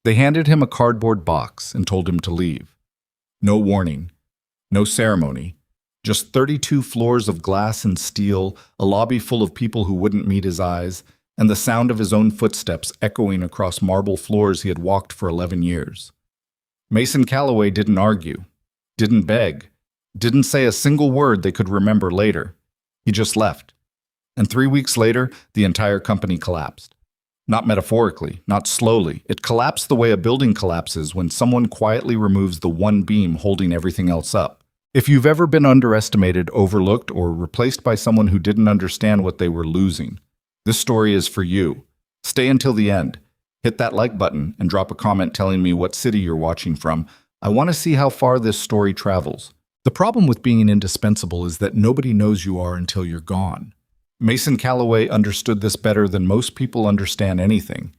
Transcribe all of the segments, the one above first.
They handed him a cardboard box and told him to leave. No warning, no ceremony, just 32 floors of glass and steel, a lobby full of people who wouldn't meet his eyes, and the sound of his own footsteps echoing across marble floors he had walked for 11 years. Mason Calloway didn't argue, didn't beg, didn't say a single word they could remember later. He just left. And 3 weeks later, the entire company collapsed. Not metaphorically, not slowly. It collapsed the way a building collapses when someone quietly removes the one beam holding everything else up. If you've ever been underestimated, overlooked, or replaced by someone who didn't understand what they were losing, this story is for you. Stay until the end. Hit that like button and drop a comment telling me what city you're watching from. I want to see how far this story travels. The problem with being indispensable is that nobody knows you are until you're gone. Mason Calloway understood this better than most people understand anything.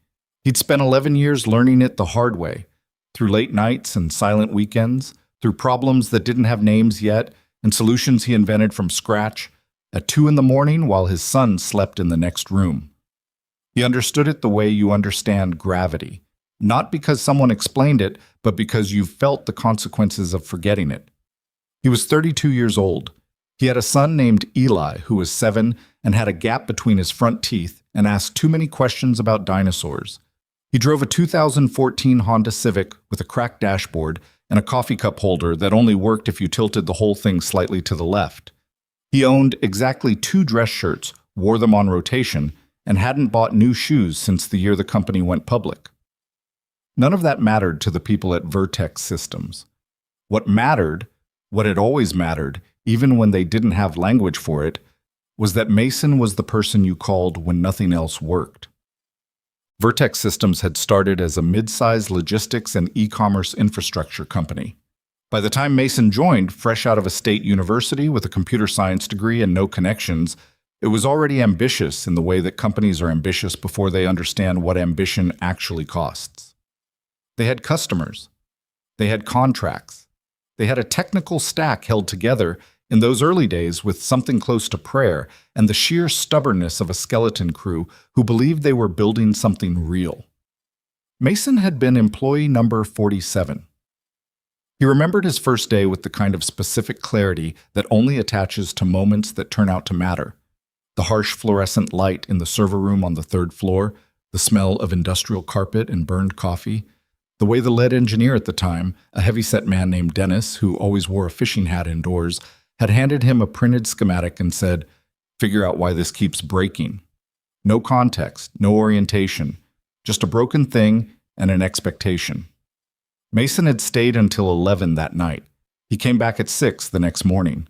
He'd spent 11 years learning it the hard way, through late nights and silent weekends, through problems that didn't have names yet, and solutions he invented from scratch, at 2 a.m. while his son slept in the next room. He understood it the way you understand gravity, not because someone explained it, but because you felt the consequences of forgetting it. He was 32 years old. He had a son named Eli, who was 7 and had a gap between his front teeth and asked too many questions about dinosaurs. He drove a 2014 Honda Civic with a cracked dashboard and a coffee cup holder that only worked if you tilted the whole thing slightly to the left. He owned exactly 2 dress shirts, wore them on rotation, and hadn't bought new shoes since the year the company went public. None of that mattered to the people at Vertex Systems. What mattered, what had always mattered, even when they didn't have language for it, was that Mason was the person you called when nothing else worked. Vertex Systems had started as a mid-sized logistics and e-commerce infrastructure company. By the time Mason joined, fresh out of a state university with a computer science degree and no connections, it was already ambitious in the way that companies are ambitious before they understand what ambition actually costs. They had customers. They had contracts. They had a technical stack held together in those early days with something close to prayer and the sheer stubbornness of a skeleton crew who believed they were building something real. Mason had been employee number 47. He remembered his first day with the kind of specific clarity that only attaches to moments that turn out to matter. The harsh fluorescent light in the server room on the 3rd floor, the smell of industrial carpet and burned coffee, the way the lead engineer at the time, a heavyset man named Dennis, who always wore a fishing hat indoors, had handed him a printed schematic and said, "Figure out why this keeps breaking." No context, no orientation, just a broken thing and an expectation. Mason had stayed until 11 that night. He came back at 6 the next morning.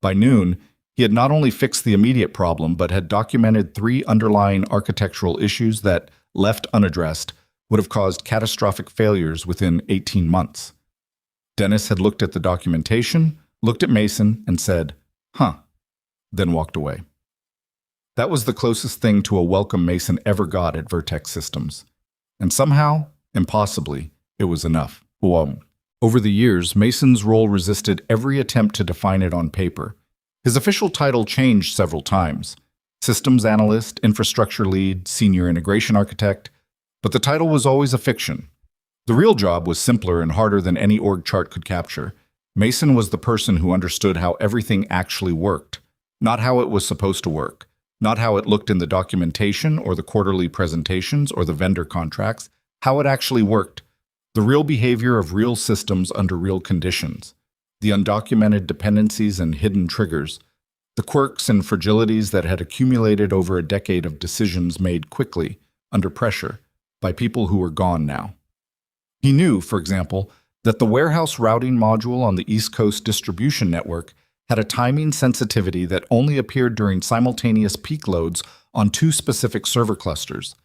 By noon, he had not only fixed the immediate problem, but had documented 3 underlying architectural issues that, left unaddressed, would have caused catastrophic failures within 18 months. Dennis had looked at the documentation, looked at Mason, and said, "Huh," then walked away. That was the closest thing to a welcome Mason ever got at Vertex Systems. And somehow, impossibly, it was enough. Over the years, Mason's role resisted every attempt to define it on paper. His official title changed several times: systems analyst, infrastructure lead, senior integration architect, but the title was always a fiction. The real job was simpler and harder than any org chart could capture. Mason was the person who understood how everything actually worked, not how it was supposed to work, not how it looked in the documentation or the quarterly presentations or the vendor contracts, how it actually worked, the real behavior of real systems under real conditions, the undocumented dependencies and hidden triggers, the quirks and fragilities that had accumulated over a decade of decisions made quickly, under pressure, by people who were gone now. He knew, for example, that the warehouse routing module on the East Coast distribution network had a timing sensitivity that only appeared during simultaneous peak loads on 2 specific server clusters,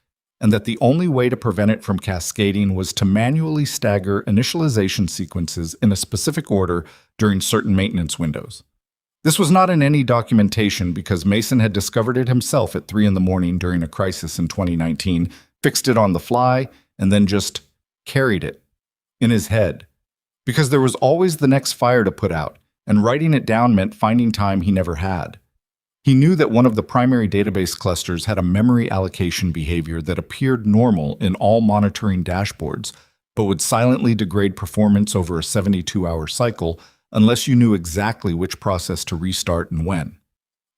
and that the only way to prevent it from cascading was to manually stagger initialization sequences in a specific order during certain maintenance windows. This was not in any documentation because Mason had discovered it himself at 3 a.m. during a crisis in 2019, fixed it on the fly, and then just carried it in his head. Because there was always the next fire to put out, and writing it down meant finding time he never had. He knew that one of the primary database clusters had a memory allocation behavior that appeared normal in all monitoring dashboards, but would silently degrade performance over a 72-hour cycle unless you knew exactly which process to restart and when.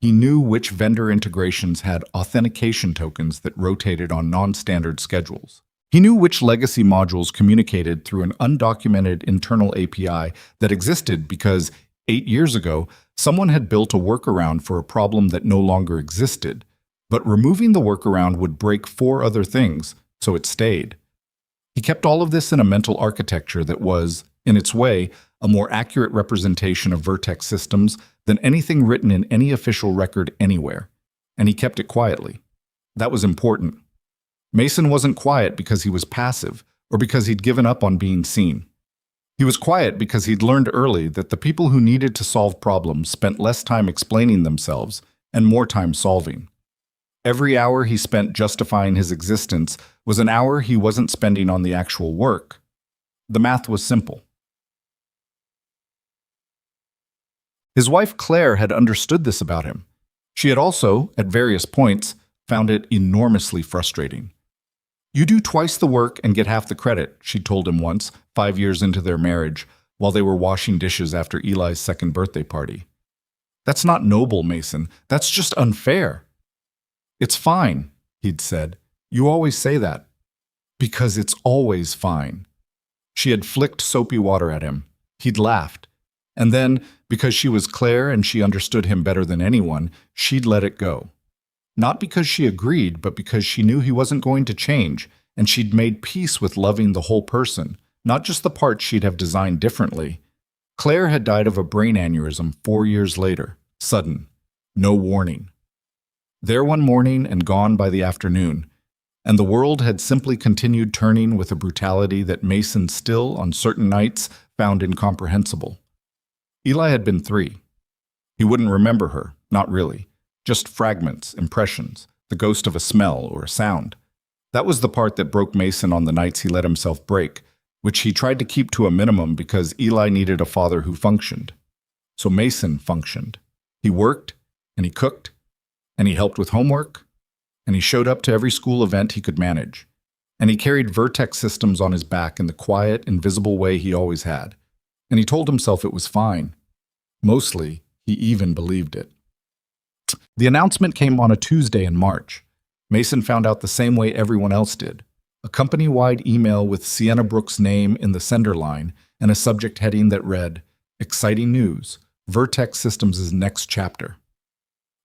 He knew which vendor integrations had authentication tokens that rotated on non-standard schedules. He knew which legacy modules communicated through an undocumented internal API that existed because 8 years ago, someone had built a workaround for a problem that no longer existed. But removing the workaround would break 4 other things, so it stayed. He kept all of this in a mental architecture that was, in its way, a more accurate representation of Vertex systems than anything written in any official record anywhere. And he kept it quietly. That was important. Mason wasn't quiet because he was passive or because he'd given up on being seen. He was quiet because he'd learned early that the people who needed to solve problems spent less time explaining themselves and more time solving. Every hour he spent justifying his existence was an hour he wasn't spending on the actual work. The math was simple. His wife Claire had understood this about him. She had also, at various points, found it enormously frustrating. "You do twice the work and get half the credit," she told him once, 5 years into their marriage, while they were washing dishes after Eli's second birthday party. "That's not noble, Mason. That's just unfair." "It's fine," he'd said. "You always say that." "Because it's always fine." She had flicked soapy water at him. He'd laughed. And then, because she was Claire and she understood him better than anyone, she'd let it go. Not because she agreed, but because she knew he wasn't going to change, and she'd made peace with loving the whole person, not just the parts she'd have designed differently. Claire had died of a brain aneurysm 4 years later, sudden, no warning. There one morning and gone by the afternoon, and the world had simply continued turning with a brutality that Mason still, on certain nights, found incomprehensible. Eli had been 3. He wouldn't remember her, not really. Just fragments, impressions, the ghost of a smell or a sound. That was the part that broke Mason on the nights he let himself break, which he tried to keep to a minimum because Eli needed a father who functioned. So Mason functioned. He worked, and he cooked, and he helped with homework, and he showed up to every school event he could manage. And he carried Vertex systems on his back in the quiet, invisible way he always had. And he told himself it was fine. Mostly, he even believed it. The announcement came on a Tuesday in March. Mason found out the same way everyone else did. A company-wide email with Sienna Brooks' name in the sender line and a subject heading that read, "Exciting news, Vertex Systems' next chapter."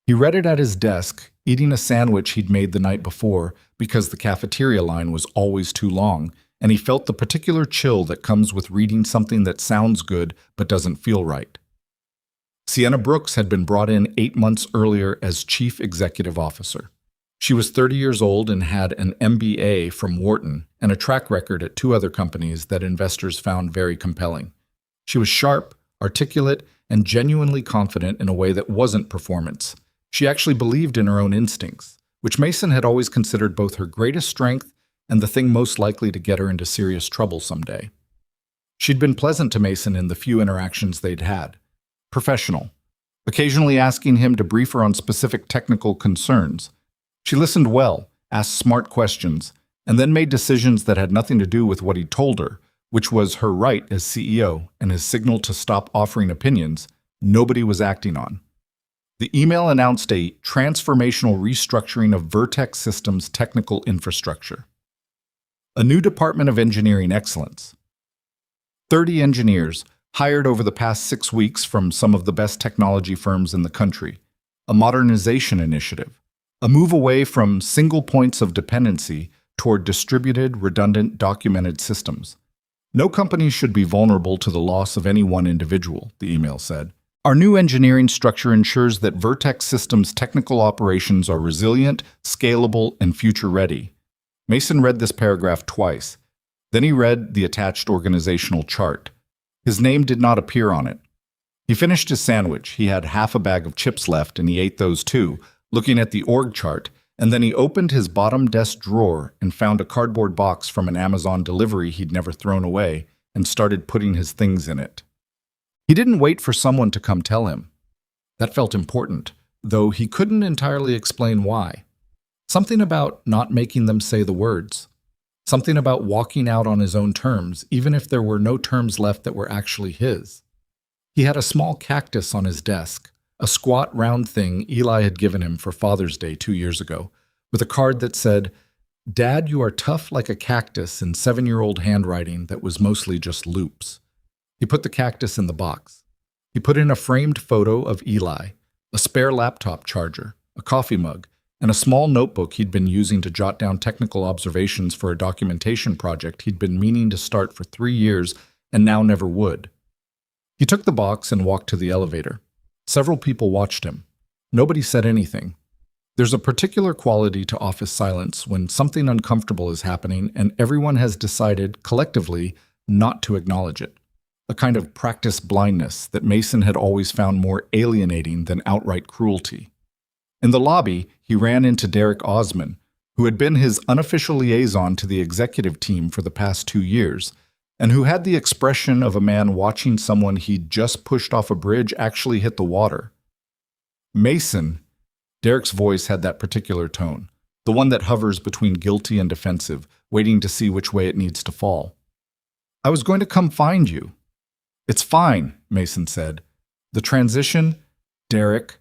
He read it at his desk, eating a sandwich he'd made the night before because the cafeteria line was always too long, and he felt the particular chill that comes with reading something that sounds good but doesn't feel right. Sienna Brooks had been brought in 8 months earlier as Chief Executive Officer. She was 30 years old and had an MBA from Wharton and a track record at 2 other companies that investors found very compelling. She was sharp, articulate, and genuinely confident in a way that wasn't performance. She actually believed in her own instincts, which Mason had always considered both her greatest strength and the thing most likely to get her into serious trouble someday. She'd been pleasant to Mason in the few interactions they'd had. Professional, occasionally asking him to brief her on specific technical concerns. She listened well, asked smart questions, and then made decisions that had nothing to do with what he told her, which was her right as CEO and his signal to stop offering opinions nobody was acting on. The email announced a transformational restructuring of Vertex Systems' technical infrastructure. A new Department of Engineering Excellence. 30 engineers, hired over the past 6 weeks from some of the best technology firms in the country. A modernization initiative. A move away from single points of dependency toward distributed, redundant, documented systems. No company should be vulnerable to the loss of any one individual, the email said. Our new engineering structure ensures that Vertex Systems' technical operations are resilient, scalable, and future-ready. Mason read this paragraph twice. Then he read the attached organizational chart. His name did not appear on it. He finished his sandwich. He had half a bag of chips left, and he ate those too, looking at the org chart, and then he opened his bottom desk drawer and found a cardboard box from an Amazon delivery he'd never thrown away and started putting his things in it. He didn't wait for someone to come tell him. That felt important, though he couldn't entirely explain why. Something about not making them say the words. Something about walking out on his own terms, even if there were no terms left that were actually his. He had a small cactus on his desk, a squat round thing Eli had given him for Father's Day 2 years ago, with a card that said, "Dad, you are tough like a cactus," in 7-year-old handwriting that was mostly just loops. He put the cactus in the box. He put in a framed photo of Eli, a spare laptop charger, a coffee mug, and a small notebook he'd been using to jot down technical observations for a documentation project he'd been meaning to start for 3 years and now never would. He took the box and walked to the elevator. Several people watched him. Nobody said anything. There's a particular quality to office silence when something uncomfortable is happening and everyone has decided, collectively, not to acknowledge it. A kind of practice blindness that Mason had always found more alienating than outright cruelty. In the lobby, he ran into Derek Osman, who had been his unofficial liaison to the executive team for the past 2 years, and who had the expression of a man watching someone he'd just pushed off a bridge actually hit the water. "Mason," Derek's voice had that particular tone, the one that hovers between guilty and defensive, waiting to see which way it needs to fall. "I was going to come find you." "It's fine," Mason said. "The transition, Derek."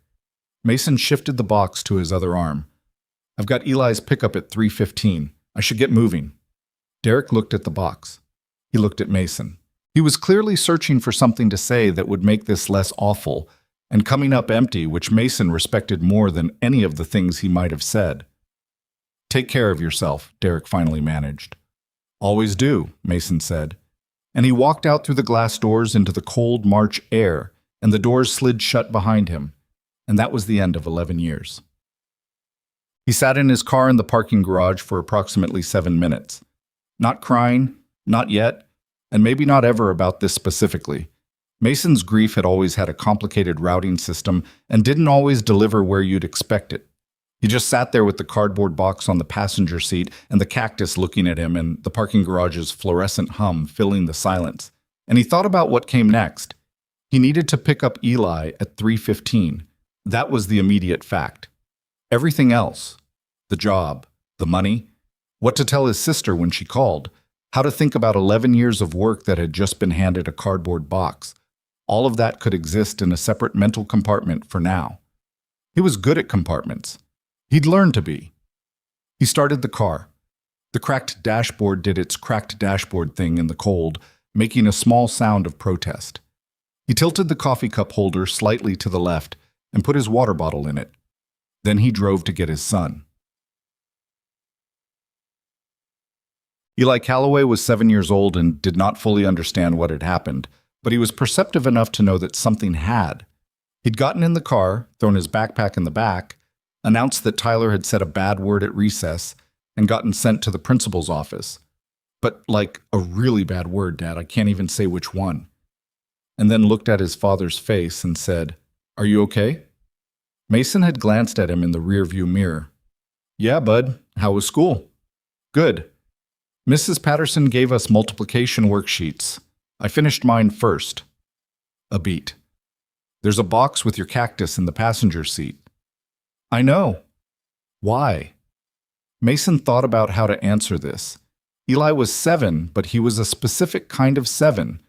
Mason shifted the box to his other arm. "I've got Eli's pickup at 3:15. I should get moving." Derek looked at the box. He looked at Mason. He was clearly searching for something to say that would make this less awful, and coming up empty, which Mason respected more than any of the things he might have said. "Take care of yourself," Derek finally managed. "Always do," Mason said. And he walked out through the glass doors into the cold March air, and the doors slid shut behind him. And that was the end of 11 years. He sat in his car in the parking garage for approximately 7 minutes. Not crying, not yet, and maybe not ever about this specifically. Mason's grief had always had a complicated routing system and didn't always deliver where you'd expect it. He just sat there with the cardboard box on the passenger seat and the cactus looking at him and the parking garage's fluorescent hum filling the silence. And he thought about what came next. He needed to pick up Eli at 3:15. That was the immediate fact. Everything else, the job, the money, what to tell his sister when she called, how to think about 11 years of work that had just been handed a cardboard box, all of that could exist in a separate mental compartment for now. He was good at compartments. He'd learned to be. He started the car. The cracked dashboard did its cracked dashboard thing in the cold, making a small sound of protest. He tilted the coffee cup holder slightly to the left and put his water bottle in it. Then he drove to get his son. Eli Calloway was 7 years old and did not fully understand what had happened, but he was perceptive enough to know that something had. He'd gotten in the car, thrown his backpack in the back, announced that Tyler had said a bad word at recess, and gotten sent to the principal's office. But like a really bad word, Dad, I can't even say which one. And then looked at his father's face and said, "Are you okay?" Mason had glanced at him in the rearview mirror. "Yeah, bud. How was school?" "Good. Mrs. Patterson gave us multiplication worksheets. I finished mine first." A beat. "There's a box with your cactus in the passenger seat." "I know." "Why?" Mason thought about how to answer this. Eli was 7, but he was a specific kind of 7,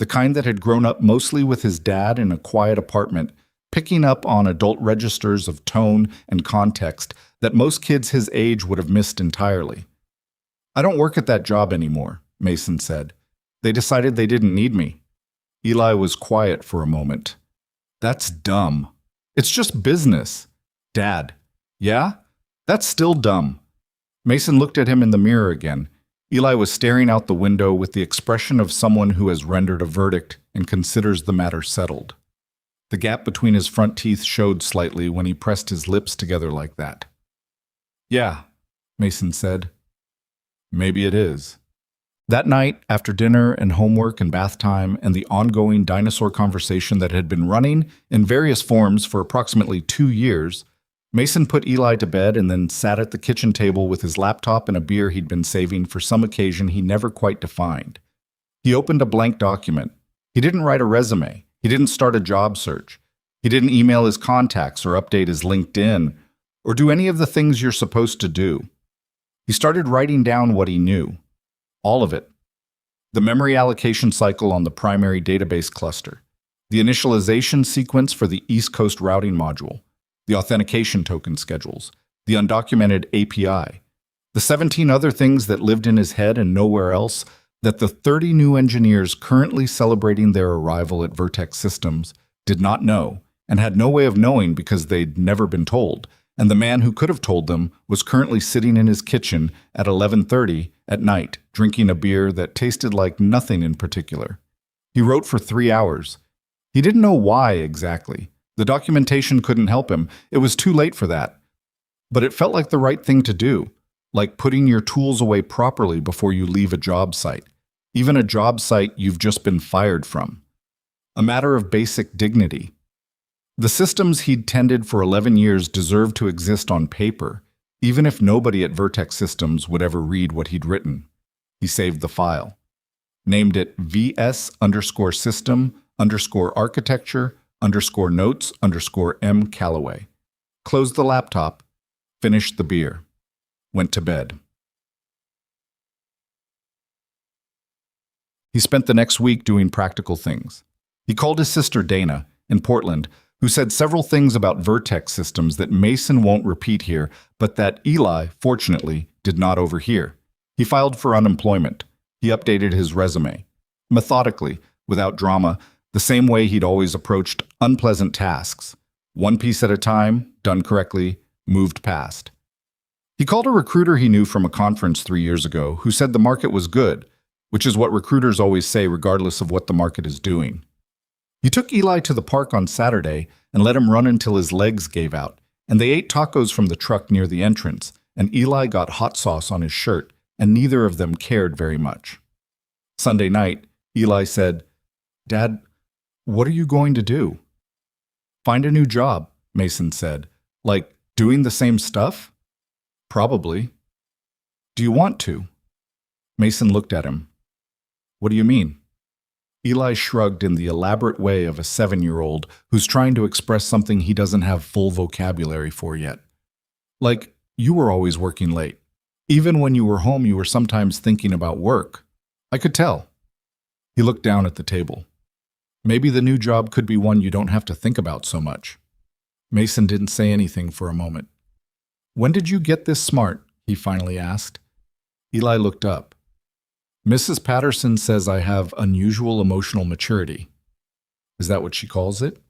the kind that had grown up mostly with his dad in a quiet apartment, picking up on adult registers of tone and context that most kids his age would have missed entirely. "I don't work at that job anymore," Mason said. "They decided they didn't need me." Eli was quiet for a moment. "That's dumb. It's just business." "Dad." "Yeah? That's still dumb." Mason looked at him in the mirror again. Eli was staring out the window with the expression of someone who has rendered a verdict and considers the matter settled. The gap between his front teeth showed slightly when he pressed his lips together like that. "Yeah," Mason said. "Maybe it is." That night, after dinner and homework and bath time and the ongoing dinosaur conversation that had been running in various forms for approximately 2 years, Mason put Eli to bed and then sat at the kitchen table with his laptop and a beer he'd been saving for some occasion he never quite defined. He opened a blank document. He didn't write a resume. He didn't start a job search. He didn't email his contacts or update his LinkedIn or do any of the things you're supposed to do. He started writing down what he knew, All of it. The memory allocation cycle on the primary database cluster, the initialization sequence for the East Coast routing module, the authentication token schedules, the undocumented API, the 17 other things that lived in his head and nowhere else that the 30 new engineers currently celebrating their arrival at Vertex Systems did not know and had no way of knowing because they'd never been told, and the man who could have told them was currently sitting in his kitchen at 11:30 at night, drinking a beer that tasted like nothing in particular. He wrote for 3 hours. He didn't know why exactly. The documentation couldn't help him. It was too late for that. But it felt like the right thing to do, like putting your tools away properly before you leave a job site, even a job site you've just been fired from. A matter of basic dignity. The systems he'd tended for 11 years deserved to exist on paper, even if nobody at Vertex Systems would ever read what he'd written. He saved the file, named it VS_system_architecture_notes_M Callaway. Closed the laptop, finished the beer, went to bed. He spent the next week doing practical things. He called his sister Dana in Portland, who said several things about Vertex Systems that Mason won't repeat here, but that Eli, fortunately, did not overhear. He filed for unemployment. He updated his resume. Methodically, without drama, the same way he'd always approached unpleasant tasks. One piece at a time, done correctly, moved past. He called a recruiter he knew from a conference 3 years ago who said the market was good, which is what recruiters always say regardless of what the market is doing. He took Eli to the park on Saturday and let him run until his legs gave out, and they ate tacos from the truck near the entrance, and Eli got hot sauce on his shirt, and neither of them cared very much. Sunday night, Eli said, "Dad, what are you going to do?" "Find a new job," Mason said. "Like, doing the same stuff?" "Probably." "Do you want to?" Mason looked at him. "What do you mean?" Eli shrugged in the elaborate way of a 7-year-old who's trying to express something he doesn't have full vocabulary for yet. "Like, you were always working late. Even when you were home, you were sometimes thinking about work. I could tell." He looked down at the table. "Maybe the new job could be one you don't have to think about so much." Mason didn't say anything for a moment. "When did you get this smart?" he finally asked. Eli looked up. "Mrs. Patterson says I have unusual emotional maturity." "Is that what she calls it?"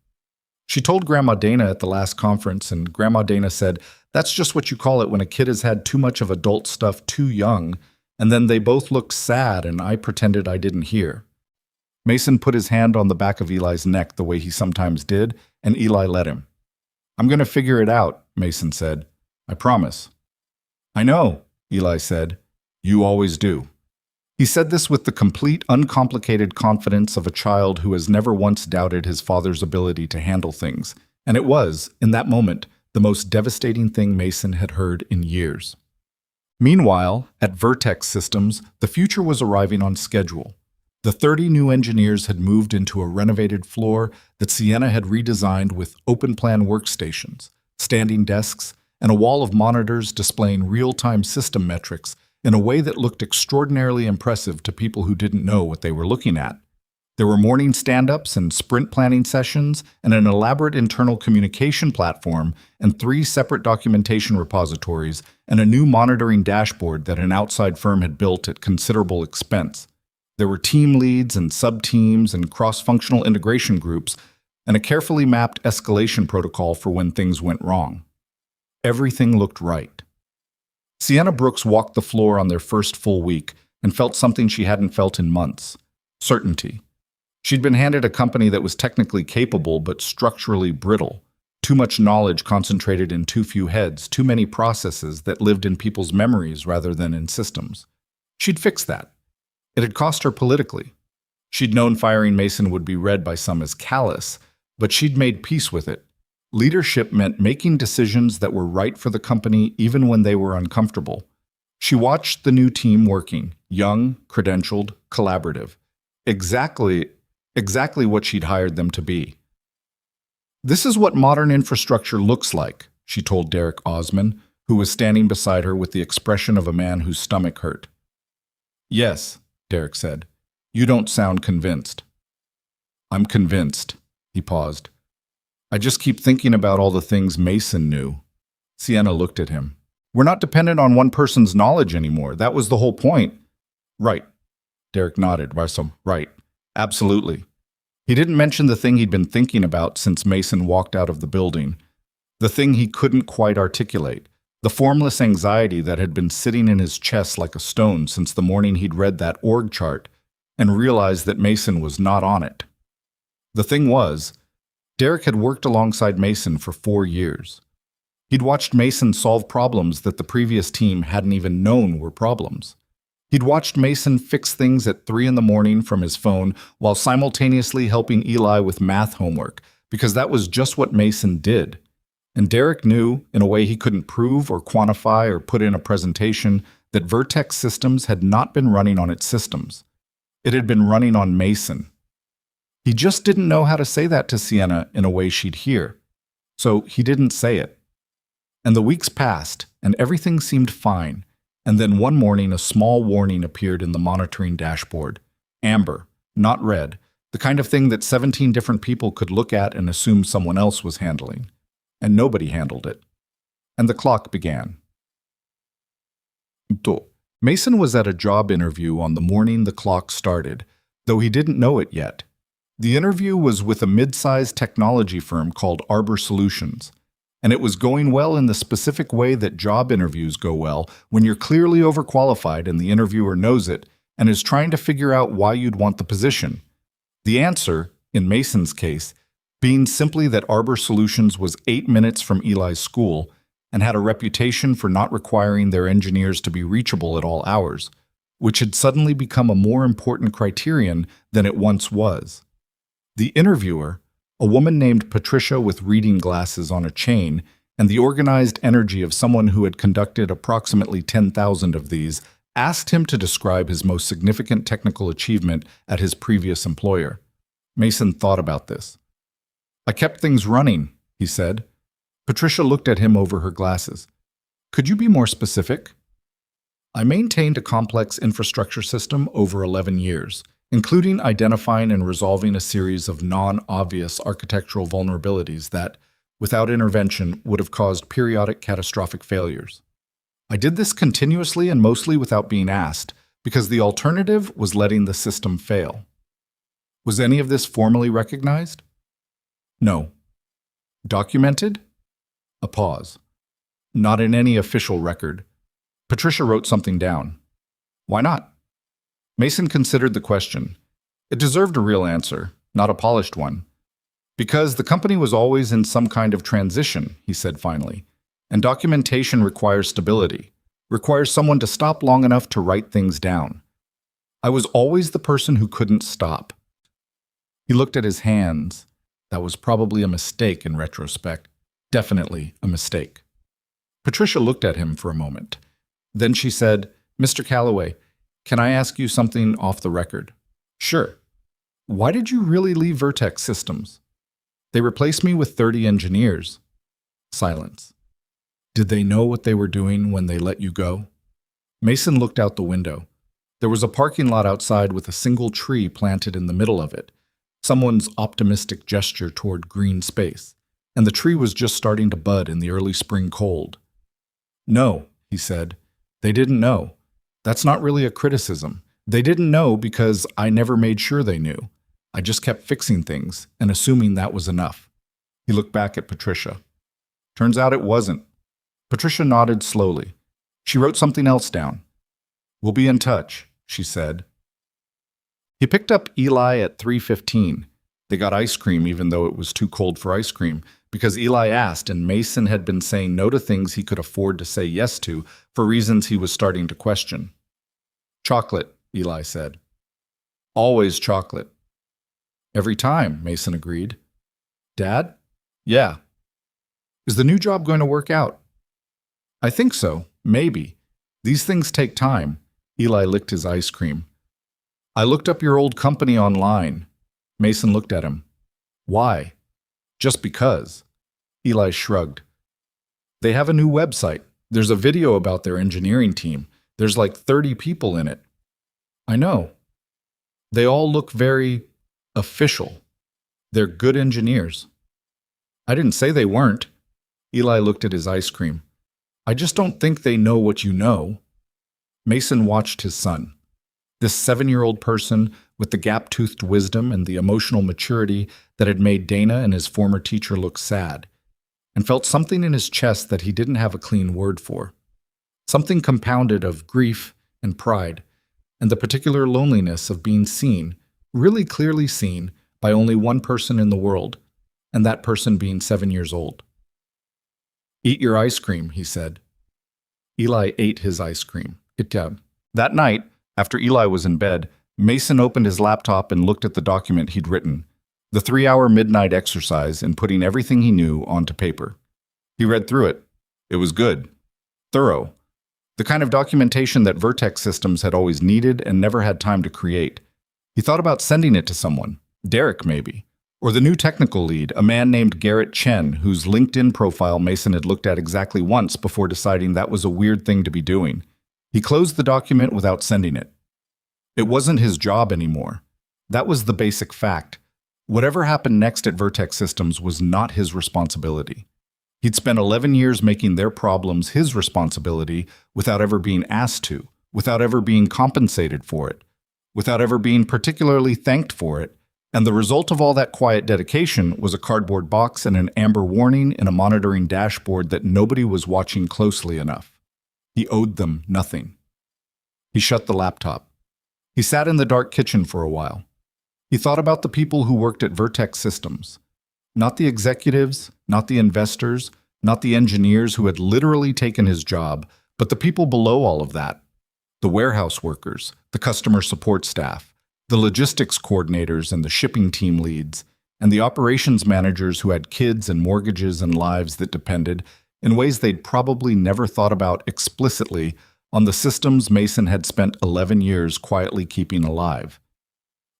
"She told Grandma Dana at the last conference, and Grandma Dana said, that's just what you call it when a kid has had too much of adult stuff too young, and then they both looked sad and I pretended I didn't hear." Mason put his hand on the back of Eli's neck the way he sometimes did, and Eli let him. "I'm going to figure it out," Mason said. "I promise." "I know," Eli said. "You always do." He said this with the complete, uncomplicated confidence of a child who has never once doubted his father's ability to handle things, and it was, in that moment, the most devastating thing Mason had heard in years. Meanwhile, at Vertex Systems, the future was arriving on schedule. The 30 new engineers had moved into a renovated floor that Sienna had redesigned with open-plan workstations, standing desks, and a wall of monitors displaying real-time system metrics in a way that looked extraordinarily impressive to people who didn't know what they were looking at. There were morning stand-ups and sprint planning sessions and an elaborate internal communication platform and 3 separate documentation repositories and a new monitoring dashboard that an outside firm had built at considerable expense. There were team leads and sub-teams and cross-functional integration groups and a carefully mapped escalation protocol for when things went wrong. Everything looked right. Sienna Brooks walked the floor on their first full week and felt something she hadn't felt in months: certainty. She'd been handed a company that was technically capable but structurally brittle. Too much knowledge concentrated in too few heads, too many processes that lived in people's memories rather than in systems. She'd fix that. It had cost her politically. She'd known firing Mason would be read by some as callous, but she'd made peace with it. Leadership meant making decisions that were right for the company even when they were uncomfortable. She watched the new team working, young, credentialed, collaborative. Exactly what she'd hired them to be. "This is what modern infrastructure looks like," she told Derek Osman, who was standing beside her with the expression of a man whose stomach hurt. Yes, Derek said. You don't sound convinced. I'm convinced. He paused. I just keep thinking about all the things Mason knew. Sienna looked at him. We're not dependent on one person's knowledge anymore. That was the whole point. Right. Derek nodded. Right. Absolutely. He didn't mention the thing he'd been thinking about since Mason walked out of the building. The thing he couldn't quite articulate. The formless anxiety that had been sitting in his chest like a stone since the morning he'd read that org chart and realized that Mason was not on it. The thing was, Derek had worked alongside Mason for 4 years. He'd watched Mason solve problems that the previous team hadn't even known were problems. He'd watched Mason fix things at 3 in the morning from his phone while simultaneously helping Eli with math homework, because that was just what Mason did. And Derek knew, in a way he couldn't prove or quantify or put in a presentation, that Vertex Systems had not been running on its systems. It had been running on Mason. He just didn't know how to say that to Sienna in a way she'd hear. So he didn't say it. And the weeks passed, and everything seemed fine. And then one morning, a small warning appeared in the monitoring dashboard. Amber, not red, the kind of thing that 17 different people could look at and assume someone else was handling. And nobody handled it. And the clock began. Mason was at a job interview on the morning the clock started, though he didn't know it yet. The interview was with a mid-sized technology firm called Arbor Solutions, and it was going well in the specific way that job interviews go well when you're clearly overqualified and the interviewer knows it and is trying to figure out why you'd want the position. The answer, in Mason's case, being simply that Arbor Solutions was 8 minutes from Eli's school and had a reputation for not requiring their engineers to be reachable at all hours, which had suddenly become a more important criterion than it once was. The interviewer, a woman named Patricia with reading glasses on a chain and the organized energy of someone who had conducted approximately 10,000 of these, asked him to describe his most significant technical achievement at his previous employer. Mason thought about this. I kept things running, he said. Patricia looked at him over her glasses. Could you be more specific? I maintained a complex infrastructure system over 11 years, including identifying and resolving a series of non-obvious architectural vulnerabilities that, without intervention, would have caused periodic catastrophic failures. I did this continuously and mostly without being asked, because the alternative was letting the system fail. Was any of this formally recognized? No. Documented? A pause. Not in any official record. Patricia wrote something down. Why not? Mason considered the question. It deserved a real answer, not a polished one. Because the company was always in some kind of transition, he said finally, and documentation requires stability, requires someone to stop long enough to write things down. I was always the person who couldn't stop. He looked at his hands. That was probably a mistake in retrospect. Definitely a mistake. Patricia looked at him for a moment. Then she said, Mr. Calloway, can I ask you something off the record? Sure. Why did you really leave Vertex Systems? They replaced me with 30 engineers. Silence. Did they know what they were doing when they let you go? Mason looked out the window. There was a parking lot outside with a single tree planted in the middle of it, someone's optimistic gesture toward green space, and the tree was just starting to bud in the early spring cold. No, he said. They didn't know. That's not really a criticism. They didn't know because I never made sure they knew. I just kept fixing things and assuming that was enough. He looked back at Patricia. Turns out it wasn't. Patricia nodded slowly. She wrote something else down. We'll be in touch, she said. He picked up Eli at 3:15. They got ice cream even though it was too cold for ice cream, because Eli asked and Mason had been saying no to things he could afford to say yes to for reasons he was starting to question. Chocolate, Eli said. Always chocolate. Every time, Mason agreed. Dad? Yeah. Is the new job going to work out? I think so, maybe. These things take time. Eli licked his ice cream. I looked up your old company online. Mason looked at him. Why? Just because. Eli shrugged. They have a new website. There's a video about their engineering team. There's like 30 people in it. I know. They all look very official. They're good engineers. I didn't say they weren't. Eli looked at his ice cream. I just don't think they know what you know. Mason watched his son. This 7-year-old person with the gap-toothed wisdom and the emotional maturity that had made Dana and his former teacher look sad, and felt something in his chest that he didn't have a clean word for. Something compounded of grief and pride, and the particular loneliness of being seen, really clearly seen, by only one person in the world, and that person being 7 years old. Eat your ice cream, he said. Eli ate his ice cream. That night, after Eli was in bed, Mason opened his laptop and looked at the document he'd written, the 3-hour midnight exercise in putting everything he knew onto paper. He read through it. It was good. Thorough. The kind of documentation that Vertex Systems had always needed and never had time to create. He thought about sending it to someone, Derek maybe, or the new technical lead, a man named Garrett Chen, whose LinkedIn profile Mason had looked at exactly once before deciding that was a weird thing to be doing. He closed the document without sending it. It wasn't his job anymore. That was the basic fact. Whatever happened next at Vertex Systems was not his responsibility. He'd spent 11 years making their problems his responsibility without ever being asked to, without ever being compensated for it, without ever being particularly thanked for it, and the result of all that quiet dedication was a cardboard box and an amber warning in a monitoring dashboard that nobody was watching closely enough. He owed them nothing. He shut the laptop. He sat in the dark kitchen for a while. He thought about the people who worked at Vertex Systems. Not the executives, not the investors, not the engineers who had literally taken his job, but the people below all of that. The warehouse workers, the customer support staff, the logistics coordinators and the shipping team leads, and the operations managers who had kids and mortgages and lives that depended, in ways they'd probably never thought about explicitly, on the systems Mason had spent 11 years quietly keeping alive.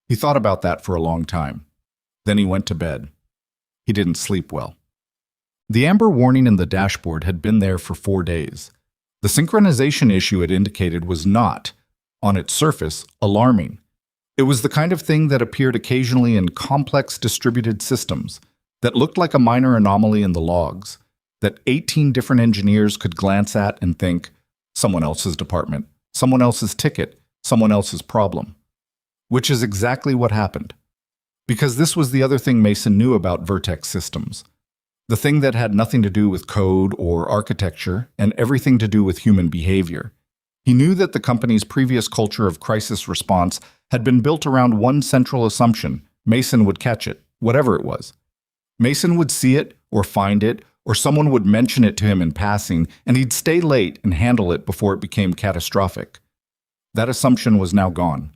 He thought about that for a long time. Then he went to bed. He didn't sleep well. The amber warning in the dashboard had been there for 4 days. The synchronization issue it indicated was not, on its surface, alarming. It was the kind of thing that appeared occasionally in complex distributed systems, that looked like a minor anomaly in the logs, that 18 different engineers could glance at and think, someone else's department, someone else's ticket, someone else's problem. Which is exactly what happened. Because this was the other thing Mason knew about Vertex Systems. The thing that had nothing to do with code or architecture and everything to do with human behavior. He knew that the company's previous culture of crisis response had been built around one central assumption: Mason would catch it, whatever it was. Mason would see it or find it, or someone would mention it to him in passing, and he'd stay late and handle it before it became catastrophic. That assumption was now gone.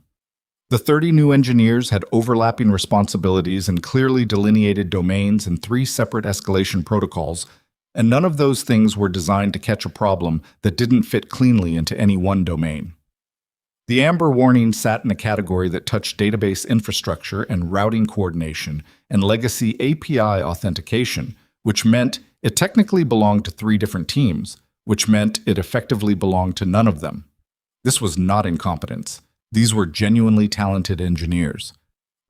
The 30 new engineers had overlapping responsibilities and clearly delineated domains and 3 separate escalation protocols, and none of those things were designed to catch a problem that didn't fit cleanly into any one domain. The amber warning sat in a category that touched database infrastructure and routing coordination and legacy API authentication, which meant it technically belonged to 3 different teams, which meant it effectively belonged to none of them. This was not incompetence. These were genuinely talented engineers.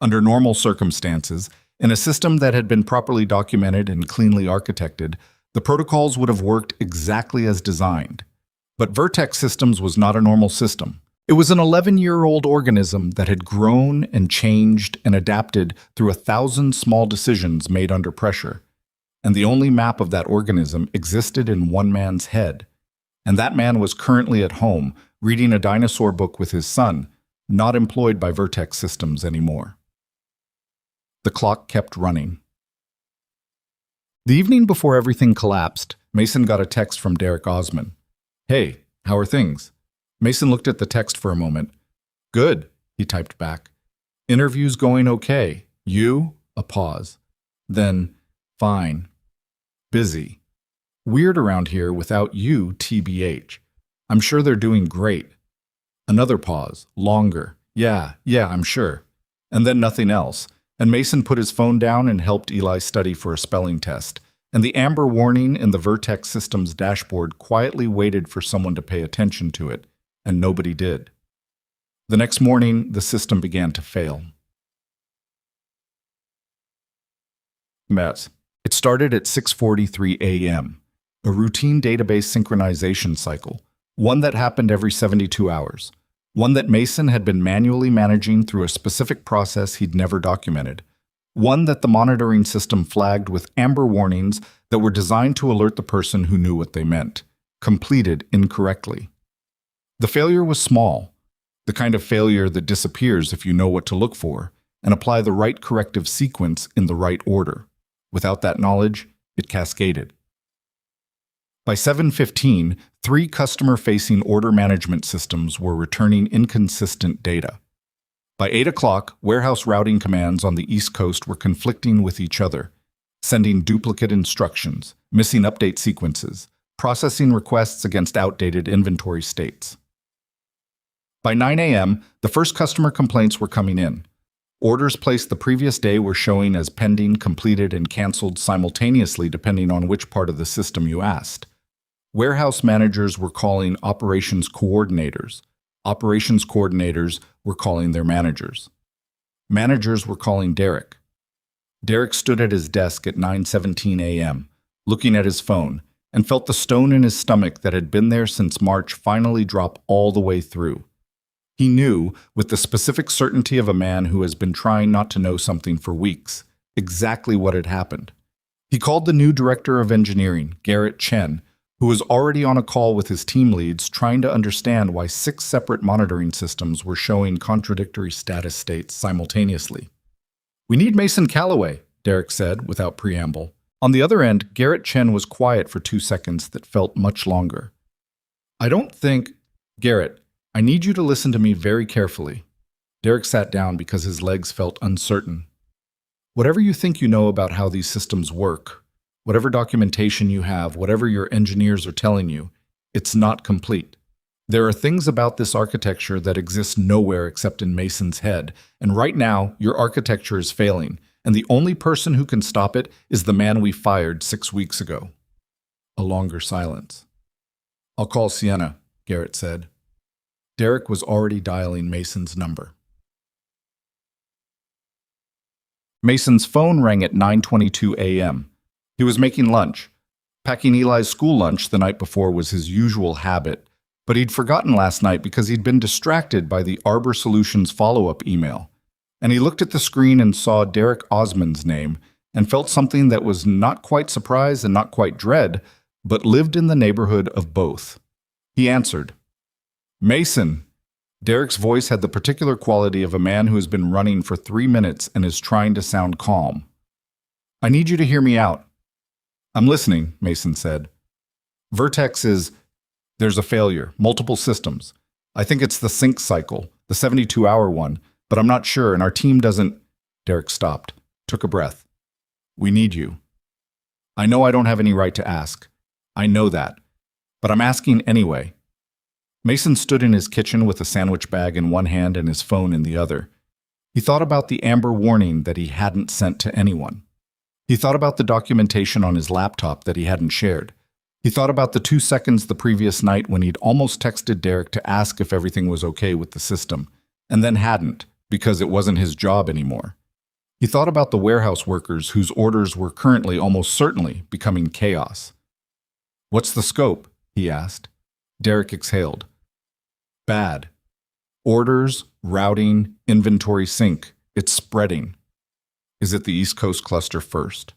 Under normal circumstances, in a system that had been properly documented and cleanly architected, the protocols would have worked exactly as designed. But Vertex Systems was not a normal system. It was an 11-year-old organism that had grown and changed and adapted through 1,000 small decisions made under pressure. And the only map of that organism existed in one man's head. And that man was currently at home, reading a dinosaur book with his son, not employed by Vertex Systems anymore. The clock kept running. The evening before everything collapsed, Mason got a text from Derek Osman. "Hey, how are things?" Mason looked at the text for a moment. "Good," he typed back. "Interview's going okay. You?" A pause. Then, "Fine. Busy. Weird around here without you, TBH. I'm sure they're doing great." Another pause, longer. Yeah, I'm sure." And then nothing else, and Mason put his phone down and helped Eli study for a spelling test, and the amber warning in the Vertex Systems dashboard quietly waited for someone to pay attention to it, and nobody did. The next morning, the system began to fail. Met. It started at 6:43 a.m., a routine database synchronization cycle, one that happened every 72 hours, one that Mason had been manually managing through a specific process he'd never documented, one that the monitoring system flagged with amber warnings that were designed to alert the person who knew what they meant, completed incorrectly. The failure was small, the kind of failure that disappears if you know what to look for and apply the right corrective sequence in the right order. Without that knowledge, it cascaded. By 7:15, 3 customer-facing order management systems were returning inconsistent data. By 8 o'clock, warehouse routing commands on the East Coast were conflicting with each other, sending duplicate instructions, missing update sequences, processing requests against outdated inventory states. By 9 a.m., the first customer complaints were coming in. Orders placed the previous day were showing as pending, completed, and canceled simultaneously depending on which part of the system you asked. Warehouse managers were calling operations coordinators. Operations coordinators were calling their managers. Managers were calling Derek. Derek stood at his desk at 9:17 a.m., looking at his phone, and felt the stone in his stomach that had been there since March finally drop all the way through. He knew, with the specific certainty of a man who has been trying not to know something for weeks, exactly what had happened. He called the new director of engineering, Garrett Chen, who was already on a call with his team leads trying to understand why 6 separate monitoring systems were showing contradictory status states simultaneously. "We need Mason Calloway," Derek said without preamble. On the other end, Garrett Chen was quiet for 2 seconds that felt much longer. "I don't think... Garrett, I need you to listen to me very carefully." Derek sat down because his legs felt uncertain. "Whatever you think you know about how these systems work, whatever documentation you have, whatever your engineers are telling you, it's not complete. There are things about this architecture that exist nowhere except in Mason's head, and right now, your architecture is failing, and the only person who can stop it is the man we fired 6 weeks ago." A longer silence. "I'll call Sienna," Garrett said. Derek was already dialing Mason's number. Mason's phone rang at 9:22 a.m. He was making lunch. Packing Eli's school lunch the night before was his usual habit, but he'd forgotten last night because he'd been distracted by the Arbor Solutions follow-up email. And he looked at the screen and saw Derek Osmond's name and felt something that was not quite surprise and not quite dread, but lived in the neighborhood of both. He answered. "Mason." Derek's voice had the particular quality of a man who has been running for 3 minutes and is trying to sound calm. "I need you to hear me out." "I'm listening," Mason said. "Vertex is... There's a failure, multiple systems. I think it's the sync cycle, the 72-hour one, but I'm not sure, and our team doesn't..." Derek stopped, took a breath. "We need you. I know I don't have any right to ask. I know that. But I'm asking anyway." Mason stood in his kitchen with a sandwich bag in one hand and his phone in the other. He thought about the amber warning that he hadn't sent to anyone. He thought about the documentation on his laptop that he hadn't shared. He thought about the 2 seconds the previous night when he'd almost texted Derek to ask if everything was okay with the system, and then hadn't, because it wasn't his job anymore. He thought about the warehouse workers whose orders were currently almost certainly becoming chaos. "What's the scope?" he asked. Derek exhaled. "Bad. Orders, routing, inventory sync. It's spreading." "Is it the East Coast cluster first?"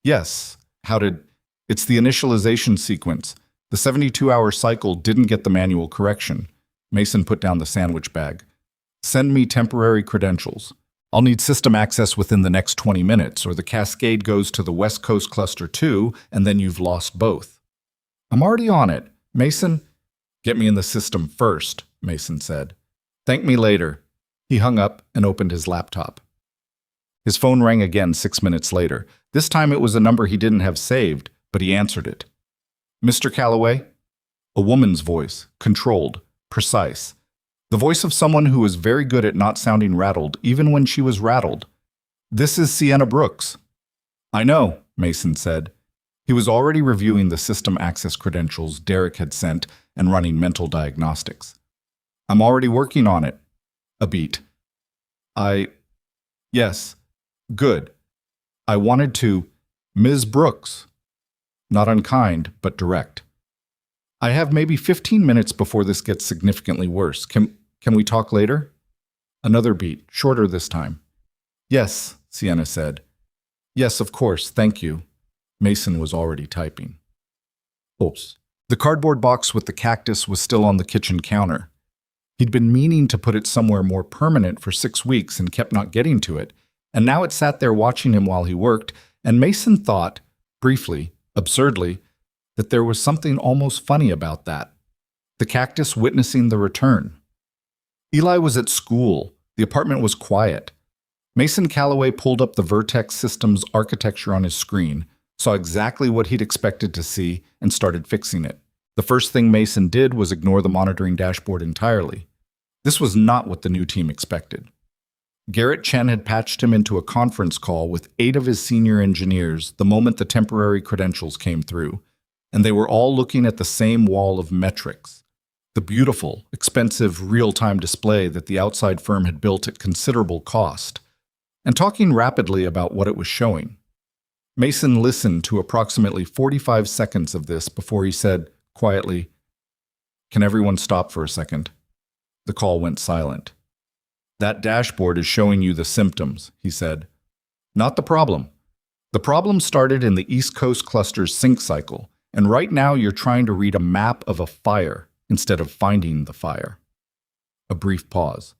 "Yes. How did... It's the initialization sequence. The 72-hour cycle didn't get the manual correction." Mason put down the sandwich bag. "Send me temporary credentials. I'll need system access within the next 20 minutes, or the cascade goes to the West Coast cluster too, and then you've lost both." "I'm already on it. Mason..." "Get me in the system first," Mason said. "Thank me later." He hung up and opened his laptop. His phone rang again 6 minutes later. This time it was a number he didn't have saved, but he answered it. "Mr. Calloway?" A woman's voice, controlled, precise. The voice of someone who was very good at not sounding rattled, even when she was rattled. "This is Sienna Brooks." "I know," Mason said. He was already reviewing the system access credentials Derek had sent and running mental diagnostics. "I'm already working on it." A beat. Yes. Good. I wanted to. Ms. Brooks. Not unkind, but direct. I have maybe 15 minutes before this gets significantly worse. Can we talk later? Another beat, shorter this time. Yes, Sienna said. Yes, of course, thank you. Mason was already typing. Oops. The cardboard box with the cactus was still on the kitchen counter. He'd been meaning to put it somewhere more permanent for 6 weeks and kept not getting to it, and now it sat there watching him while he worked, and Mason thought, briefly, absurdly, that there was something almost funny about that. The cactus witnessing the return. Eli was at school. The apartment was quiet. Mason Calloway pulled up the Vertex Systems architecture on his screen, saw exactly what he'd expected to see, and started fixing it. The first thing Mason did was ignore the monitoring dashboard entirely. This was not what the new team expected. Garrett Chen had patched him into a conference call with 8 of his senior engineers the moment the temporary credentials came through, and they were all looking at the same wall of metrics. The beautiful, expensive, real-time display that the outside firm had built at considerable cost, and talking rapidly about what it was showing. Mason listened to approximately 45 seconds of this before he said, quietly, "Can everyone stop for a second?" The call went silent. "That dashboard is showing you the symptoms," he said. "Not the problem. The problem started in the East Coast cluster's sync cycle, and right now you're trying to read a map of a fire instead of finding the fire." A brief pause.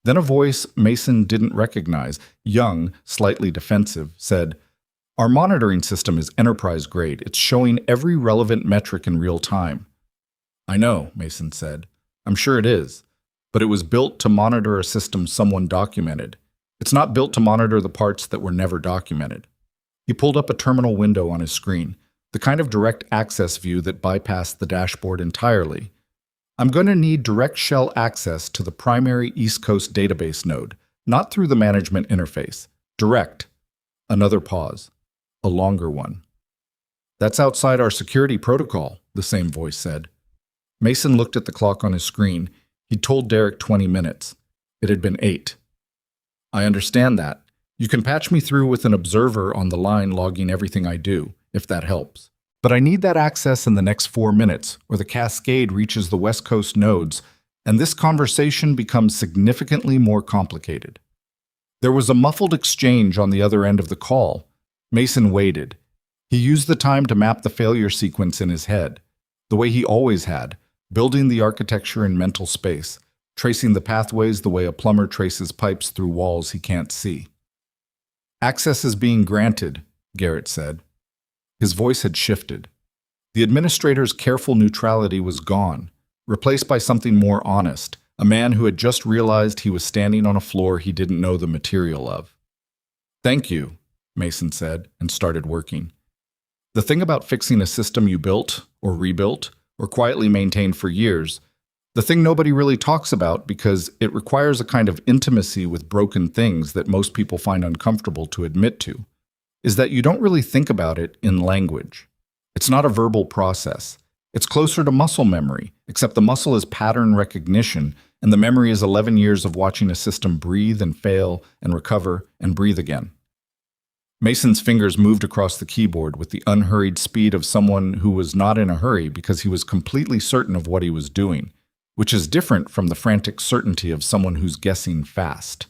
Then a voice Mason didn't recognize, young, slightly defensive, said, "Our monitoring system is enterprise grade. It's showing every relevant metric in real time." "I know," Mason said. "I'm sure it is. But it was built to monitor a system someone documented. It's not built to monitor the parts that were never documented." He pulled up a terminal window on his screen, the kind of direct access view that bypassed the dashboard entirely. "I'm going to need direct shell access to the primary East Coast database node, not through the management interface. Direct." Another pause. A longer one. "That's outside our security protocol," the same voice said. Mason looked at the clock on his screen. He'd told Derek 20 minutes. It had been 8. "I understand that. You can patch me through with an observer on the line logging everything I do, if that helps. But I need that access in the next 4 minutes, or the cascade reaches the West Coast nodes, and this conversation becomes significantly more complicated." There was a muffled exchange on the other end of the call. Mason waited. He used the time to map the failure sequence in his head, the way he always had, building the architecture in mental space, tracing the pathways the way a plumber traces pipes through walls he can't see. "Access is being granted," Garrett said. His voice had shifted. The administrator's careful neutrality was gone, replaced by something more honest, a man who had just realized he was standing on a floor he didn't know the material of. "Thank you," Mason said, and started working. The thing about fixing a system you built, or rebuilt, or quietly maintained for years, the thing nobody really talks about because it requires a kind of intimacy with broken things that most people find uncomfortable to admit to, is that you don't really think about it in language. It's not a verbal process. It's closer to muscle memory, except the muscle is pattern recognition, and the memory is 11 years of watching a system breathe and fail and recover and breathe again. Mason's fingers moved across the keyboard with the unhurried speed of someone who was not in a hurry because he was completely certain of what he was doing, which is different from the frantic certainty of someone who's guessing fast.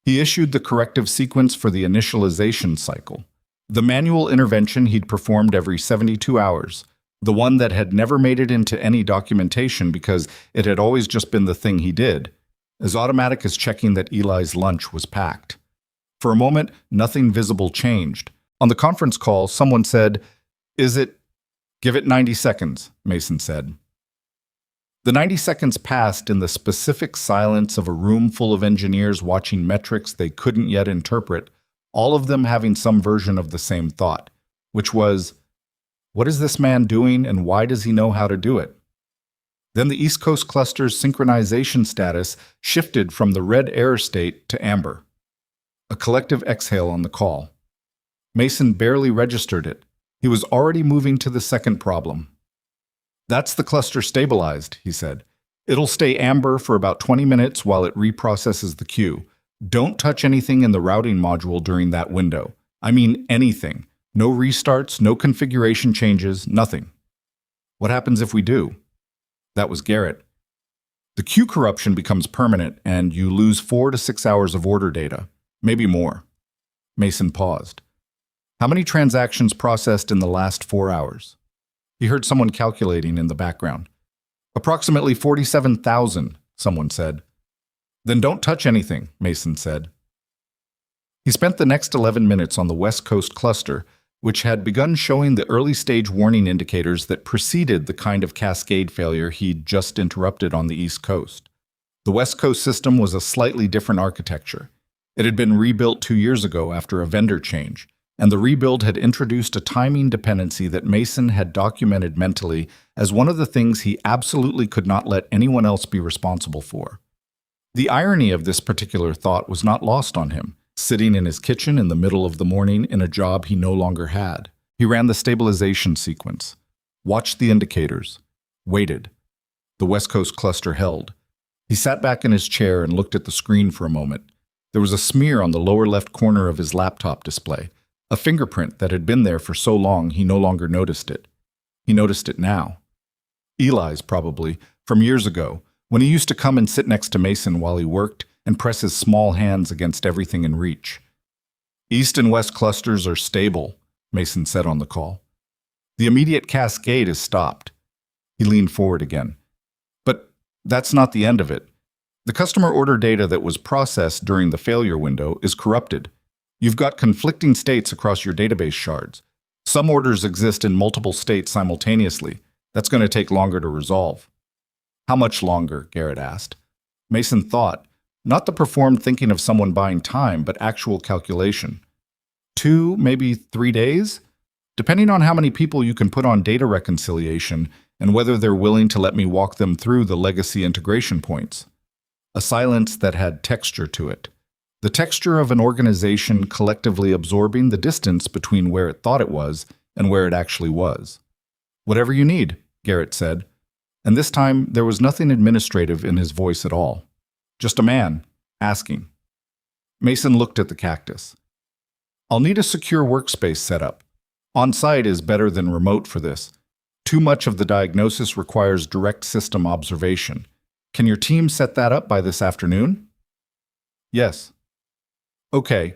He issued the corrective sequence for the initialization cycle, the manual intervention he'd performed every 72 hours, the one that had never made it into any documentation because it had always just been the thing he did, as automatic as checking that Eli's lunch was packed. For a moment, nothing visible changed. On the conference call, someone said, "Is it?" "Give it 90 seconds, Mason said. The 90 seconds passed in the specific silence of a room full of engineers watching metrics they couldn't yet interpret, all of them having some version of the same thought, which was, what is this man doing and why does he know how to do it? Then the East Coast cluster's synchronization status shifted from the red error state to amber. A collective exhale on the call. Mason barely registered it. He was already moving to the second problem. "That's the cluster stabilized," he said. It'll stay amber for about 20 minutes while it reprocesses the queue. Don't touch anything in the routing module during that window. I mean anything. No restarts, no configuration changes, nothing. What happens if we do? That was Garrett. The queue corruption becomes permanent and you lose 4 to 6 hours of order data, maybe more. Mason paused. How many transactions processed in the last 4 hours? He heard someone calculating in the background. Approximately 47,000, someone said. Then don't touch anything, Mason said. He spent the next 11 minutes on the West Coast cluster, which had begun showing the early-stage warning indicators that preceded the kind of cascade failure he'd just interrupted on the East Coast. The West Coast system was a slightly different architecture. It had been rebuilt 2 years ago after a vendor change, and the rebuild had introduced a timing dependency that Mason had documented mentally as one of the things he absolutely could not let anyone else be responsible for. The irony of this particular thought was not lost on him. Sitting in his kitchen in the middle of the morning in a job he no longer had, he ran the stabilization sequence, watched the indicators, waited. The West Coast cluster held. He sat back in his chair and looked at the screen for a moment. There was a smear on the lower left corner of his laptop display, a fingerprint that had been there for so long he no longer noticed it. He noticed it now. Eli's, probably, from years ago, when he used to come and sit next to Mason while he worked and press his small hands against everything in reach. East and West clusters are stable, Mason said on the call. The immediate cascade is stopped. He leaned forward again. But that's not the end of it. The customer order data that was processed during the failure window is corrupted. You've got conflicting states across your database shards. Some orders exist in multiple states simultaneously. That's going to take longer to resolve. How much longer? Garrett asked. Mason thought, not the performed thinking of someone buying time, but actual calculation. 2, maybe 3 days? Depending on how many people you can put on data reconciliation and whether they're willing to let me walk them through the legacy integration points. A silence that had texture to it. The texture of an organization collectively absorbing the distance between where it thought it was and where it actually was. Whatever you need, Garrett said. And this time, there was nothing administrative in his voice at all. Just a man, asking. Mason looked at the cactus. I'll need a secure workspace set up. On-site is better than remote for this. Too much of the diagnosis requires direct system observation. Can your team set that up by this afternoon? Yes. Okay.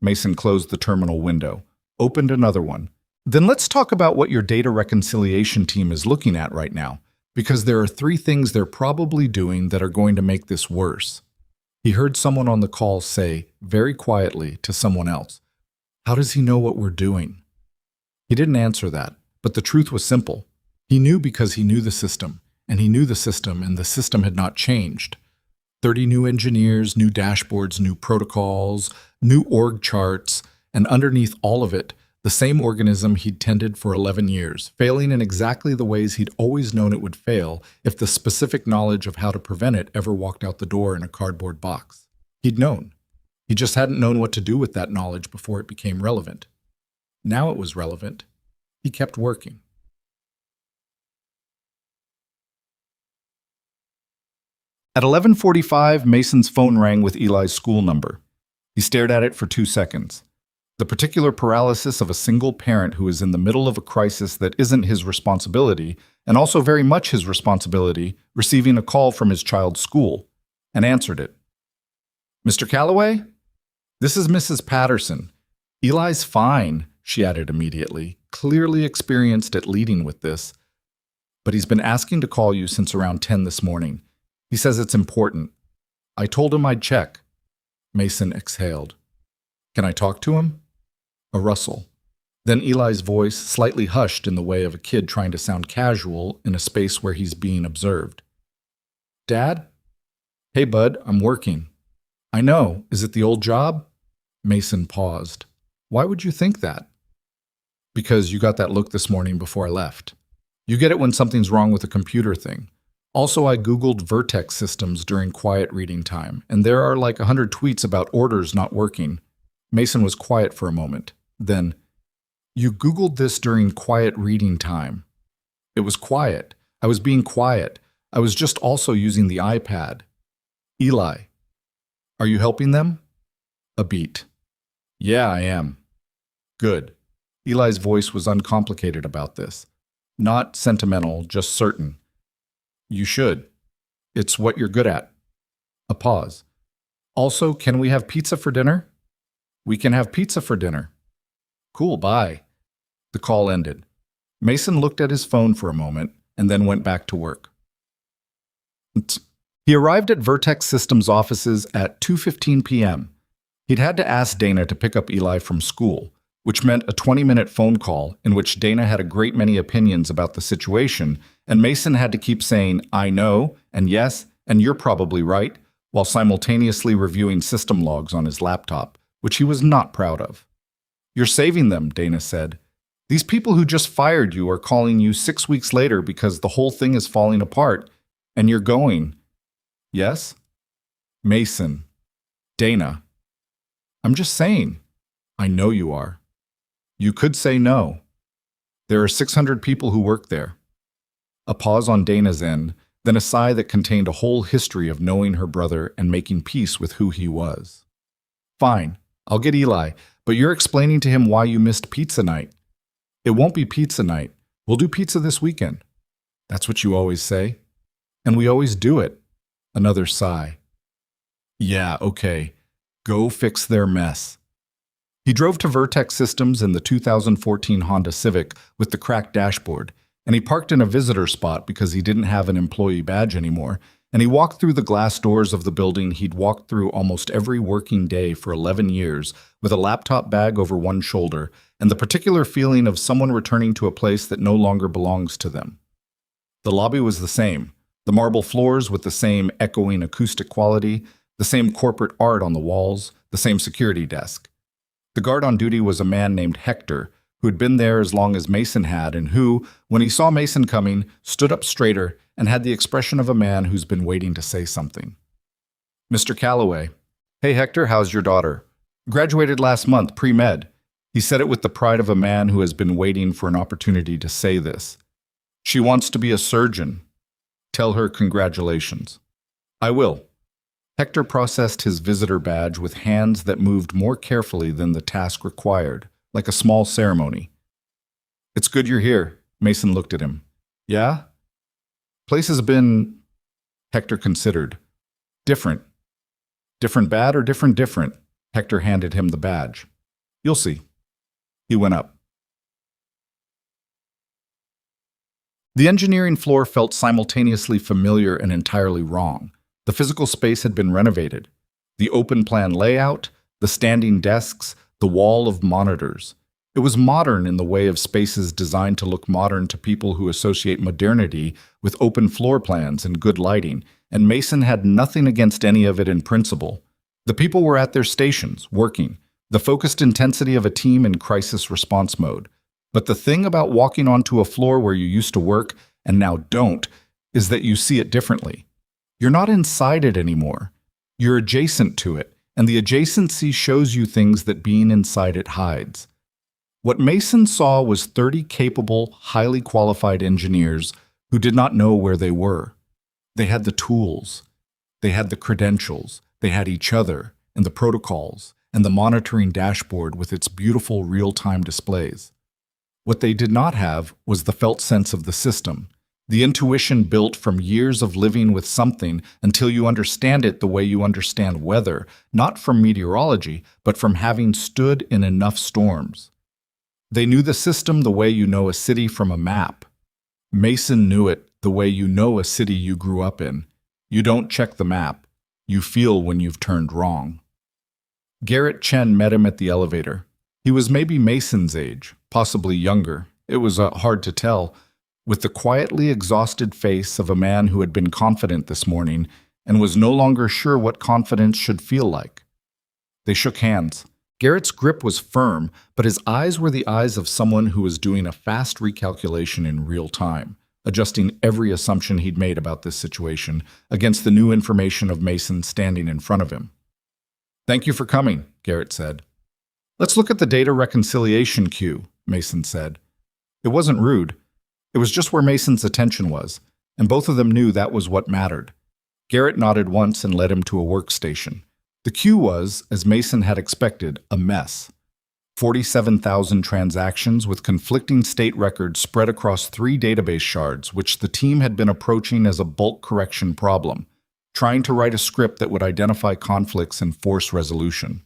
Mason closed the terminal window, opened another one. Then let's talk about what your data reconciliation team is looking at right now, because there are 3 things they're probably doing that are going to make this worse. He heard someone on the call say, very quietly, to someone else, "How does he know what we're doing?" He didn't answer that, but the truth was simple. He knew because he knew the system, and he knew the system, and the system had not changed. 30 new engineers, new dashboards, new protocols, new org charts, and underneath all of it, the same organism he'd tended for 11 years, failing in exactly the ways he'd always known it would fail if the specific knowledge of how to prevent it ever walked out the door in a cardboard box. He'd known. He just hadn't known what to do with that knowledge before it became relevant. Now it was relevant. He kept working. At 11:45, Mason's phone rang with Eli's school number. He stared at it for 2 seconds. The particular paralysis of a single parent who is in the middle of a crisis that isn't his responsibility, and also very much his responsibility, receiving a call from his child's school, and answered it. Mr. Calloway? This is Mrs. Patterson. Eli's fine, she added immediately, clearly experienced at leading with this. But he's been asking to call you since around 10 this morning. He says it's important. I told him I'd check. Mason exhaled. Can I talk to him? A rustle. Then Eli's voice slightly hushed in the way of a kid trying to sound casual in a space where he's being observed. Dad? Hey, bud, I'm working. I know. Is it the old job? Mason paused. Why would you think that? Because you got that look this morning before I left. You get it when something's wrong with a computer thing. Also, I Googled Vertex systems during quiet reading time, and there are like 100 tweets about orders not working. Mason was quiet for a moment. Then, you Googled this during quiet reading time. It was quiet. I was being quiet. I was just also using the iPad. Eli, are you helping them? A beat. Yeah, I am. Good. Eli's voice was uncomplicated about this. Not sentimental, just certain. You should. It's what you're good at. A pause. Also, can we have pizza for dinner? We can have pizza for dinner. Cool, bye. The call ended. Mason looked at his phone for a moment and then went back to work. He arrived at Vertex Systems offices at 2:15 p.m. He'd had to ask Dana to pick up Eli from school, which meant a 20-minute phone call in which Dana had a great many opinions about the situation, and Mason had to keep saying, I know, and yes, and you're probably right, while simultaneously reviewing system logs on his laptop, which he was not proud of. You're saving them, Dana said. These people who just fired you are calling you 6 weeks later because the whole thing is falling apart, and you're going. Yes? Mason. Dana. I'm just saying. I know you are. You could say no. There are 600 people who work there. A pause on Dana's end, then a sigh that contained a whole history of knowing her brother and making peace with who he was. Fine, I'll get Eli, but you're explaining to him why you missed pizza night. It won't be pizza night. We'll do pizza this weekend. That's what you always say. And we always do it. Another sigh. Yeah, okay. Go fix their mess. He drove to Vertex Systems in the 2014 Honda Civic with the cracked dashboard, and he parked in a visitor spot because he didn't have an employee badge anymore, and he walked through the glass doors of the building he'd walked through almost every working day for 11 years with a laptop bag over one shoulder and the particular feeling of someone returning to a place that no longer belongs to them. The lobby was the same, the marble floors with the same echoing acoustic quality, the same corporate art on the walls, the same security desk. The guard on duty was a man named Hector, who had been there as long as Mason had and who, when he saw Mason coming, stood up straighter and had the expression of a man who's been waiting to say something. Mr. Calloway. Hey Hector, how's your daughter? Graduated last month, pre-med. He said it with the pride of a man who has been waiting for an opportunity to say this. She wants to be a surgeon. Tell her congratulations. I will. Hector processed his visitor badge with hands that moved more carefully than the task required, like a small ceremony. It's good you're here. Mason looked at him. Yeah? Place has been, Hector considered, different. Different bad or different? Hector handed him the badge. You'll see. He went up. The engineering floor felt simultaneously familiar and entirely wrong. The physical space had been renovated. The open plan layout, the standing desks, the wall of monitors. It was modern in the way of spaces designed to look modern to people who associate modernity with open floor plans and good lighting, and Mason had nothing against any of it in principle. The people were at their stations, working, the focused intensity of a team in crisis response mode. But the thing about walking onto a floor where you used to work and now don't is that you see it differently. You're not inside it anymore. You're adjacent to it, and the adjacency shows you things that being inside it hides. What Mason saw was 30 capable, highly qualified engineers who did not know where they were. They had the tools, they had the credentials, they had each other, and the protocols, and the monitoring dashboard with its beautiful real-time displays. What they did not have was the felt sense of the system, the intuition built from years of living with something until you understand it the way you understand weather, not from meteorology, but from having stood in enough storms. They knew the system the way you know a city from a map. Mason knew it the way you know a city you grew up in. You don't check the map. You feel when you've turned wrong. Garrett Chen met him at the elevator. He was maybe Mason's age, possibly younger. It was hard to tell, with the quietly exhausted face of a man who had been confident this morning and was no longer sure what confidence should feel like. They shook hands. Garrett's grip was firm, but his eyes were the eyes of someone who was doing a fast recalculation in real time, adjusting every assumption he'd made about this situation against the new information of Mason standing in front of him. Thank you for coming, Garrett said. Let's look at the data reconciliation queue, Mason said. It wasn't rude. It was just where Mason's attention was. and both of them knew that was what mattered. Garrett nodded once and led him to a workstation. The queue was, as Mason had expected, a mess. 47,000 transactions with conflicting state records spread across 3 database shards, which the team had been approaching as a bulk correction problem, trying to write a script that would identify conflicts and force resolution.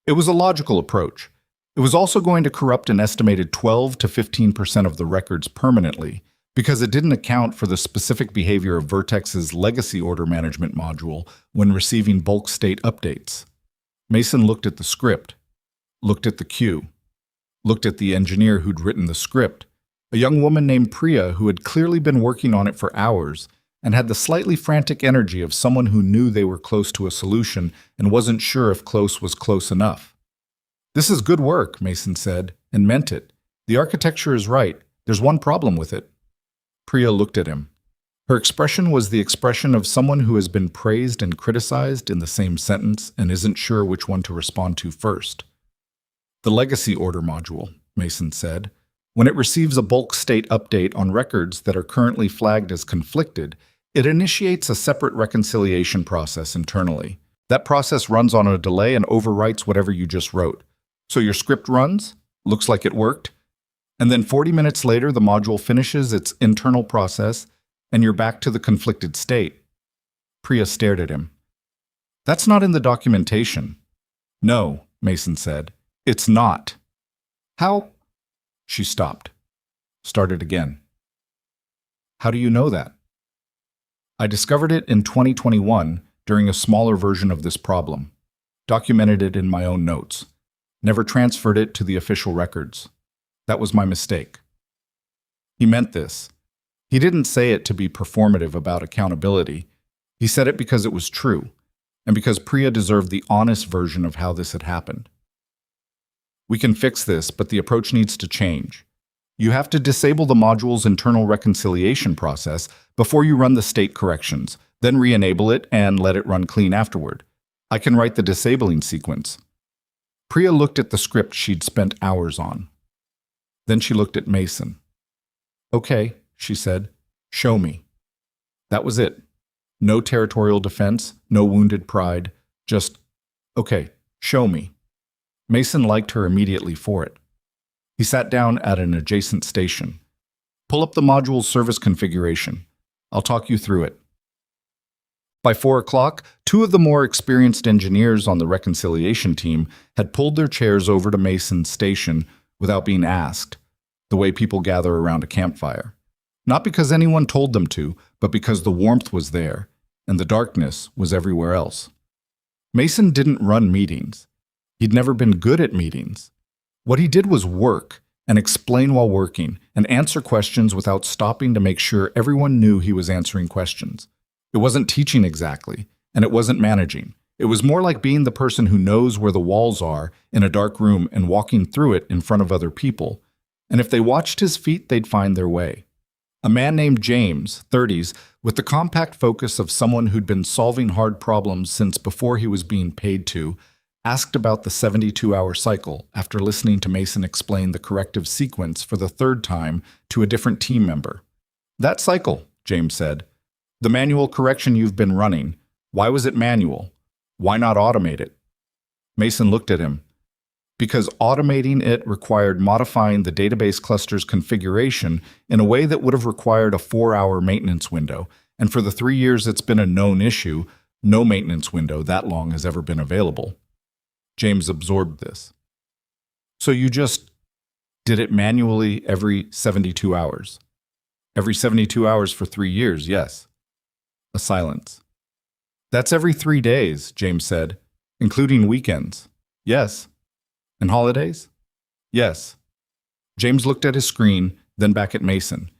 It was a logical approach. It was also going to corrupt an estimated 12 to 15% of the records permanently, because it didn't account for the specific behavior of Vertex's legacy order management module when receiving bulk state updates. Mason looked at the script, looked at the queue, looked at the engineer who'd written the script, a young woman named Priya who had clearly been working on it for hours and had the slightly frantic energy of someone who knew they were close to a solution and wasn't sure if close was close enough. "This is good work," Mason said, and meant it. "The architecture is right. There's one problem with it." Priya looked at him. Her expression was the expression of someone who has been praised and criticized in the same sentence and isn't sure which one to respond to first. "The legacy order module," Mason said. "When it receives a bulk state update on records that are currently flagged as conflicted, it initiates a separate reconciliation process internally. That process runs on a delay and overwrites whatever you just wrote. So your script runs, looks like it worked, and then 40 minutes later the module finishes its internal process and you're back to the conflicted state." Priya stared at him. "That's not in the documentation." "No," Mason said. "It's not." "How?" She stopped. Started again. "How do you know that?" "I discovered it in 2021 during a smaller version of this problem. Documented it in my own notes. Never transferred it to the official records. That was my mistake." He meant this. He didn't say it to be performative about accountability. He said it because it was true, and because Priya deserved the honest version of how this had happened. "We can fix this, but the approach needs to change. You have to disable the module's internal reconciliation process before you run the state corrections, then re-enable it and let it run clean afterward. I can write the disabling sequence." Priya looked at the script she'd spent hours on. Then she looked at Mason. "Okay," she said, "show me." That was it. No territorial defense, no wounded pride, just, "Okay, show me." Mason liked her immediately for it. He sat down at an adjacent station. "Pull up the module's service configuration. I'll talk you through it." By 4 o'clock, 2 of the more experienced engineers on the reconciliation team had pulled their chairs over to Mason's station without being asked, the way people gather around a campfire. Not because anyone told them to, but because the warmth was there, and the darkness was everywhere else. Mason didn't run meetings. He'd never been good at meetings. What he did was work, and explain while working, and answer questions without stopping to make sure everyone knew he was answering questions. It wasn't teaching exactly, and it wasn't managing. It was more like being the person who knows where the walls are in a dark room and walking through it in front of other people. And if they watched his feet, they'd find their way. A man named James, 30s, with the compact focus of someone who'd been solving hard problems since before he was being paid to, asked about the 72-hour cycle after listening to Mason explain the corrective sequence for the 3rd time to a different team member. "That cycle," James said. "The manual correction you've been running. Why was it manual? Why not automate it?" Mason looked at him. "Because automating it required modifying the database cluster's configuration in a way that would have required a 4-hour maintenance window, and for the 3 years it's been a known issue, no maintenance window that long has ever been available." James absorbed this. "So you just did it manually every 72 hours? Every 72 hours for 3 years, yes." A silence. "That's every 3 days," James said, "including weekends." "Yes." "And holidays?" "Yes." James looked at his screen, then back at Mason.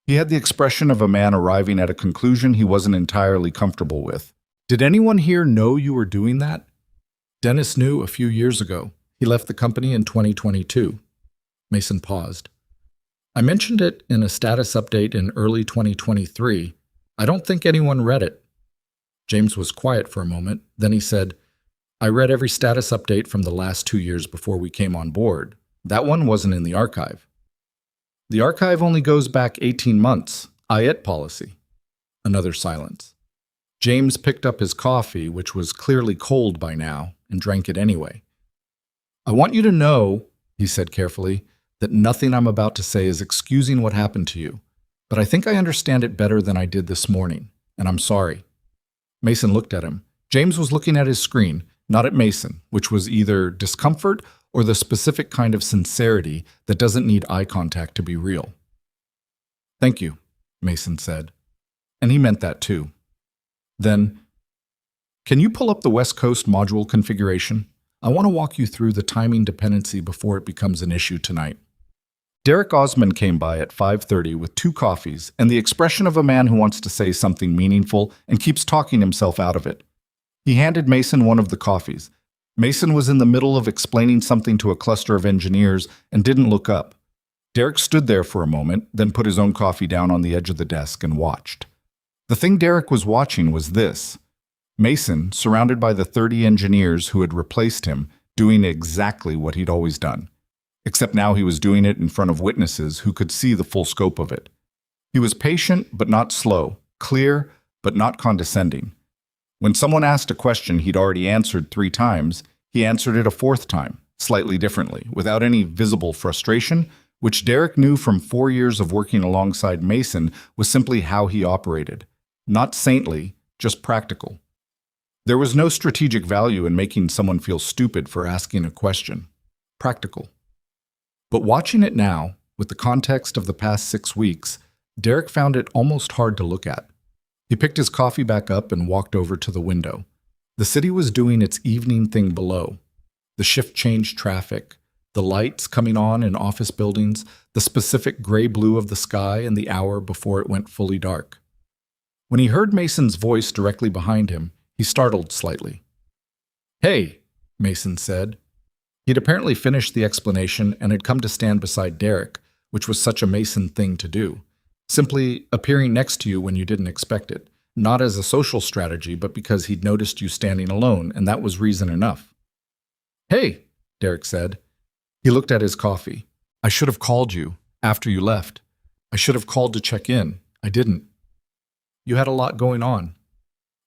He had the expression of a man arriving at a conclusion he wasn't entirely comfortable with. "Did anyone here know you were doing that?" "Dennis knew a few years ago. He left the company in 2022. Mason paused. "I mentioned it in a status update in early 2023. I don't think anyone read it." James was quiet for a moment. Then he said, "I read every status update from the last 2 years before we came on board. That one wasn't in the archive." "The archive only goes back 18 months. IET policy." Another silence. James picked up his coffee, which was clearly cold by now, and drank it anyway. "I want you to know," he said carefully, "that nothing I'm about to say is excusing what happened to you, but I think I understand it better than I did this morning, and I'm sorry." Mason looked at him. James was looking at his screen, not at Mason, which was either discomfort or the specific kind of sincerity that doesn't need eye contact to be real. "Thank you," Mason said. And he meant that too. Then, "Can you pull up the West Coast module configuration? I want to walk you through the timing dependency before it becomes an issue tonight." Derek Osmond came by at 5:30 with 2 coffees and the expression of a man who wants to say something meaningful and keeps talking himself out of it. He handed Mason one of the coffees. Mason was in the middle of explaining something to a cluster of engineers and didn't look up. Derek stood there for a moment, then put his own coffee down on the edge of the desk and watched. The thing Derek was watching was this: Mason, surrounded by the 30 engineers who had replaced him, doing exactly what he'd always done. Except now he was doing it in front of witnesses who could see the full scope of it. He was patient but not slow, clear but not condescending. When someone asked a question he'd already answered 3 times, he answered it a 4th time, slightly differently, without any visible frustration, which Derek knew from 4 years of working alongside Mason was simply how he operated. Not saintly, just practical. There was no strategic value in making someone feel stupid for asking a question. Practical. But watching it now, with the context of the past 6 weeks, Derek found it almost hard to look at. He picked his coffee back up and walked over to the window. The city was doing its evening thing below. The shift change traffic, the lights coming on in office buildings, the specific gray-blue of the sky and the hour before it went fully dark. When he heard Mason's voice directly behind him, he startled slightly. "Hey," Mason said. He'd apparently finished the explanation and had come to stand beside Derek, which was such a Mason thing to do. Simply appearing next to you when you didn't expect it, not as a social strategy, but because he'd noticed you standing alone, and that was reason enough. "Hey," Derek said. He looked at his coffee. "I should have called you after you left. I should have called to check in. I didn't. You had a lot going on."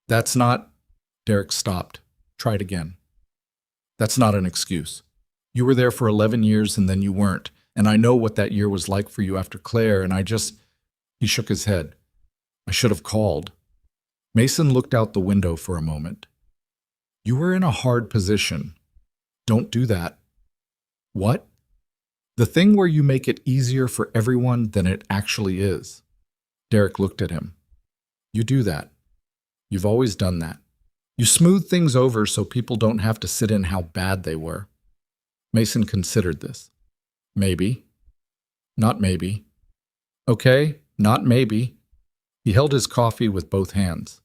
"That's not—" Derek stopped. Tried again. "That's not an excuse. You were there for 11 years and then you weren't, and I know what that year was like for you after Claire, and I just—" He shook his head. "I should have called." Mason looked out the window for a moment. "You were in a hard position. Don't do that." "What?" "The thing where you make it easier for everyone than it actually is." Derek looked at him. "You do that. You've always done that. You smooth things over so people don't have to sit in how bad they were." Mason considered this. "Maybe. Not maybe. Okay, not maybe." He held his coffee with both hands.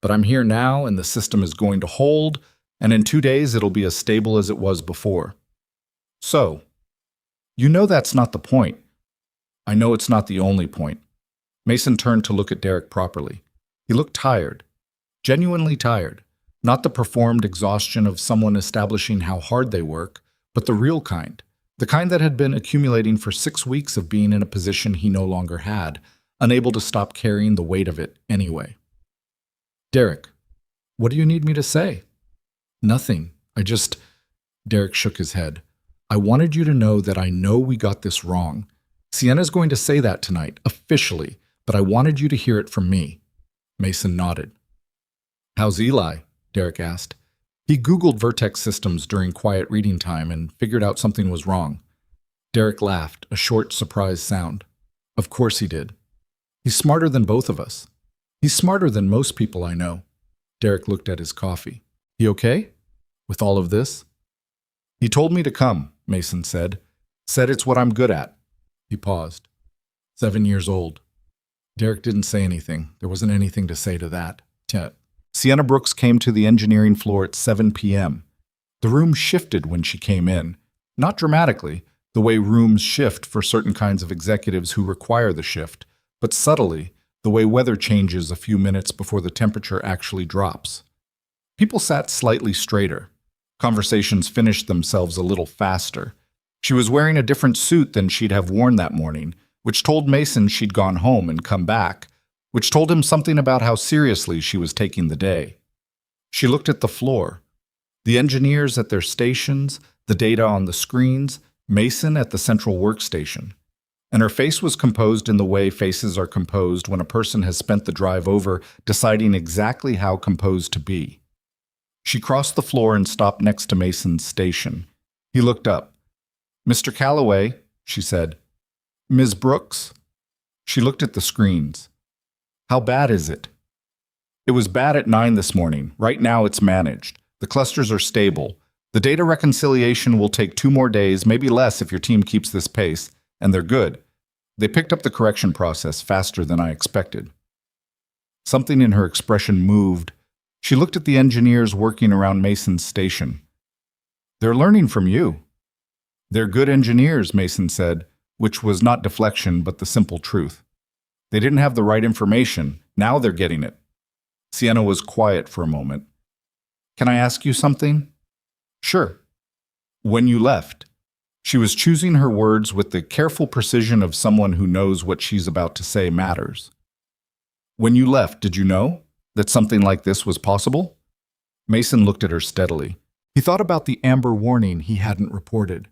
"But I'm here now and the system is going to hold, and in 2 days it'll be as stable as it was before. So, you know that's not the point." "I know it's not the only point." Mason turned to look at Derek properly. He looked tired. Genuinely tired. Not the performed exhaustion of someone establishing how hard they work, but the real kind. The kind that had been accumulating for 6 weeks of being in a position he no longer had, unable to stop carrying the weight of it anyway. "Derek, what do you need me to say?" "Nothing. Derek shook his head. "I wanted you to know that I know we got this wrong. Sienna's going to say that tonight, officially, but I wanted you to hear it from me." Mason nodded. "How's Eli?" Derek asked. He Googled Vertex systems during quiet reading time and figured out something was wrong. Derek laughed, a short, surprised sound. "Of course he did. He's smarter than both of us. He's smarter than most people I know." Derek looked at his coffee. "He okay? With all of this?" "He told me to come," Mason said. "Said it's what I'm good at." He paused. 7 years old. Derek didn't say anything. There wasn't anything to say to that. Sienna Brooks came to the engineering floor at 7 p.m. The room shifted when she came in. Not dramatically, the way rooms shift for certain kinds of executives who require the shift, but subtly, the way weather changes a few minutes before the temperature actually drops. People sat slightly straighter. Conversations finished themselves a little faster. She was wearing a different suit than she'd have worn that morning, which told Mason she'd gone home and come back, which told him something about how seriously she was taking the day. She looked at the floor, the engineers at their stations, the data on the screens, Mason at the central workstation. And her face was composed in the way faces are composed when a person has spent the drive over deciding exactly how composed to be. She crossed the floor and stopped next to Mason's station. He looked up. "Mr. Calloway," she said. "Ms. Brooks?" She looked at the screens. "How bad is it?" "It was bad at 9 this morning. Right now it's managed. The clusters are stable. The data reconciliation will take 2 more days, maybe less if your team keeps this pace, and they're good. They picked up the correction process faster than I expected." Something in her expression moved. She looked at the engineers working around Mason's station. "They're learning from you." "They're good engineers," Mason said, which was not deflection but the simple truth. "They didn't have the right information. Now they're getting it." Sienna was quiet for a moment. "Can I ask you something?" "Sure." "When you left," she was choosing her words with the careful precision of someone who knows what she's about to say matters. "When you left, did you know that something like this was possible?" Mason looked at her steadily. He thought about the amber warning he hadn't reported,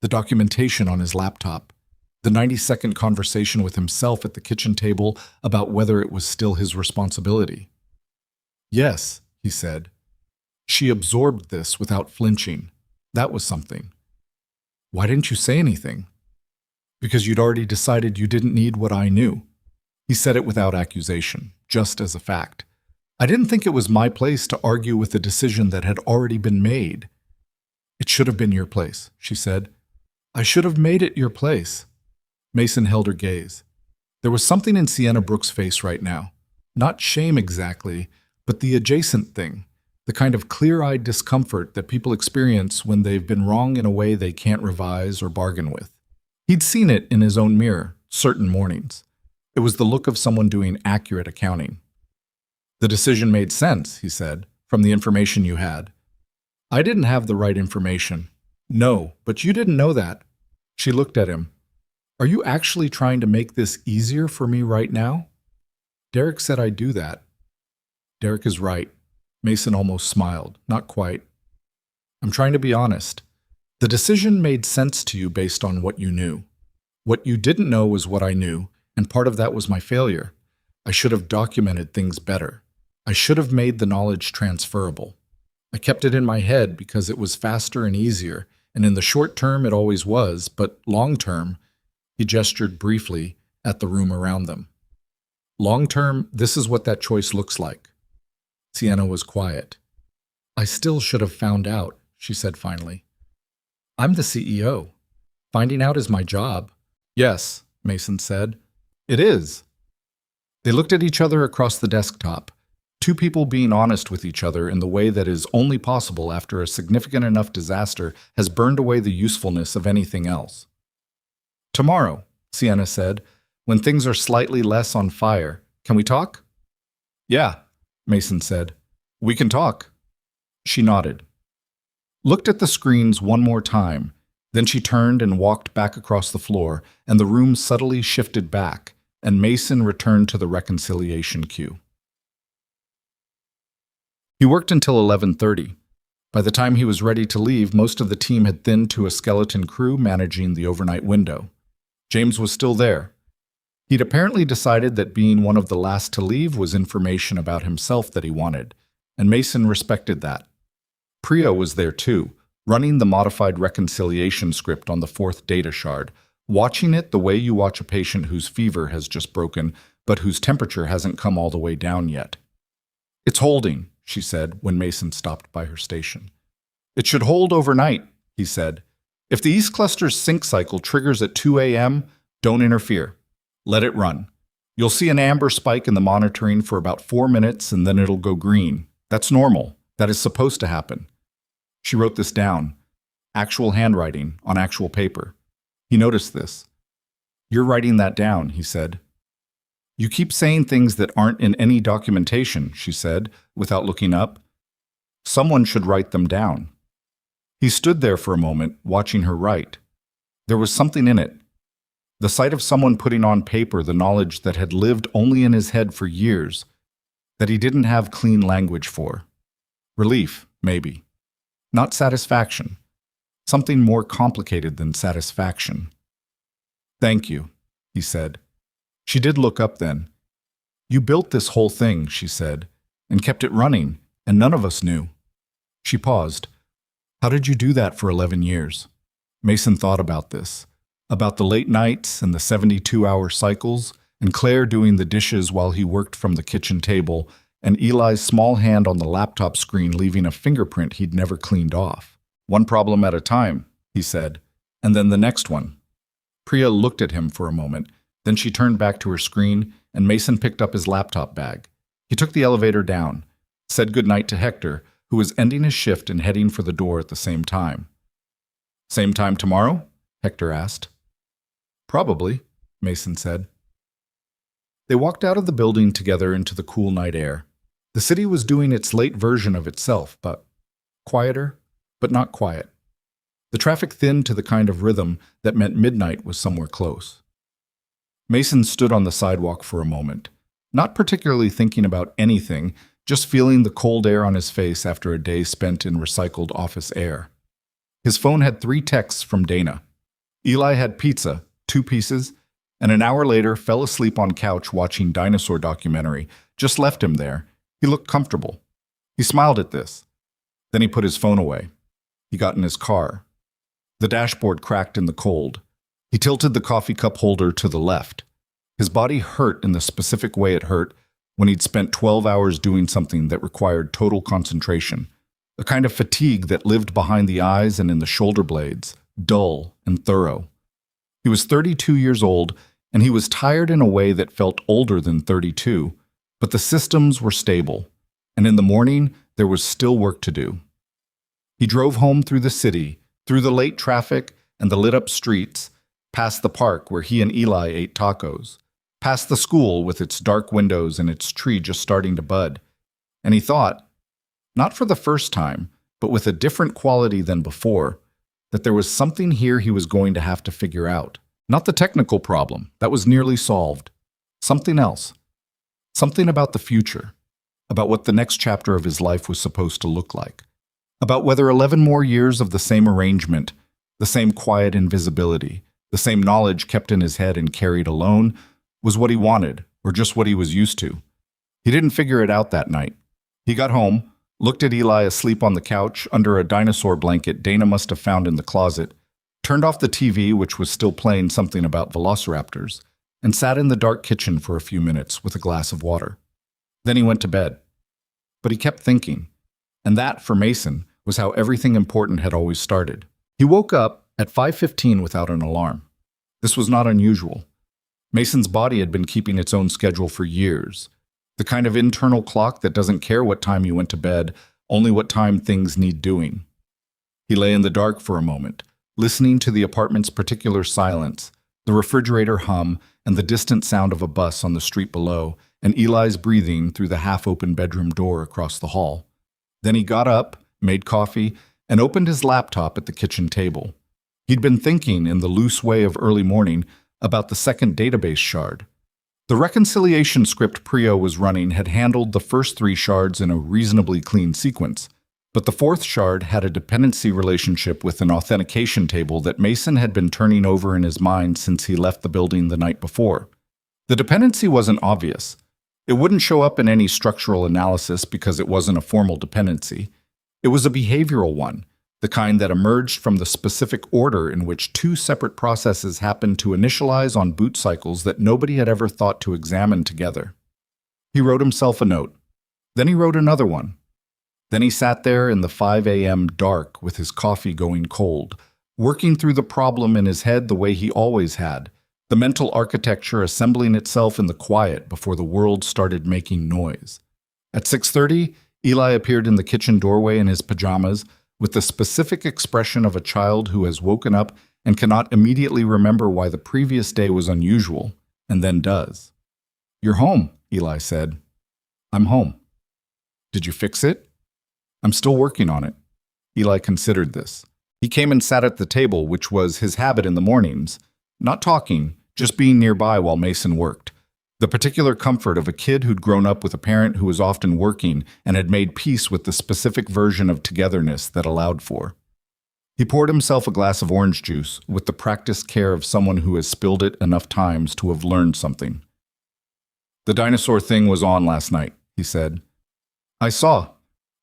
the documentation on his laptop, the 90-second conversation with himself at the kitchen table about whether it was still his responsibility. "Yes," he said. She absorbed this without flinching. That was something. "Why didn't you say anything?" "Because you'd already decided you didn't need what I knew." He said it without accusation, just as a fact. "I didn't think it was my place to argue with a decision that had already been made." "It should have been your place," she said. "I should have made it your place." Mason held her gaze. There was something in Sienna Brooks' face right now. Not shame exactly, but the adjacent thing. The kind of clear-eyed discomfort that people experience when they've been wrong in a way they can't revise or bargain with. He'd seen it in his own mirror, certain mornings. It was the look of someone doing accurate accounting. "The decision made sense," he said, "from the information you had." "I didn't have the right information." "No, but you didn't know that." She looked at him. "Are you actually trying to make this easier for me right now?" "Derek said I'd do that." "Derek is right." Mason almost smiled. Not quite. "I'm trying to be honest. The decision made sense to you based on what you knew. What you didn't know was what I knew, and part of that was my failure. I should have documented things better. I should have made the knowledge transferable. I kept it in my head because it was faster and easier, and in the short term it always was, but long term," he gestured briefly at the room around them. "Long term, this is what that choice looks like." Sienna was quiet. "I still should have found out," she said finally. "I'm the CEO. Finding out is my job." "Yes," Mason said. "It is." They looked at each other across the desktop, two people being honest with each other in the way that is only possible after a significant enough disaster has burned away the usefulness of anything else. "Tomorrow," Sienna said, "when things are slightly less on fire, can we talk?" "Yeah," Mason said. "We can talk." She nodded. Looked at the screens one more time, then she turned and walked back across the floor, and the room subtly shifted back, and Mason returned to the reconciliation queue. He worked until 11:30. By the time he was ready to leave, most of the team had thinned to a skeleton crew managing the overnight window. James was still there. He'd apparently decided that being one of the last to leave was information about himself that he wanted, and Mason respected that. Priya was there too, running the modified reconciliation script on the 4th data shard, watching it the way you watch a patient whose fever has just broken, but whose temperature hasn't come all the way down yet. "It's holding," she said when Mason stopped by her station. "It should hold overnight," he said. "If the East Cluster's sync cycle triggers at 2 a.m., don't interfere. Let it run. You'll see an amber spike in the monitoring for about 4 minutes and then it'll go green. That's normal. That is supposed to happen." She wrote this down. Actual handwriting on actual paper. He noticed this. "You're writing that down," he said. "You keep saying things that aren't in any documentation," she said, without looking up. "Someone should write them down." He stood there for a moment, watching her write. There was something in it. The sight of someone putting on paper the knowledge that had lived only in his head for years, that he didn't have clean language for. Relief, maybe. Not satisfaction. Something more complicated than satisfaction. "Thank you," he said. She did look up then. "You built this whole thing," she said, "and kept it running, and none of us knew." She paused. "How did you do that for 11 years? Mason thought about this, about the late nights and the 72-hour cycles, and Claire doing the dishes while he worked from the kitchen table, and Eli's small hand on the laptop screen leaving a fingerprint he'd never cleaned off. "One problem at a time," he said, "and then the next one." Priya looked at him for a moment, then she turned back to her screen, and Mason picked up his laptop bag. He took the elevator down, said goodnight to Hector, who was ending his shift and heading for the door at the same time. "Same time tomorrow?" Hector asked. "Probably," Mason said. They walked out of the building together into the cool night air. The city was doing its late version of itself, but quieter, but not quiet. The traffic thinned to the kind of rhythm that meant midnight was somewhere close. Mason stood on the sidewalk for a moment, not particularly thinking about anything, just feeling the cold air on his face after a day spent in recycled office air. His phone had 3 texts from Dana. Eli had pizza, 2 pieces, and an hour later fell asleep on couch watching dinosaur documentary. Just left him there. He looked comfortable. He smiled at this. Then he put his phone away. He got in his car. The dashboard cracked in the cold. He tilted the coffee cup holder to the left. His body hurt in the specific way it hurt when he'd spent 12 hours doing something that required total concentration, a kind of fatigue that lived behind the eyes and in the shoulder blades, dull and thorough. He was 32 years old, and he was tired in a way that felt older than 32, but the systems were stable, and in the morning there was still work to do. He drove home through the city, through the late traffic and the lit-up streets, past the park where he and Eli ate tacos, past the school with its dark windows and its tree just starting to bud. And he thought, not for the first time, but with a different quality than before, that there was something here he was going to have to figure out. Not the technical problem, that was nearly solved. Something else. Something about the future, about what the next chapter of his life was supposed to look like, about whether 11 more years of the same arrangement, the same quiet invisibility, the same knowledge kept in his head and carried alone, was what he wanted, or just what he was used to. He didn't figure it out that night. He got home, looked at Eli asleep on the couch under a dinosaur blanket Dana must have found in the closet, turned off the TV, which was still playing something about velociraptors, and sat in the dark kitchen for a few minutes with a glass of water. Then he went to bed. But he kept thinking, and that, for Mason, was how everything important had always started. He woke up at 5:15 without an alarm. This was not unusual. Mason's body had been keeping its own schedule for years, the kind of internal clock that doesn't care what time you went to bed, only what time things need doing. He lay in the dark for a moment, listening to the apartment's particular silence, the refrigerator hum, and the distant sound of a bus on the street below, and Eli's breathing through the half-open bedroom door across the hall. Then he got up, made coffee, and opened his laptop at the kitchen table. He'd been thinking, in the loose way of early morning, about the second database shard. The reconciliation script Priya was running had handled the first 3 shards in a reasonably clean sequence, but the 4th shard had a dependency relationship with an authentication table that Mason had been turning over in his mind since he left the building the night before. The dependency wasn't obvious. It wouldn't show up in any structural analysis because it wasn't a formal dependency. It was a behavioral one, the kind that emerged from the specific order in which 2 separate processes happened to initialize on boot cycles that nobody had ever thought to examine together. He wrote himself a note. Then he wrote another one. Then he sat there in the 5 a.m. dark with his coffee going cold, working through the problem in his head the way he always had, the mental architecture assembling itself in the quiet before the world started making noise. At 6:30, Eli appeared in the kitchen doorway in his pajamas, with the specific expression of a child who has woken up and cannot immediately remember why the previous day was unusual, and then does. "You're home," Eli said. "I'm home." "Did you fix it?" "I'm still working on it." Eli considered this. He came and sat at the table, which was his habit in the mornings, not talking, just being nearby while Mason worked. The particular comfort of a kid who'd grown up with a parent who was often working and had made peace with the specific version of togetherness that allowed for. He poured himself a glass of orange juice with the practiced care of someone who has spilled it enough times to have learned something. "The dinosaur thing was on last night," he said. "I saw.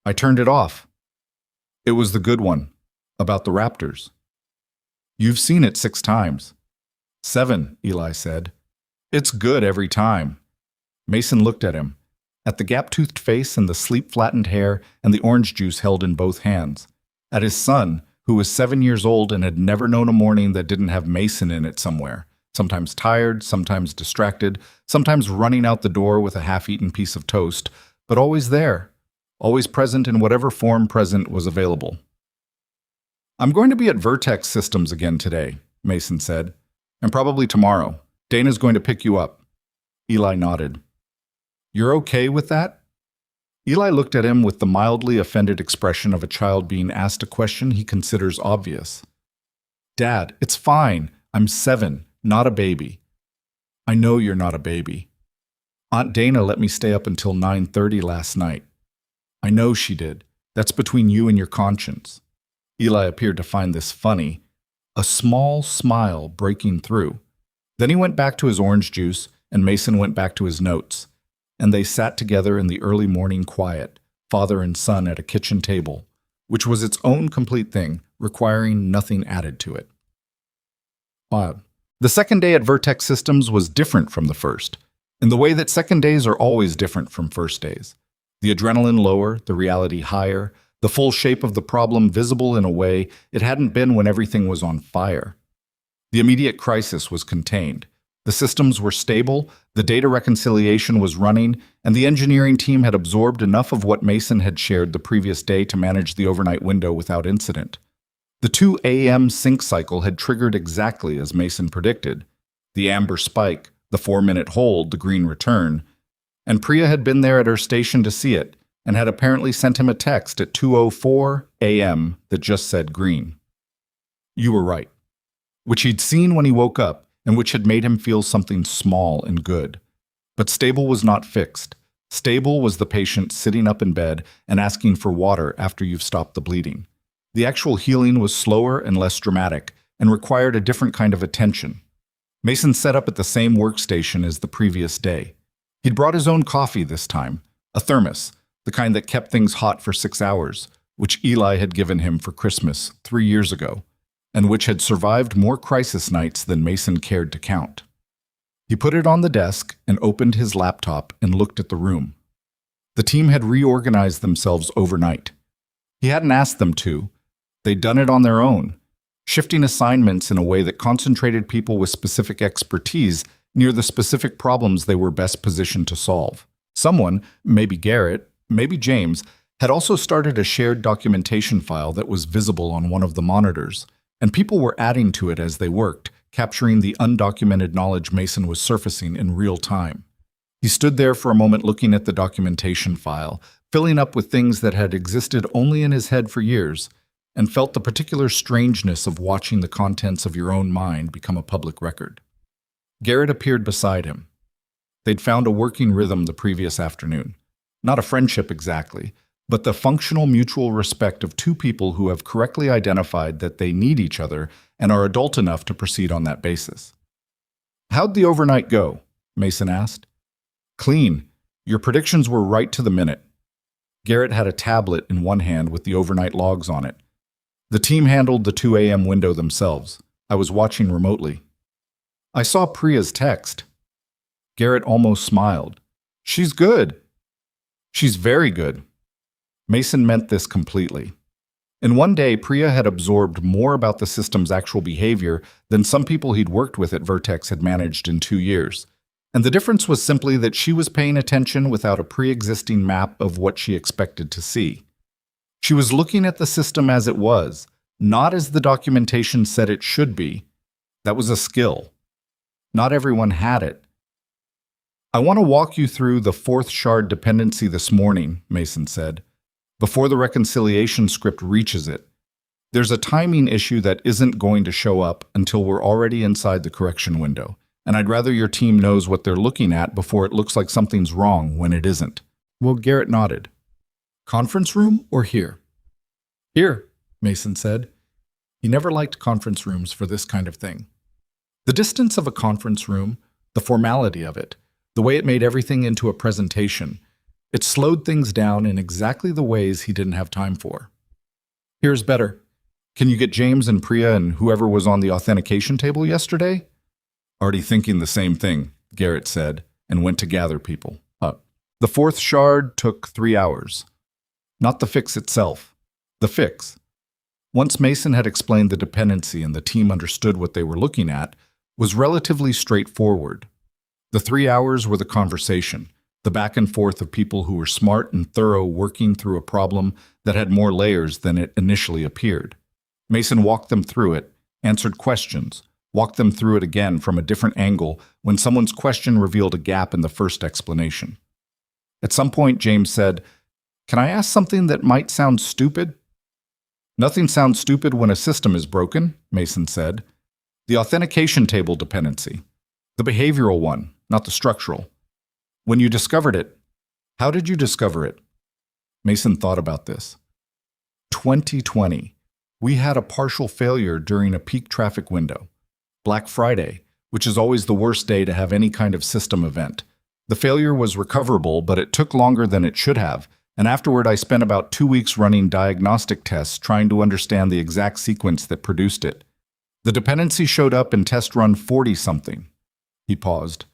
I turned it off. It was the good one, about the raptors." "You've seen it 6 times. 7, Eli said. "It's good every time." Mason looked at him, at the gap-toothed face and the sleep-flattened hair and the orange juice held in both hands, at his son, who was 7 years old and had never known a morning that didn't have Mason in it somewhere, sometimes tired, sometimes distracted, sometimes running out the door with a half-eaten piece of toast, but always there, always present in whatever form present was available. "I'm going to be at Vertex Systems again today," Mason said, "and probably tomorrow. Dana's going to pick you up." Eli nodded. "You're okay with that?" Eli looked at him with the mildly offended expression of a child being asked a question he considers obvious. "Dad, it's fine. I'm 7, not a baby." "I know you're not a baby. Aunt Dana let me stay up until 9:30 last night." "I know she did. That's between you and your conscience." Eli appeared to find this funny, a small smile breaking through. Then he went back to his orange juice, and Mason went back to his notes, and they sat together in the early morning quiet, father and son at a kitchen table, which was its own complete thing, requiring nothing added to it. The second day at Vertex Systems was different from the first, in the way that second days are always different from first days. The adrenaline lower, the reality higher, the full shape of the problem visible in a way it hadn't been when everything was on fire. The immediate crisis was contained. The systems were stable, the data reconciliation was running, and the engineering team had absorbed enough of what Mason had shared the previous day to manage the overnight window without incident. The 2 a.m. sync cycle had triggered exactly as Mason predicted. The amber spike, the 4-minute hold, the green return. And Priya had been there at her station to see it, and had apparently sent him a text at 2:04 a.m. that just said green. "You were right," which he'd seen when he woke up, and which had made him feel something small and good. But stable was not fixed. Stable was the patient sitting up in bed and asking for water after you've stopped the bleeding. The actual healing was slower and less dramatic, and required a different kind of attention. Mason set up at the same workstation as the previous day. He'd brought his own coffee this time, a thermos, the kind that kept things hot for 6 hours, which Eli had given him for Christmas 3 years ago, and which had survived more crisis nights than Mason cared to count. He put it on the desk and opened his laptop and looked at the room. The team had reorganized themselves overnight. He hadn't asked them to. They'd done it on their own, shifting assignments in a way that concentrated people with specific expertise near the specific problems they were best positioned to solve. Someone, maybe Garrett, maybe James, had also started a shared documentation file that was visible on one of the monitors, and people were adding to it as they worked, capturing the undocumented knowledge Mason was surfacing in real time. He stood there for a moment looking at the documentation file, filling up with things that had existed only in his head for years, and felt the particular strangeness of watching the contents of your own mind become a public record. Garrett appeared beside him. They'd found a working rhythm the previous afternoon. Not a friendship exactly, but the functional mutual respect of 2 people who have correctly identified that they need each other and are adult enough to proceed on that basis. "How'd the overnight go?" Mason asked. "Clean. Your predictions were right to the minute." Garrett had a tablet in one hand with the overnight logs on it. "The team handled the 2 a.m. window themselves. I was watching remotely." "I saw Priya's text." Garrett almost smiled. "She's good." "She's very good." Mason meant this completely. In one day, Priya had absorbed more about the system's actual behavior than some people he'd worked with at Vertex had managed in 2 years. And the difference was simply that she was paying attention without a pre-existing map of what she expected to see. She was looking at the system as it was, not as the documentation said it should be. That was a skill. Not everyone had it. "I want to walk you through the 4th shard dependency this morning," Mason said, "before the reconciliation script reaches it. There's a timing issue that isn't going to show up until we're already inside the correction window, And I'd rather your team knows what they're looking at before it looks like something's wrong when it isn't. Well, Garrett nodded. Conference room or here? Here, Mason said. He never liked conference rooms for this kind of thing. The distance of a conference room, the formality of it, the way it made everything into a presentation, it slowed things down in exactly the ways he didn't have time for. Here's better. Can you get James and Priya and whoever was on the authentication table yesterday? Already thinking the same thing, Garrett said, and went to gather people. The fourth shard took 3 hours. Not the fix itself. The fix. Once Mason had explained the dependency and the team understood what they were looking at, was relatively straightforward. The 3 hours were the conversation, the back and forth of people who were smart and thorough working through a problem that had more layers than it initially appeared. Mason walked them through it, answered questions, walked them through it again from a different angle when someone's question revealed a gap in the first explanation. At some point, James said, "Can I ask something that might sound stupid?" "Nothing sounds stupid when a system is broken," Mason said. "The authentication table dependency. The behavioral one, not the structural. When you discovered it, how did you discover it?" Mason thought about this. 2020. We had a partial failure during a peak traffic window. Black Friday, which is always the worst day to have any kind of system event. The failure was recoverable, but it took longer than it should have, and afterward I spent about 2 weeks running diagnostic tests trying to understand the exact sequence that produced it. The dependency showed up in test run 40-something. He paused.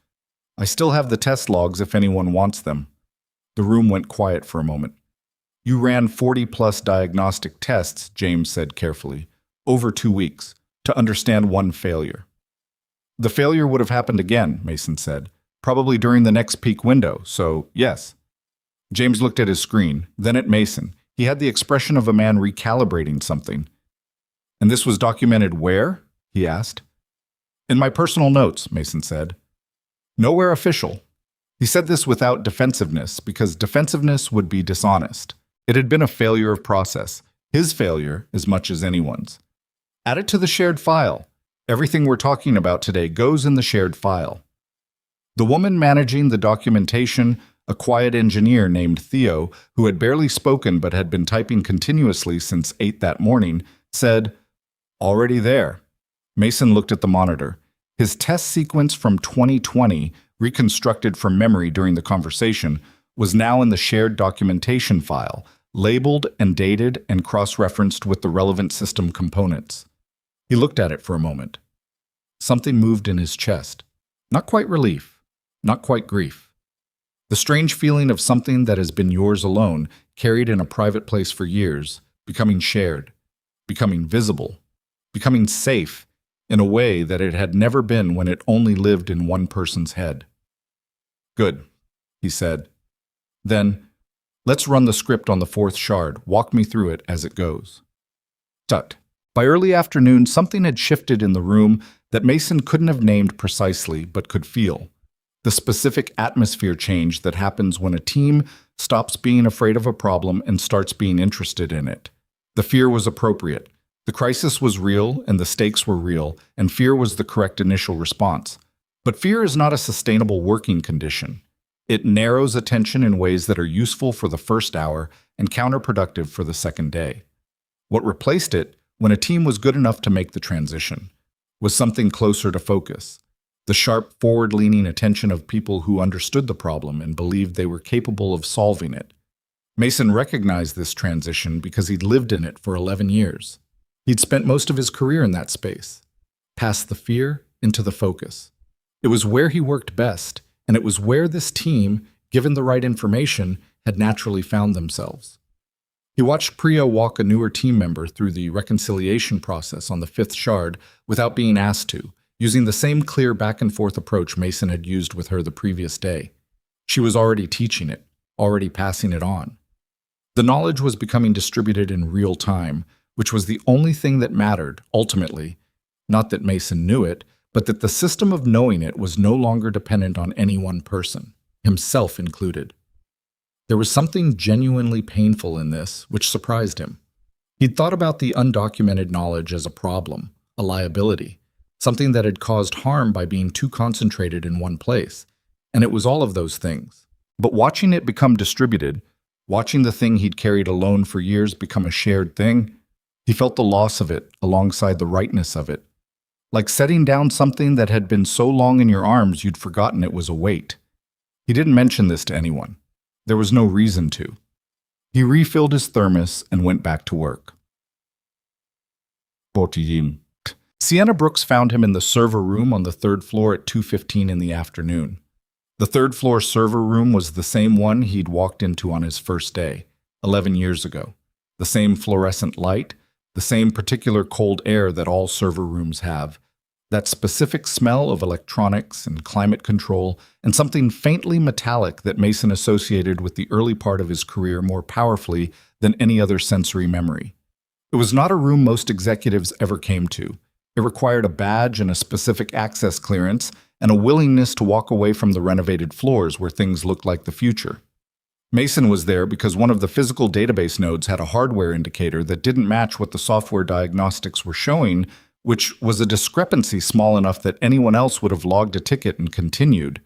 I still have the test logs if anyone wants them. The room went quiet for a moment. You ran 40-plus diagnostic tests, James said carefully, over 2 weeks, to understand one failure. The failure would have happened again, Mason said, probably during the next peak window, so yes. James looked at his screen, then at Mason. He had the expression of a man recalibrating something. And this was documented where? He asked. In my personal notes, Mason said. Nowhere official. He said this without defensiveness, because defensiveness would be dishonest. It had been a failure of process, his failure as much as anyone's. Add it to the shared file. Everything we're talking about today goes in the shared file. The woman managing the documentation, a quiet engineer named Theo, who had barely spoken but had been typing continuously since 8 that morning, said, Already there. Mason looked at the monitor. His test sequence from 2020, reconstructed from memory during the conversation, was now in the shared documentation file, labeled and dated and cross-referenced with the relevant system components. He looked at it for a moment. Something moved in his chest. Not quite relief, not quite grief. The strange feeling of something that has been yours alone, carried in a private place for years, becoming shared, becoming visible, becoming safe in a way that it had never been when it only lived in one person's head. Good, he said. Then, let's run the script on the fourth shard. Walk me through it as it goes. Tut. By early afternoon, something had shifted in the room that Mason couldn't have named precisely, but could feel. The specific atmosphere change that happens when a team stops being afraid of a problem and starts being interested in it. The fear was appropriate. The crisis was real, and the stakes were real, and fear was the correct initial response. But fear is not a sustainable working condition. It narrows attention in ways that are useful for the first hour and counterproductive for the second day. What replaced it, when a team was good enough to make the transition, was something closer to focus. The sharp, forward-leaning attention of people who understood the problem and believed they were capable of solving it. Mason recognized this transition because he'd lived in it for 11 years. He'd spent most of his career in that space, past the fear into the focus. It was where he worked best, and it was where this team, given the right information, had naturally found themselves. He watched Priya walk a newer team member through the reconciliation process on the fifth shard without being asked to, using the same clear back-and-forth approach Mason had used with her the previous day. She was already teaching it, already passing it on. The knowledge was becoming distributed in real time, which was the only thing that mattered, ultimately. Not that Mason knew it, but that the system of knowing it was no longer dependent on any one person, himself included. There was something genuinely painful in this, which surprised him. He'd thought about the undocumented knowledge as a problem, a liability, something that had caused harm by being too concentrated in one place. And it was all of those things. But watching it become distributed, watching the thing he'd carried alone for years become a shared thing, he felt the loss of it alongside the rightness of it. Like setting down something that had been so long in your arms you'd forgotten it was a weight. He didn't mention this to anyone. There was no reason to. He refilled his thermos and went back to work. Sienna Brooks found him in the server room on the third floor at 2:15 in the afternoon. The third floor server room was the same one he'd walked into on his first day, 11 years ago. The same fluorescent light, the same particular cold air that all server rooms have, that specific smell of electronics and climate control, and something faintly metallic that Mason associated with the early part of his career more powerfully than any other sensory memory. It was not a room most executives ever came to. It required a badge and a specific access clearance and a willingness to walk away from the renovated floors where things looked like the future. Mason was there because one of the physical database nodes had a hardware indicator that didn't match what the software diagnostics were showing, which was a discrepancy small enough that anyone else would have logged a ticket and continued,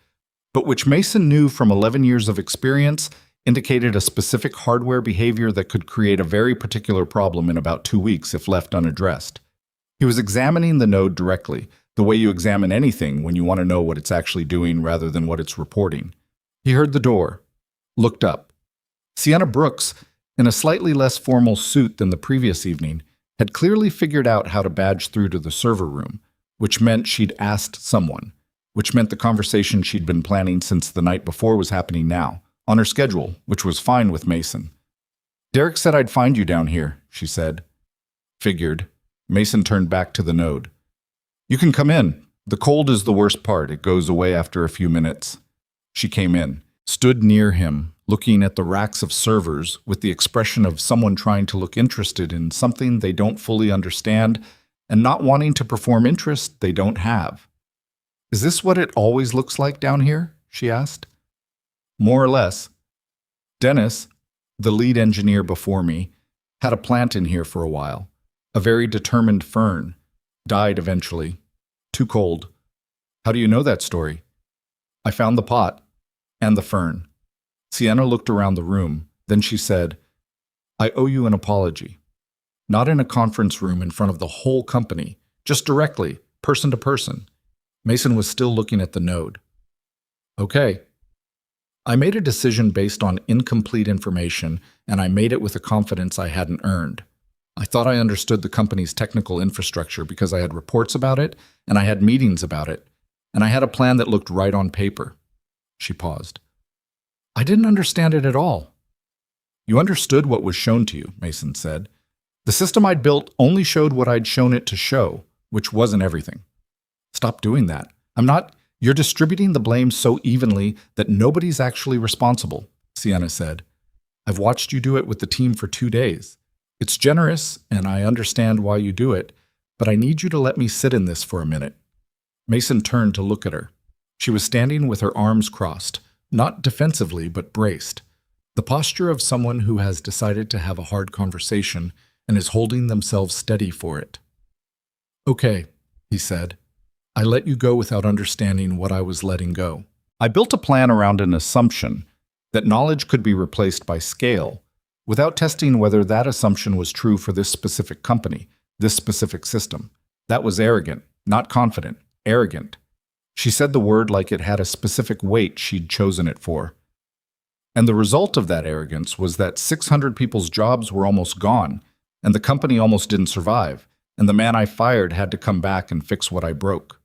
but which Mason knew from 11 years of experience indicated a specific hardware behavior that could create a very particular problem in about 2 weeks if left unaddressed. He was examining the node directly, the way you examine anything when you want to know what it's actually doing rather than what it's reporting. He heard the door, looked up. Sienna Brooks, in a slightly less formal suit than the previous evening, had clearly figured out how to badge through to the server room, which meant she'd asked someone, which meant the conversation she'd been planning since the night before was happening now, on her schedule, which was fine with Mason. "Derek said I'd find you down here," she said. Figured. Mason turned back to the node. "You can come in. The cold is the worst part. It goes away after a few minutes." She came in, stood near him, looking at the racks of servers with the expression of someone trying to look interested in something they don't fully understand and not wanting to perform interest they don't have. "Is this what it always looks like down here?" she asked. "More or less. Dennis, the lead engineer before me, had a plant in here for a while. A very determined fern. Died eventually. Too cold." "How do you know that story?" "I found the pot. And the fern." Sienna looked around the room. Then she said, "I owe you an apology. Not in a conference room in front of the whole company, just directly, person to person." Mason was still looking at the node. "Okay. I made a decision based on incomplete information, and I made it with a confidence I hadn't earned. I thought I understood the company's technical infrastructure because I had reports about it, and I had meetings about it, and I had a plan that looked right on paper." She paused. "I didn't understand it at all." "You understood what was shown to you," Mason said. "The system I'd built only showed what I'd shown it to show, which wasn't everything." "Stop doing that. You're distributing the blame so evenly that nobody's actually responsible," Sienna said. "I've watched you do it with the team for 2 days. It's generous, and I understand why you do it, but I need you to let me sit in this for a minute." Mason turned to look at her. She was standing with her arms crossed, not defensively but braced, the posture of someone who has decided to have a hard conversation and is holding themselves steady for it. "Okay," he said. "I let you go without understanding what I was letting go. I built a plan around an assumption that knowledge could be replaced by scale, without testing whether that assumption was true for this specific company, this specific system. That was arrogant, not confident, arrogant." She said the word like it had a specific weight she'd chosen it for. "And the result of that arrogance was that 600 people's jobs were almost gone, and the company almost didn't survive, and the man I fired had to come back and fix what I broke."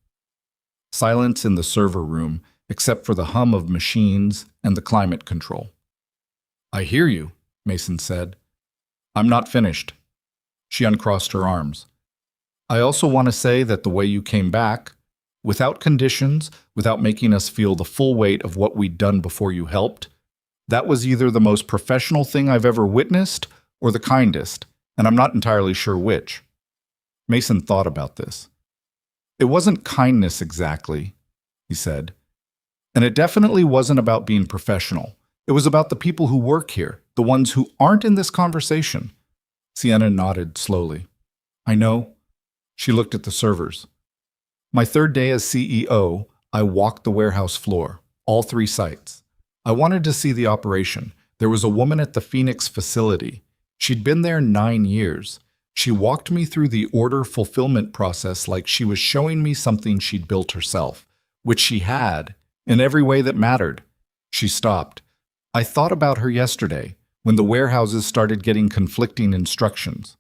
Silence in the server room, except for the hum of machines and the climate control. "I hear you," Mason said. "I'm not finished." She uncrossed her arms. "I also want to say that the way you came back, without conditions, without making us feel the full weight of what we'd done before you helped, that was either the most professional thing I've ever witnessed or the kindest, and I'm not entirely sure which." Mason thought about this. "It wasn't kindness exactly," he said. "And it definitely wasn't about being professional. It was about the people who work here, the ones who aren't in this conversation." Sienna nodded slowly. "I know." She looked at the servers. My third day as CEO, I walked the warehouse floor, all three sites. I wanted to see the operation. There was a woman at the Phoenix facility. She'd been there 9 years. She walked me through the order fulfillment process like she was showing me something she'd built herself, which she had, in every way that mattered. She stopped. I thought about her yesterday, when the warehouses started getting conflicting instructions.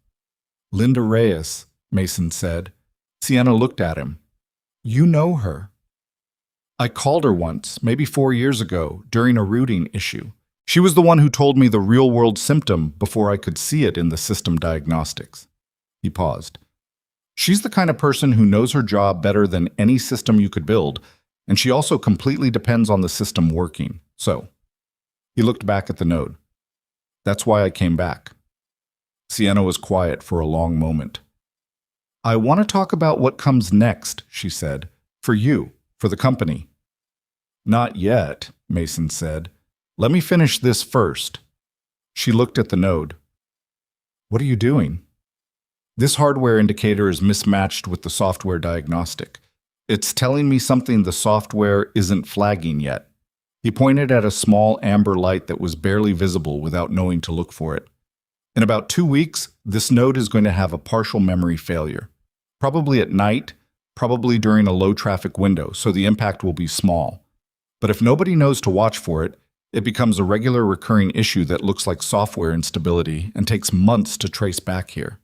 Linda Reyes, Mason said. Sienna looked at him. You know her. I called her once, maybe 4 years ago, during a routing issue. She was the one who told me the real-world symptom before I could see it in the system diagnostics. He paused. She's the kind of person who knows her job better than any system you could build, and she also completely depends on the system working. So, he looked back at the node. That's why I came back. Sienna was quiet for a long moment. I want to talk about what comes next, she said. For you, for the company. Not yet, Mason said. Let me finish this first. She looked at the node. What are you doing? This hardware indicator is mismatched with the software diagnostic. It's telling me something the software isn't flagging yet. He pointed at a small amber light that was barely visible without knowing to look for it. In about 2 weeks, this node is going to have a partial memory failure. Probably at night, probably during a low-traffic window, so the impact will be small. But if nobody knows to watch for it, it becomes a regular recurring issue that looks like software instability and takes months to trace back here.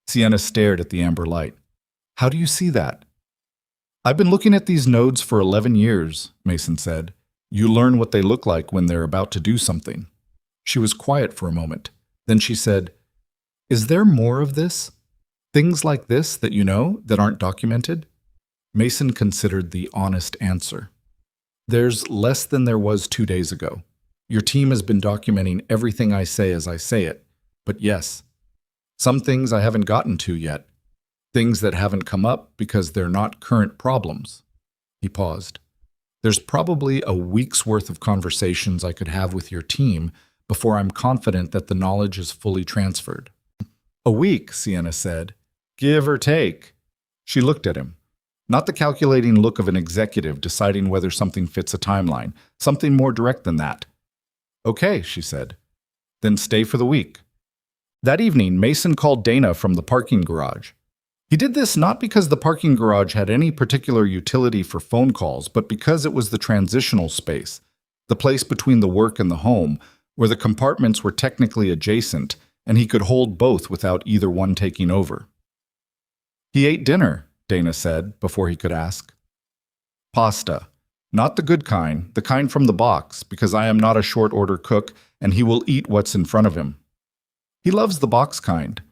Sienna stared at the amber light. How do you see that? I've been looking at these nodes for 11 years, Mason said. You learn what they look like when they're about to do something. She was quiet for a moment. Then she said, Is there more of this? Things like this that you know that aren't documented? Mason considered the honest answer. There's less than there was 2 days ago. Your team has been documenting everything I say as I say it. But yes, some things I haven't gotten to yet. Things that haven't come up because they're not current problems. He paused. There's probably a week's worth of conversations I could have with your team before I'm confident that the knowledge is fully transferred. A week, Sienna said. Give or take. She looked at him. Not the calculating look of an executive deciding whether something fits a timeline. Something more direct than that. Okay, she said. Then stay for the week. That evening, Mason called Dana from the parking garage. He did this not because the parking garage had any particular utility for phone calls, but because it was the transitional space, the place between the work and the home, where the compartments were technically adjacent, and he could hold both without either one taking over. He ate dinner, Dana said, before he could ask. Pasta. Not the good kind, the kind from the box, because I am not a short-order cook, and he will eat what's in front of him. He loves the box kind.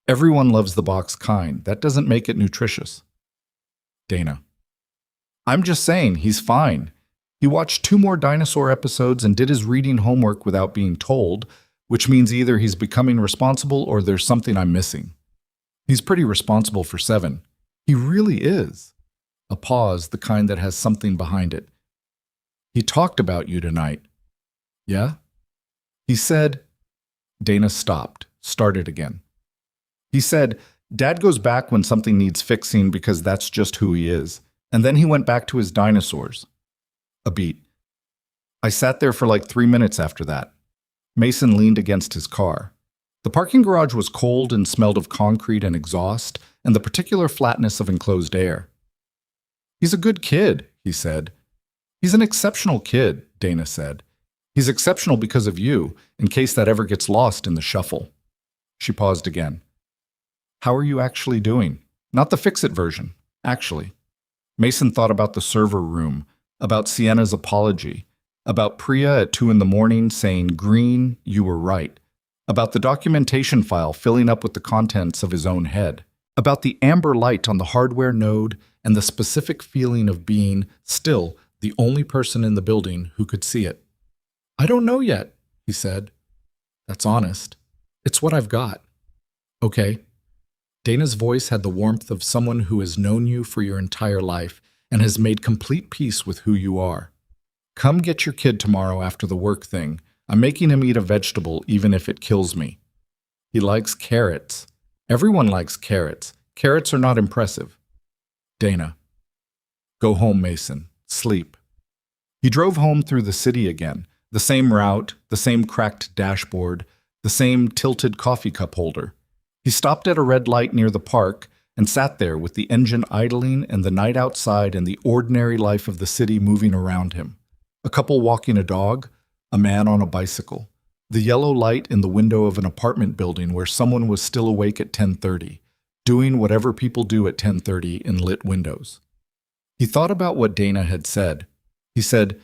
Everyone loves the box kind. That doesn't make it nutritious. Dana. I'm just saying, he's fine. He watched 2 more dinosaur episodes and did his reading homework without being told, which means either he's becoming responsible or there's something I'm missing. He's pretty responsible for 7. He really is. A pause, the kind that has something behind it. He talked about you tonight. Yeah? He said... Dana stopped, started again. He said, Dad goes back when something needs fixing because that's just who he is. And then he went back to his dinosaurs. A beat. I sat there for like 3 minutes after that. Mason leaned against his car. The parking garage was cold and smelled of concrete and exhaust and the particular flatness of enclosed air. He's a good kid, he said. He's an exceptional kid, Dana said. He's exceptional because of you, in case that ever gets lost in the shuffle. She paused again. How are you actually doing? Not the fix-it version, actually. Mason thought about the server room, about Sienna's apology, about Priya at 2 a.m. saying, Green, you were right, about the documentation file filling up with the contents of his own head, about the amber light on the hardware node and the specific feeling of being, still, the only person in the building who could see it. I don't know yet, he said. That's honest. It's what I've got. Okay. Dana's voice had the warmth of someone who has known you for your entire life and has made complete peace with who you are. Come get your kid tomorrow after the work thing. I'm making him eat a vegetable even if it kills me. He likes carrots. Everyone likes carrots. Carrots are not impressive. Dana. Go home, Mason. Sleep. He drove home through the city again, the same route, the same cracked dashboard, the same tilted coffee cup holder. He stopped at a red light near the park and sat there with the engine idling and the night outside and the ordinary life of the city moving around him. A couple walking a dog, a man on a bicycle, the yellow light in the window of an apartment building where someone was still awake at 10:30, doing whatever people do at 10:30 in lit windows. He thought about what Dana had said. He said,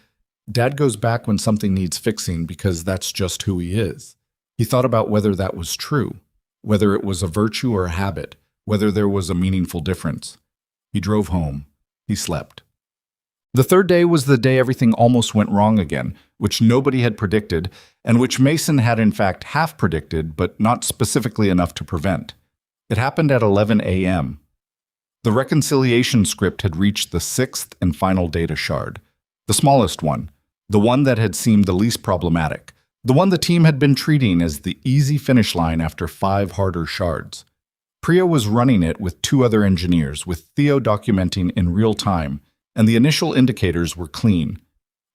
"Dad goes back when something needs fixing because that's just who he is." He thought about whether that was true, whether it was a virtue or a habit, whether there was a meaningful difference. He drove home. He slept. The third day was the day everything almost went wrong again, which nobody had predicted, and which Mason had in fact half predicted, but not specifically enough to prevent. It happened at 11 a.m. The reconciliation script had reached the sixth and final data shard, the smallest one, the one that had seemed the least problematic, the one the team had been treating as the easy finish line after 5 harder shards. Priya was running it with 2 other engineers, with Theo documenting in real time, and the initial indicators were clean.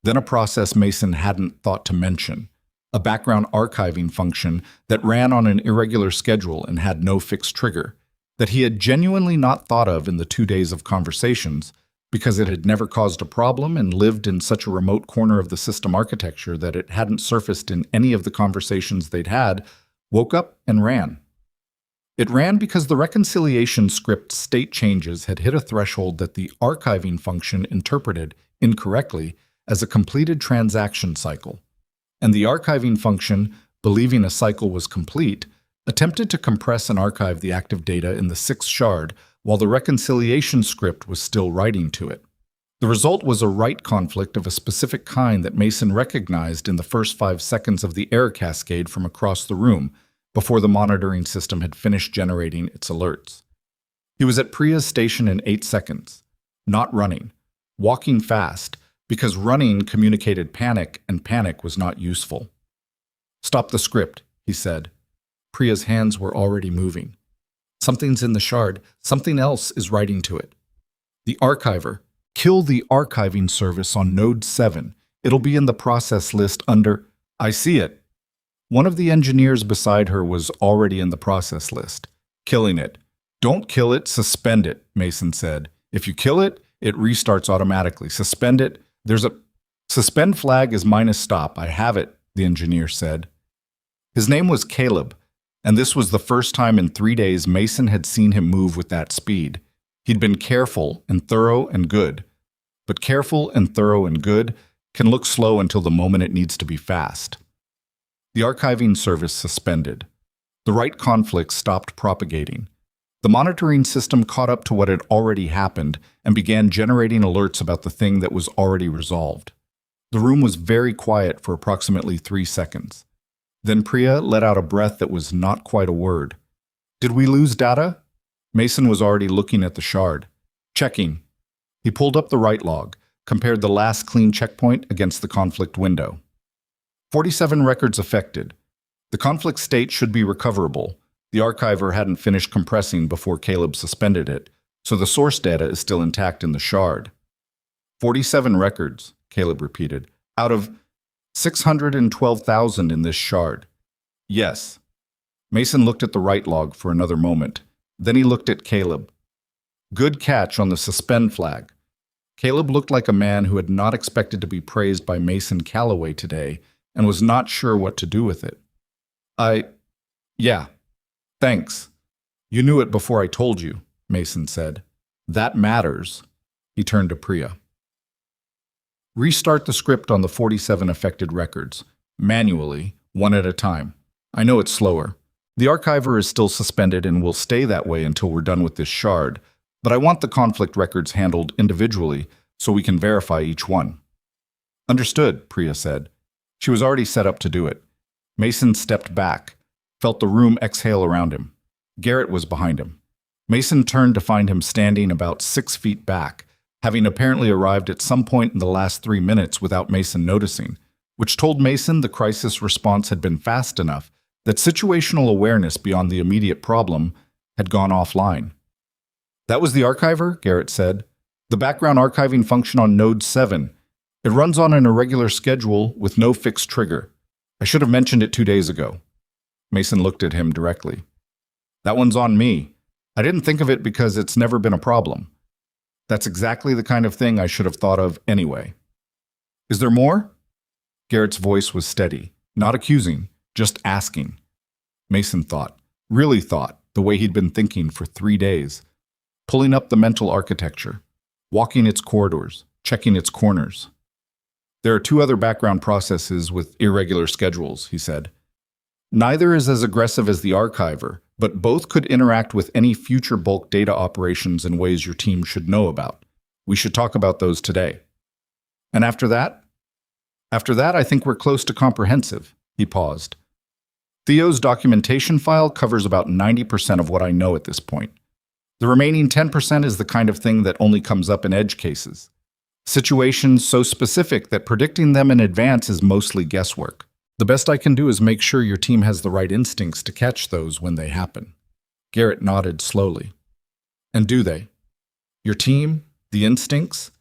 Then a process Mason hadn't thought to mention, a background archiving function that ran on an irregular schedule and had no fixed trigger, that he had genuinely not thought of in the 2 days of conversations, because it had never caused a problem and lived in such a remote corner of the system architecture that it hadn't surfaced in any of the conversations they'd had, woke up and ran. It ran because the reconciliation script state changes had hit a threshold that the archiving function interpreted, incorrectly, as a completed transaction cycle. And the archiving function, believing a cycle was complete, attempted to compress and archive the active data in the 6th shard while the reconciliation script was still writing to it. The result was a write conflict of a specific kind that Mason recognized in the first 5 seconds of the error cascade from across the room, before the monitoring system had finished generating its alerts. He was at Priya's station in 8 seconds, not running, walking fast, because running communicated panic, and panic was not useful. "Stop the script," he said. Priya's hands were already moving. "Something's in the shard. Something else is writing to it." "The archiver. Kill the archiving service on node 7. It'll be in the process list under—" "I see it." One of the engineers beside her was already in the process list. "Killing it." "Don't kill it, suspend it," Mason said. "If you kill it, it restarts automatically. Suspend it. There's a suspend flag is -stop. I have it," the engineer said. His name was Caleb, and this was the first time in 3 days Mason had seen him move with that speed. He'd been careful and thorough and good. But careful and thorough and good can look slow until the moment it needs to be fast. The archiving service suspended. The write conflict stopped propagating. The monitoring system caught up to what had already happened and began generating alerts about the thing that was already resolved. The room was very quiet for approximately 3 seconds. Then Priya let out a breath that was not quite a word. "Did we lose data?" Mason was already looking at the shard. "Checking." He pulled up the write log, compared the last clean checkpoint against the conflict window. 47 records affected. The conflict state should be recoverable. The archiver hadn't finished compressing before Caleb suspended it, so the source data is still intact in the shard. 47 records, Caleb repeated, out of 612,000 in this shard. Yes. Mason looked at the write log for another moment. Then he looked at Caleb. Good catch on the suspend flag. Caleb looked like a man who had not expected to be praised by Mason Calloway today and was not sure what to do with it. Yeah, thanks. You knew it before I told you, Mason said. That matters. He turned to Priya. Restart the script on the 47 affected records, manually, one at a time. I know it's slower. The archiver is still suspended and will stay that way until we're done with this shard, but I want the conflict records handled individually so we can verify each one. Understood, Priya said. She was already set up to do it. Mason stepped back, felt the room exhale around him. Garrett was behind him. Mason turned to find him standing about 6 feet back, having apparently arrived at some point in the last 3 minutes without Mason noticing, which told Mason the crisis response had been fast enough that situational awareness beyond the immediate problem had gone offline. That was the archiver, Garrett said. The background archiving function on Node 7. It runs on an irregular schedule with no fixed trigger. I should have mentioned it 2 days ago. Mason looked at him directly. That one's on me. I didn't think of it because it's never been a problem. That's exactly the kind of thing I should have thought of anyway. Is there more? Garrett's voice was steady, not accusing, just asking. Mason thought, really thought, the way he'd been thinking for 3 days. Pulling up the mental architecture, walking its corridors, checking its corners. There are 2 other background processes with irregular schedules, he said. Neither is as aggressive as the archiver, but both could interact with any future bulk data operations in ways your team should know about. We should talk about those today. And after that? After that, I think we're close to comprehensive. He paused. Theo's documentation file covers about 90% of what I know at this point. The remaining 10% is the kind of thing that only comes up in edge cases. Situations so specific that predicting them in advance is mostly guesswork. The best I can do is make sure your team has the right instincts to catch those when they happen. Garrett nodded slowly. And do they? Your team? The instincts?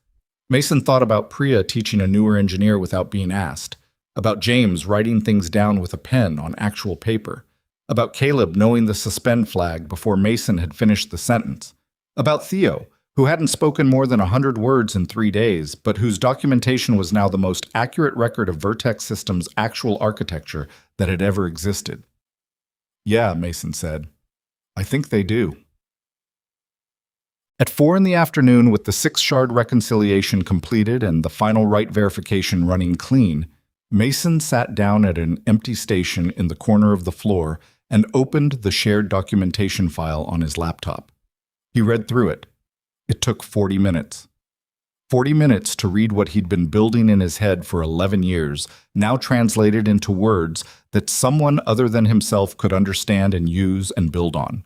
Mason thought about Priya teaching a newer engineer without being asked, about James writing things down with a pen on actual paper, about Caleb knowing the suspend flag before Mason had finished the sentence, about Theo, who hadn't spoken more than 100 words in 3 days, but whose documentation was now the most accurate record of Vertex Systems' actual architecture that had ever existed. Yeah, Mason said. I think they do. At 4 in the afternoon, with the 6-shard reconciliation completed and the final write verification running clean, Mason sat down at an empty station in the corner of the floor and opened the shared documentation file on his laptop. He read through it. It took 40 minutes. 40 minutes to read what he'd been building in his head for 11 years, now translated into words that someone other than himself could understand and use and build on.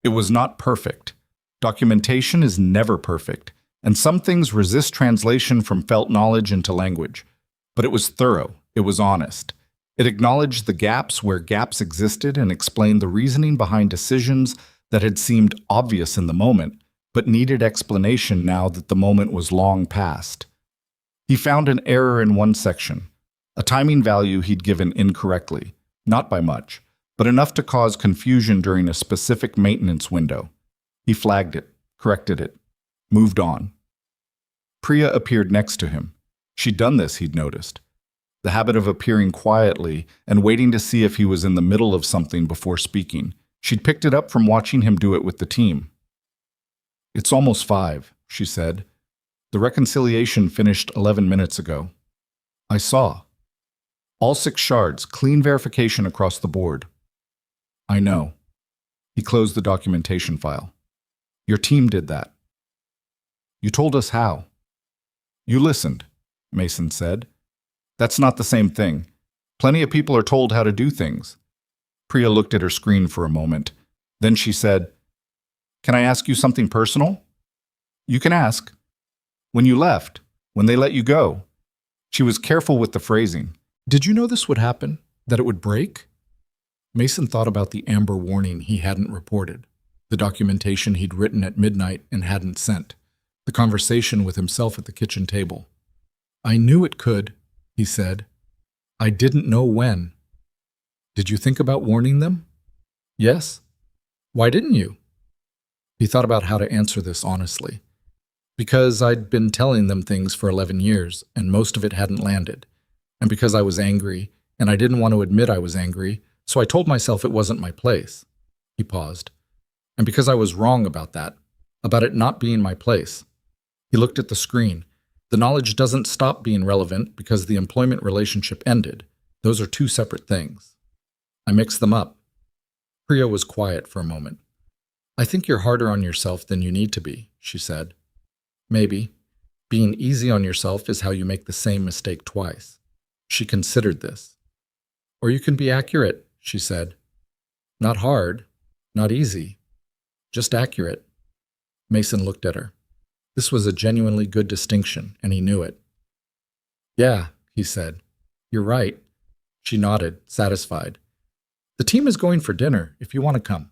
It was not perfect. Documentation is never perfect, and some things resist translation from felt knowledge into language. But it was thorough. It was honest. It acknowledged the gaps where gaps existed and explained the reasoning behind decisions that had seemed obvious in the moment, but needed explanation now that the moment was long past. He found an error in one section, a timing value he'd given incorrectly, not by much, but enough to cause confusion during a specific maintenance window. He flagged it, corrected it, moved on. Priya appeared next to him. She'd done this, he'd noticed. The habit of appearing quietly and waiting to see if he was in the middle of something before speaking. She'd picked it up from watching him do it with the team. It's almost 5, she said. The reconciliation finished 11 minutes ago. I saw. All 6 shards, clean verification across the board. I know. He closed the documentation file. Your team did that. You told us how. You listened, Mason said. That's not the same thing. Plenty of people are told how to do things. Priya looked at her screen for a moment. Then she said, Can I ask you something personal? You can ask. When you left, when they let you go. She was careful with the phrasing. Did you know this would happen? That it would break? Mason thought about the amber warning he hadn't reported, the documentation he'd written at midnight and hadn't sent, the conversation with himself at the kitchen table. I knew it could, he said. I didn't know when. Did you think about warning them? Yes. Why didn't you? He thought about how to answer this honestly. Because I'd been telling them things for 11 years, and most of it hadn't landed. And because I was angry, and I didn't want to admit I was angry, so I told myself it wasn't my place. He paused. And because I was wrong about that, about it not being my place. He looked at the screen. The knowledge doesn't stop being relevant because the employment relationship ended. Those are 2 separate things. I mixed them up. Priya was quiet for a moment. I think you're harder on yourself than you need to be, she said. Maybe. Being easy on yourself is how you make the same mistake twice. She considered this. Or you can be accurate, she said. Not hard, not easy, just accurate. Mason looked at her. This was a genuinely good distinction, and he knew it. Yeah, he said. You're right. She nodded, satisfied. The team is going for dinner, if you want to come.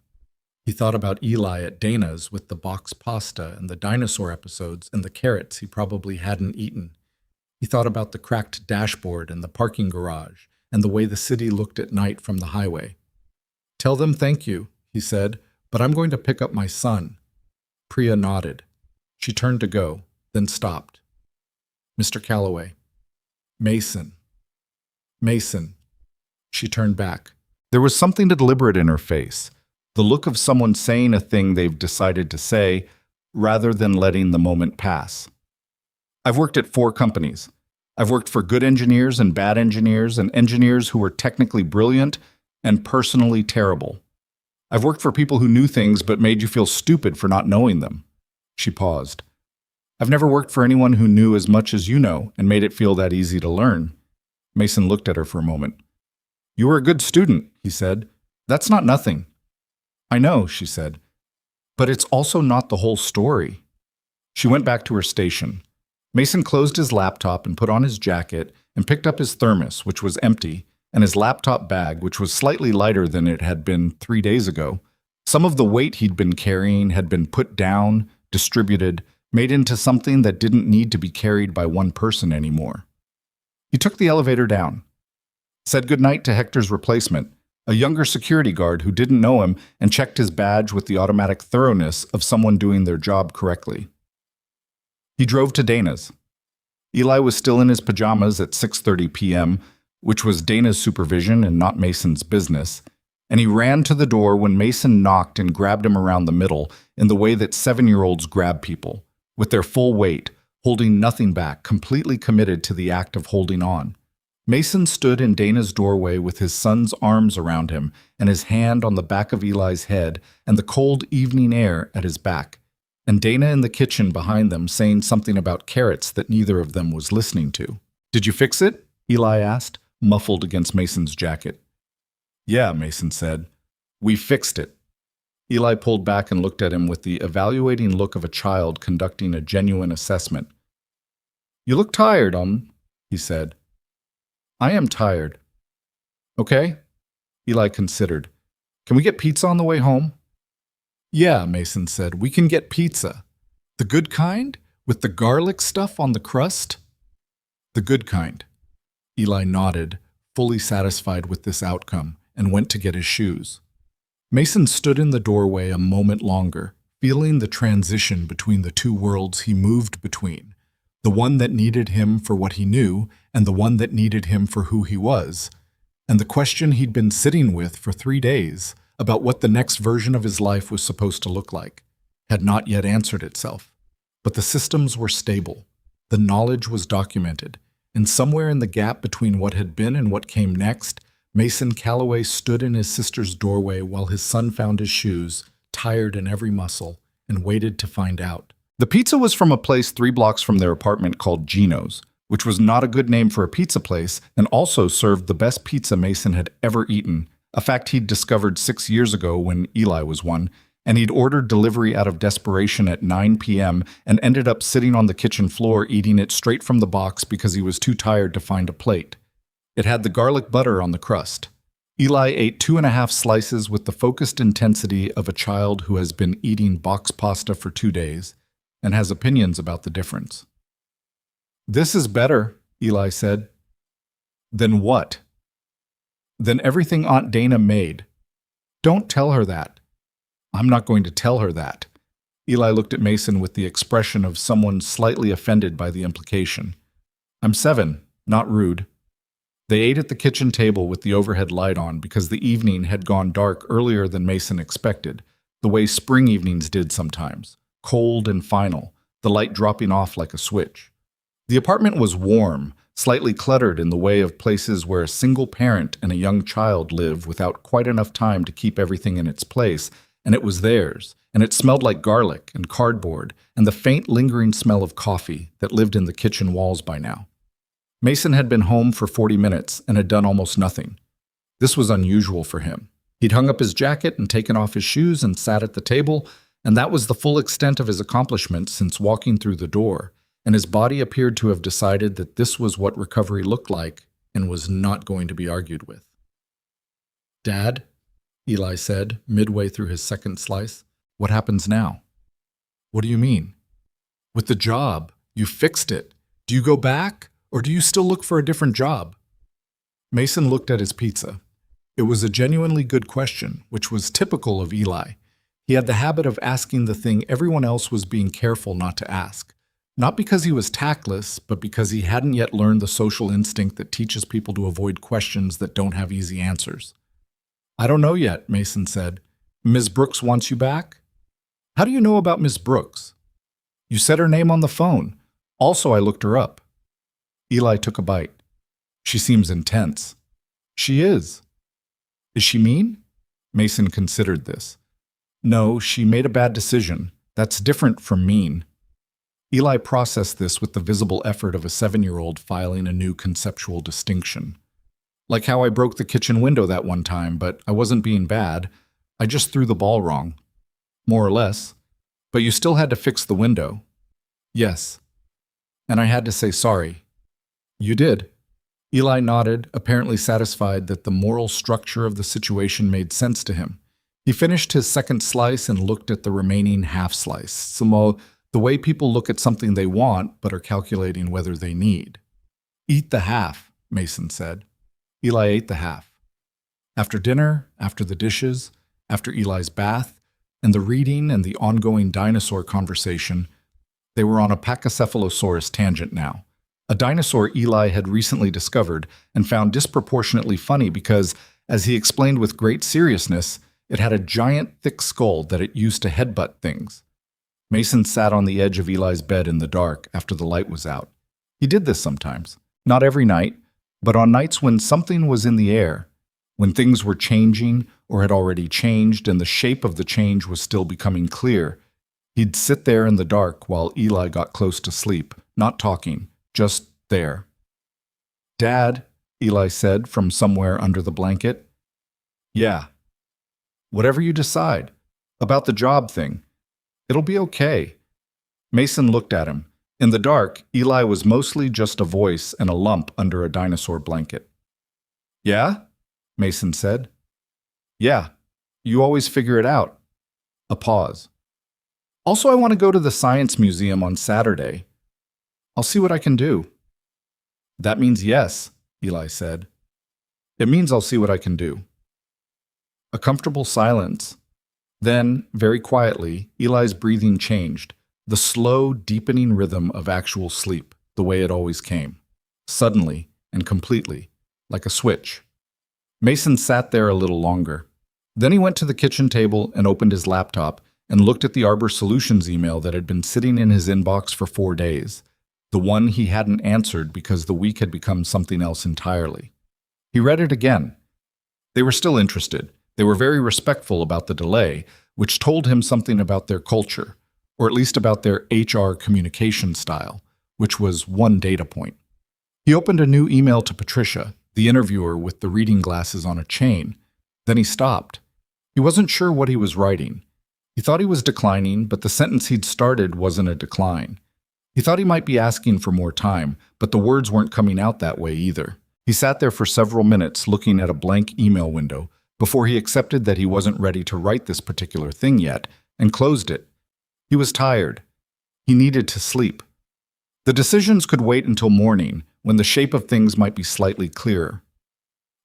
He thought about Eli at Dana's with the box pasta and the dinosaur episodes and the carrots he probably hadn't eaten. He thought about the cracked dashboard and the parking garage and the way the city looked at night from the highway. "Tell them thank you," he said, "but I'm going to pick up my son." Priya nodded. She turned to go, then stopped. "Mr. Calloway." "Mason." "Mason." She turned back. There was something deliberate in her face, the look of someone saying a thing they've decided to say, rather than letting the moment pass. "I've worked at 4 companies. I've worked for good engineers and bad engineers and engineers who were technically brilliant and personally terrible. I've worked for people who knew things but made you feel stupid for not knowing them." She paused. "I've never worked for anyone who knew as much as you know and made it feel that easy to learn." Mason looked at her for a moment. "You were a good student," he said. "That's not nothing." "I know," she said. "But it's also not the whole story." She went back to her station. Mason closed his laptop and put on his jacket and picked up his thermos, which was empty, and his laptop bag, which was slightly lighter than it had been 3 days ago. Some of the weight he'd been carrying had been put down, distributed, made into something that didn't need to be carried by one person anymore. He took the elevator down, said goodnight to Hector's replacement, a younger security guard who didn't know him, and checked his badge with the automatic thoroughness of someone doing their job correctly. He drove to Dana's. Eli was still in his pajamas at 6:30 p.m., which was Dana's supervision and not Mason's business, and he ran to the door when Mason knocked and grabbed him around the middle in the way that 7-year-olds grab people, with their full weight, holding nothing back, completely committed to the act of holding on. Mason stood in Dana's doorway with his son's arms around him and his hand on the back of Eli's head and the cold evening air at his back, and Dana in the kitchen behind them saying something about carrots that neither of them was listening to. "Did you fix it?" Eli asked, muffled against Mason's jacket. "Yeah," Mason said. "We fixed it." Eli pulled back and looked at him with the evaluating look of a child conducting a genuine assessment. "You look tired, he said. "I am tired." "Okay." Eli considered. "Can we get pizza on the way home?" "Yeah," Mason said. "We can get pizza. The good kind? With the garlic stuff on the crust?" "The good kind." Eli nodded, fully satisfied with this outcome, and went to get his shoes. Mason stood in the doorway a moment longer, feeling the transition between the 2 worlds he moved between, the one that needed him for what he knew and the one that needed him for who he was, and the question he'd been sitting with for 3 days about what the next version of his life was supposed to look like had not yet answered itself. But the systems were stable, the knowledge was documented, and somewhere in the gap between what had been and what came next, Mason Calloway stood in his sister's doorway while his son found his shoes, tired in every muscle, and waited to find out. The pizza was from a place 3 blocks from their apartment called Gino's, which was not a good name for a pizza place and also served the best pizza Mason had ever eaten, a fact he'd discovered 6 years ago when Eli was 1, and he'd ordered delivery out of desperation at 9 p.m. and ended up sitting on the kitchen floor eating it straight from the box because he was too tired to find a plate. It had the garlic butter on the crust. Eli ate 2.5 slices with the focused intensity of a child who has been eating box pasta for 2 days and has opinions about the difference. "This is better," Eli said. "Than what?" "Than everything Aunt Dana made." "Don't tell her that." "I'm not going to tell her that." Eli looked at Mason with the expression of someone slightly offended by the implication. "I'm 7, not rude." They ate at the kitchen table with the overhead light on because the evening had gone dark earlier than Mason expected, the way spring evenings did sometimes, cold and final, the light dropping off like a switch. The apartment was warm, slightly cluttered in the way of places where a single parent and a young child live without quite enough time to keep everything in its place, and it was theirs, and it smelled like garlic and cardboard and the faint lingering smell of coffee that lived in the kitchen walls by now. Mason had been home for 40 minutes and had done almost nothing. This was unusual for him. He'd hung up his jacket and taken off his shoes and sat at the table, and that was the full extent of his accomplishment since walking through the door, and his body appeared to have decided that this was what recovery looked like and was not going to be argued with. "Dad?" Eli said, midway through his second slice. What happens now? What do you mean? With the job, you fixed it. Do you go back, or do you still look for a different job? Mason looked at his pizza. It was a genuinely good question, which was typical of Eli. He had the habit of asking the thing everyone else was being careful not to ask. Not because he was tactless, but because he hadn't yet learned the social instinct that teaches people to avoid questions that don't have easy answers. I don't know yet, Mason said. Ms. Brooks wants you back? How do you know about Miss Brooks? You said her name on the phone. Also, I looked her up. Eli took a bite. She seems intense. She is. Is she mean? Mason considered this. No, she made a bad decision. That's different from mean. Eli processed this with the visible effort of a 7-year-old filing a new conceptual distinction. Like how I broke the kitchen window that one time, but I wasn't being bad. I just threw the ball wrong. More or less. But you still had to fix the window. Yes. And I had to say sorry. You did. Eli nodded, apparently satisfied that the moral structure of the situation made sense to him. He finished his second slice and looked at the remaining half slice, the way people look at something they want but are calculating whether they need. Eat the half, Mason said. Eli ate the half. After dinner, after the dishes, after Eli's bath, and the reading and the ongoing dinosaur conversation, they were on a Pachycephalosaurus tangent now. A dinosaur Eli had recently discovered and found disproportionately funny because, as he explained with great seriousness, it had a giant, thick skull that it used to headbutt things. Mason sat on the edge of Eli's bed in the dark after the light was out. He did this sometimes. Not every night, but on nights when something was in the air, when things were changing or had already changed and the shape of the change was still becoming clear, he'd sit there in the dark while Eli got close to sleep, not talking, just there. Dad, Eli said from somewhere under the blanket. Yeah. Whatever you decide. About the job thing. It'll be okay. Mason looked at him. In the dark, Eli was mostly just a voice and a lump under a dinosaur blanket. Yeah? Mason said. Yeah. You always figure it out. A pause. Also, I want to go to the Science Museum on Saturday. I'll see what I can do. That means yes, Eli said. It means I'll see what I can do. A comfortable silence. Then, very quietly, Eli's breathing changed, the slow, deepening rhythm of actual sleep, the way it always came. Suddenly and completely, like a switch. Mason sat there a little longer. Then he went to the kitchen table and opened his laptop and looked at the Arbor Solutions email that had been sitting in his inbox for 4 days, the one he hadn't answered because the week had become something else entirely. He read it again. They were still interested. They were very respectful about the delay, which told him something about their culture, or at least about their HR communication style, which was one data point. He opened a new email to Patricia, the interviewer with the reading glasses on a chain. Then he stopped. He wasn't sure what he was writing. He thought he was declining, but the sentence he'd started wasn't a decline. He thought he might be asking for more time, but the words weren't coming out that way either. He sat there for several minutes looking at a blank email window before he accepted that he wasn't ready to write this particular thing yet and closed it. He was tired. He needed to sleep. The decisions could wait until morning, when the shape of things might be slightly clearer.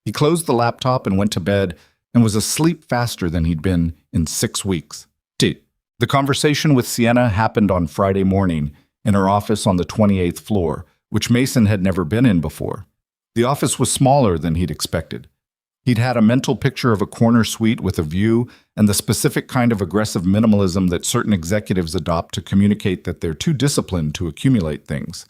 He closed the laptop and went to bed and was asleep faster than he'd been in 6 weeks. The conversation with Sienna happened on Friday morning in her office on the 28th floor, which Mason had never been in before. The office was smaller than he'd expected. He'd had a mental picture of a corner suite with a view and the specific kind of aggressive minimalism that certain executives adopt to communicate that they're too disciplined to accumulate things.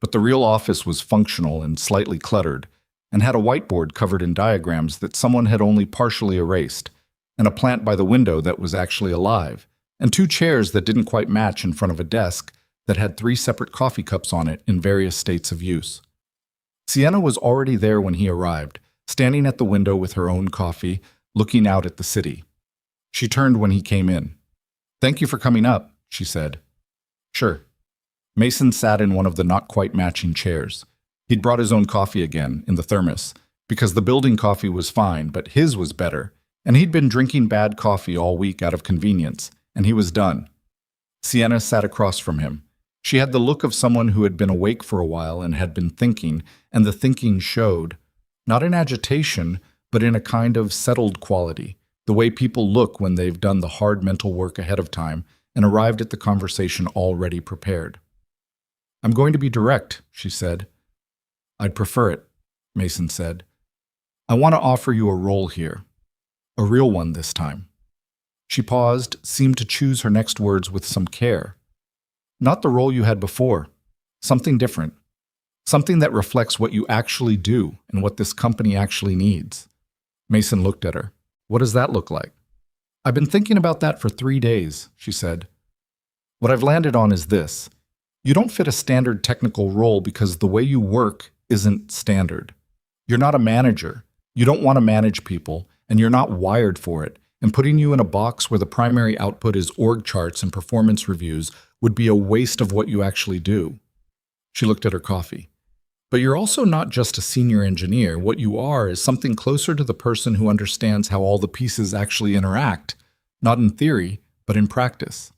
But the real office was functional and slightly cluttered, and had a whiteboard covered in diagrams that someone had only partially erased, and a plant by the window that was actually alive, and 2 chairs that didn't quite match in front of a desk that had 3 separate coffee cups on it in various states of use. Sienna was already there when he arrived, standing at the window with her own coffee, looking out at the city. She turned when he came in. "Thank you for coming up," she said. "Sure." Mason sat in one of the not-quite-matching chairs. He'd brought his own coffee again, in the thermos, because the building coffee was fine, but his was better, And he'd been drinking bad coffee all week out of convenience, and he was done. Sienna sat across from him. She had the look of someone who had been awake for a while and had been thinking, and the thinking showed, not in agitation, but in a kind of settled quality, the way people look when they've done the hard mental work ahead of time and arrived at the conversation already prepared. "I'm going to be direct," she said. "I'd prefer it," Mason said. "I want to offer you a role here. A real one this time." She paused, seemed to choose her next words with some care. "Not the role you had before. Something different. Something that reflects what you actually do and what this company actually needs." Mason looked at her. "What does that look like?" "I've been thinking about that for 3 days," she said. "What I've landed on is this. You don't fit a standard technical role because the way you work isn't standard. You're not a manager. You don't want to manage people, and you're not wired for it. And putting you in a box where the primary output is org charts and performance reviews would be a waste of what you actually do." She looked at her coffee. "But you're also not just a senior engineer. What you are is something closer to the person who understands how all the pieces actually interact, not in theory, but in practice.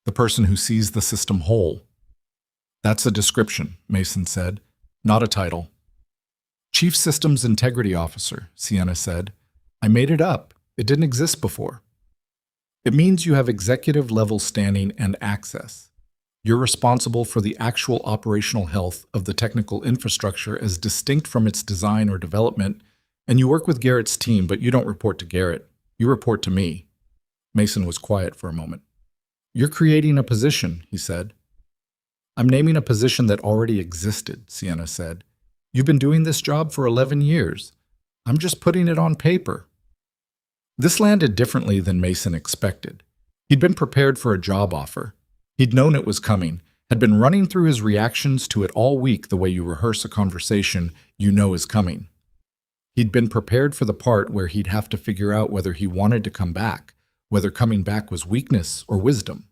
The person who sees the system whole." "That's a description," Mason said, "not a title." "Chief Systems Integrity Officer," Sienna said. "I made it up. It didn't exist before." "It means you have executive-level standing and access. You're responsible for the actual operational health of the technical infrastructure as distinct from its design or development, and you work with Garrett's team, but you don't report to Garrett. You report to me." Mason was quiet for a moment. "You're creating a position," he said. "I'm naming a position that already existed," Sienna said. "You've been doing this job for 11 years. I'm just putting it on paper." This landed differently than Mason expected. He'd been prepared for a job offer. He'd known it was coming, had been running through his reactions to it all week the way you rehearse a conversation you know is coming. He'd been prepared for the part where he'd have to figure out whether he wanted to come back, whether coming back was weakness or wisdom,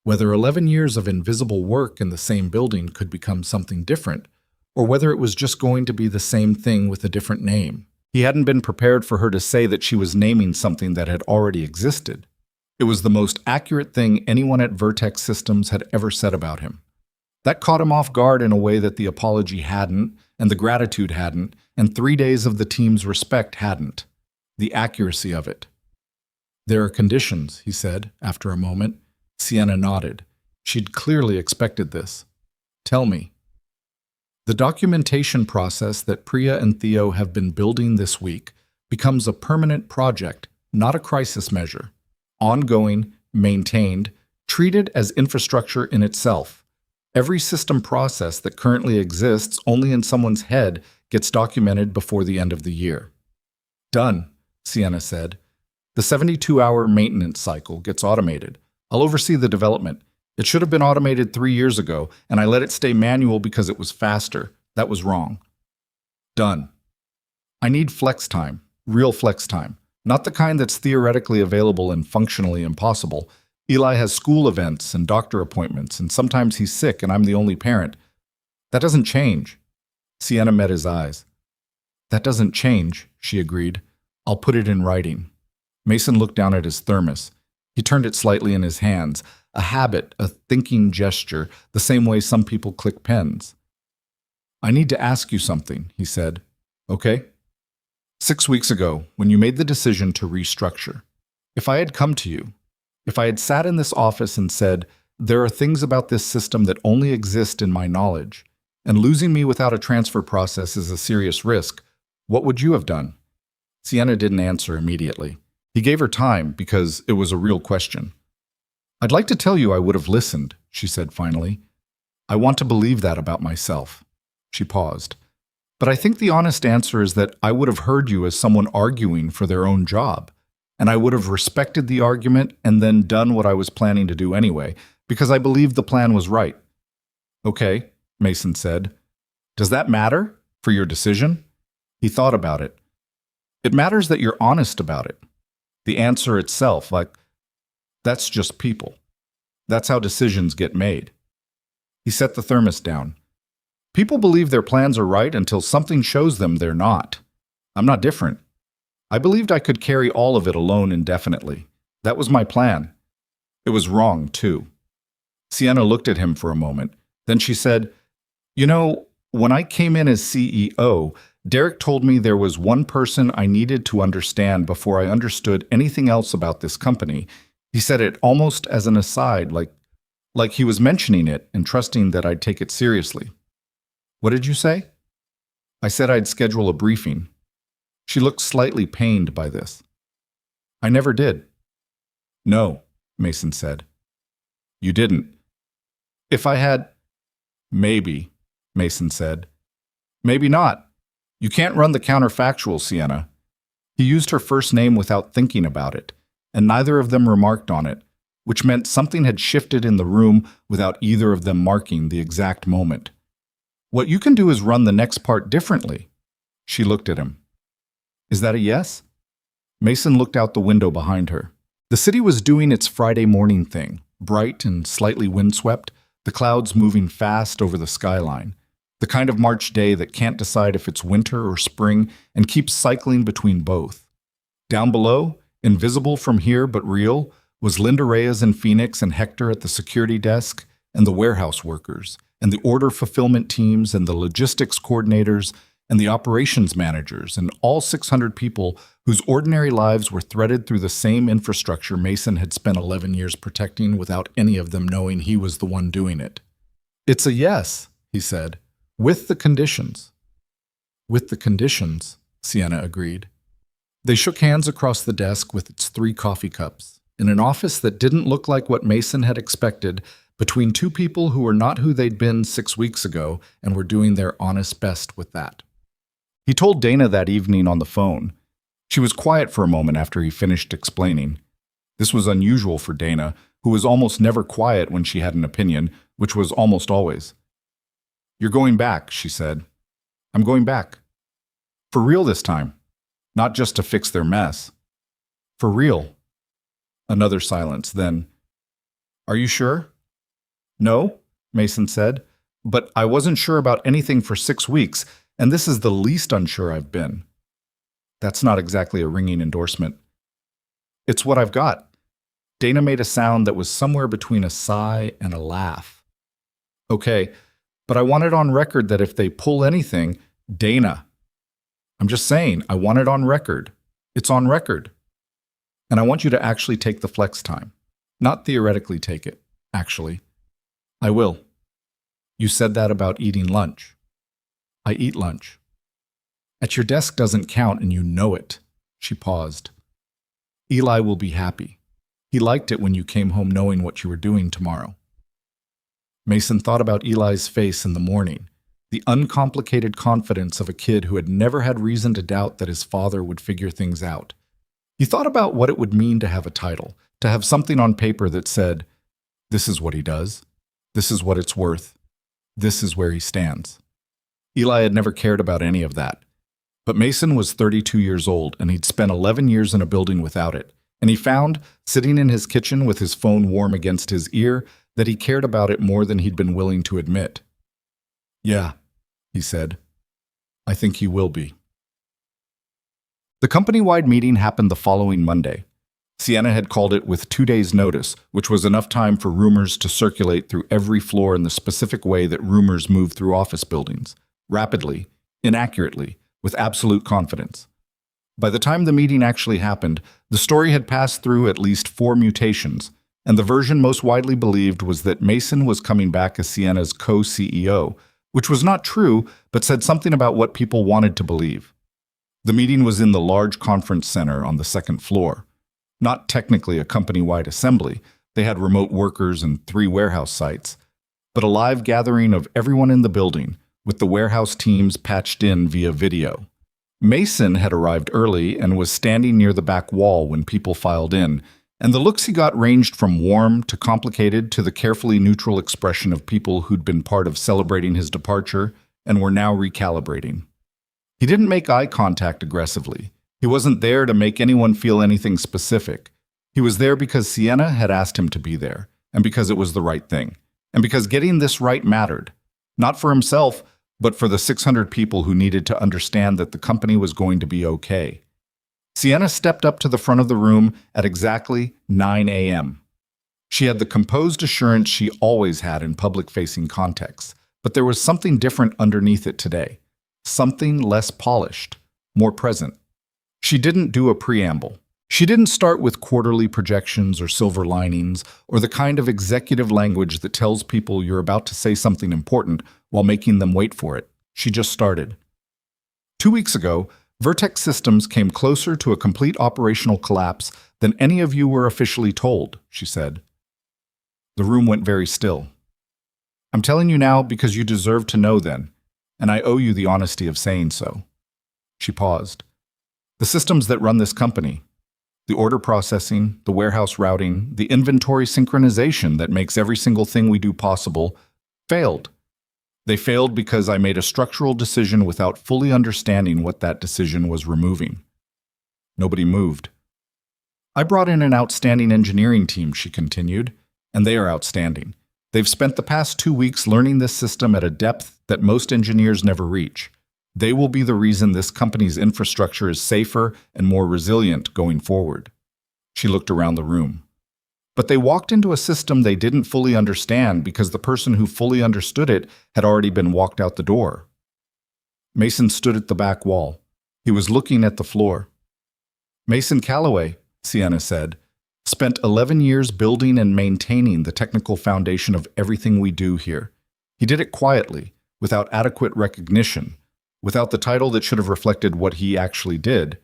whether 11 years of invisible work in the same building could become something different, or whether it was just going to be the same thing with a different name. He hadn't been prepared for her to say that she was naming something that had already existed. It was the most accurate thing anyone at Vertex Systems had ever said about him. That caught him off guard in a way that the apology hadn't, and the gratitude hadn't, and 3 days of the team's respect hadn't. The accuracy of it. "There are conditions," he said, after a moment. Sienna nodded. She'd clearly expected this. "Tell me." "The documentation process that Priya and Theo have been building this week becomes a permanent project, not a crisis measure. Ongoing, maintained, treated as infrastructure in itself. Every system process that currently exists only in someone's head gets documented before the end of the year." "Done," Sienna said. "The 72-hour maintenance cycle gets automated. I'll oversee the development. It should have been automated 3 years ago, and I let it stay manual because it was faster. That was wrong." "Done." "I need flex time, real flex time. Not the kind that's theoretically available and functionally impossible. Eli has school events and doctor appointments, and sometimes he's sick and I'm the only parent. That doesn't change." Sienna met his eyes. "That doesn't change," she agreed. "I'll put it in writing." Mason looked down at his thermos. He turned it slightly in his hands, a habit, a thinking gesture, the same way some people click pens. "I need to ask you something," he said. "Okay?" 6 weeks ago, when you made the decision to restructure, if I had come to you, if I had sat in this office and said, there are things about this system that only exist in my knowledge, and losing me without a transfer process is a serious risk, what would you have done? Sienna didn't answer immediately. He gave her time because it was a real question. "I'd like to tell you I would have listened," she said finally. "I want to believe that about myself." She paused. "But I think the honest answer is that I would have heard you as someone arguing for their own job, and I would have respected the argument and then done what I was planning to do anyway, because I believed the plan was right." "Okay," Mason said. "Does that matter for your decision?" He thought about it. "It matters that you're honest about it. The answer itself, that's just people. That's how decisions get made." He set the thermos down. "People believe their plans are right until something shows them they're not. I'm not different. I believed I could carry all of it alone indefinitely. That was my plan. It was wrong, too. Sienna looked at him for a moment. Then she said, "You know, when I came in as CEO, Derek told me there was one person I needed to understand before I understood anything else about this company. He said it almost as an aside, like he was mentioning it and trusting that I'd take it seriously." "What did you say?" "I said I'd schedule a briefing." She looked slightly pained by this. "I never did." "No," Mason said. "You didn't." "If I had—" "Maybe," Mason said. "Maybe not. You can't run the counterfactual, Sienna." He used her first name without thinking about it, and neither of them remarked on it, which meant something had shifted in the room without either of them marking the exact moment. "What you can do is run the next part differently." She looked at him. "Is that a yes?" Mason looked out the window behind her. The city was doing its Friday morning thing, bright and slightly windswept, the clouds moving fast over the skyline. The kind of March day that can't decide if it's winter or spring and keeps cycling between both. Down below, invisible from here but real, was Linda Reyes in Phoenix and Hector at the security desk, and the warehouse workers, and the order fulfillment teams, and the logistics coordinators, and the operations managers, and all 600 people whose ordinary lives were threaded through the same infrastructure Mason had spent 11 years protecting without any of them knowing he was the one doing it. "It's a yes," he said, "with the conditions." "With the conditions," Sienna agreed. They shook hands across the desk with its 3 coffee cups, in an office that didn't look like what Mason had expected, between 2 people who were not who they'd been 6 weeks ago and were doing their honest best with that. He told Dana that evening on the phone. She was quiet for a moment after he finished explaining. This was unusual for Dana, who was almost never quiet when she had an opinion, which was almost always. "You're going back," she said. "I'm going back. For real this time. Not just to fix their mess. For real." Another silence, then, "Are you sure?" "No," Mason said, "but I wasn't sure about anything for 6 weeks, and this is the least unsure I've been." That's not exactly a ringing endorsement. "It's what I've got." Dana made a sound that was somewhere between a sigh and a laugh. "Okay, but I want it on record that if they pull anything, Dana. I'm just saying, I want it on record. It's on record. And I want you to actually take the flex time. Not theoretically take it, actually. I will. You said that about eating lunch. I eat lunch. At your desk doesn't count and you know it." She paused. "Eli will be happy. He liked it when you came home knowing what you were doing tomorrow." Mason thought about Eli's face in the morning, the uncomplicated confidence of a kid who had never had reason to doubt that his father would figure things out. He thought about what it would mean to have a title, to have something on paper that said, "This is what he does. This is what it's worth. This is where he stands." Eli had never cared about any of that. But Mason was 32 years old, and he'd spent 11 years in a building without it. And he found, sitting in his kitchen with his phone warm against his ear, that he cared about it more than he'd been willing to admit. "Yeah," he said. "I think he will be." The company-wide meeting happened the following Monday. Sienna had called it with 2 days' notice, which was enough time for rumors to circulate through every floor in the specific way that rumors move through office buildings, rapidly, inaccurately, with absolute confidence. By the time the meeting actually happened, the story had passed through at least 4 mutations, and the version most widely believed was that Mason was coming back as Sienna's co-CEO, which was not true, but said something about what people wanted to believe. The meeting was in the large conference center on the 2nd floor. Not technically a company-wide assembly, they had remote workers and 3 warehouse sites, but a live gathering of everyone in the building, with the warehouse teams patched in via video. Mason had arrived early and was standing near the back wall when people filed in, and the looks he got ranged from warm to complicated to the carefully neutral expression of people who'd been part of celebrating his departure and were now recalibrating. He didn't make eye contact aggressively. He wasn't there to make anyone feel anything specific. He was there because Sienna had asked him to be there, and because it was the right thing, and because getting this right mattered. Not for himself, but for the 600 people who needed to understand that the company was going to be okay. Sienna stepped up to the front of the room at exactly 9 a.m. She had the composed assurance she always had in public-facing contexts, but there was something different underneath it today. Something less polished, more present. She didn't do a preamble. She didn't start with quarterly projections or silver linings or the kind of executive language that tells people you're about to say something important while making them wait for it. She just started. 2 weeks ago, Vertex Systems came closer to a complete operational collapse than any of you were officially told, she said. The room went very still. I'm telling you now because you deserve to know then, and I owe you the honesty of saying so. She paused. The systems that run this company, the order processing, the warehouse routing, the inventory synchronization that makes every single thing we do possible, failed. They failed because I made a structural decision without fully understanding what that decision was removing. Nobody moved. I brought in an outstanding engineering team, she continued, and they are outstanding. They've spent the past 2 weeks learning this system at a depth that most engineers never reach. They will be the reason this company's infrastructure is safer and more resilient going forward. She looked around the room. But they walked into a system they didn't fully understand because the person who fully understood it had already been walked out the door. Mason stood at the back wall. He was looking at the floor. Mason Calloway, Sienna said, spent 11 years building and maintaining the technical foundation of everything we do here. He did it quietly, without adequate recognition, without the title that should have reflected what he actually did,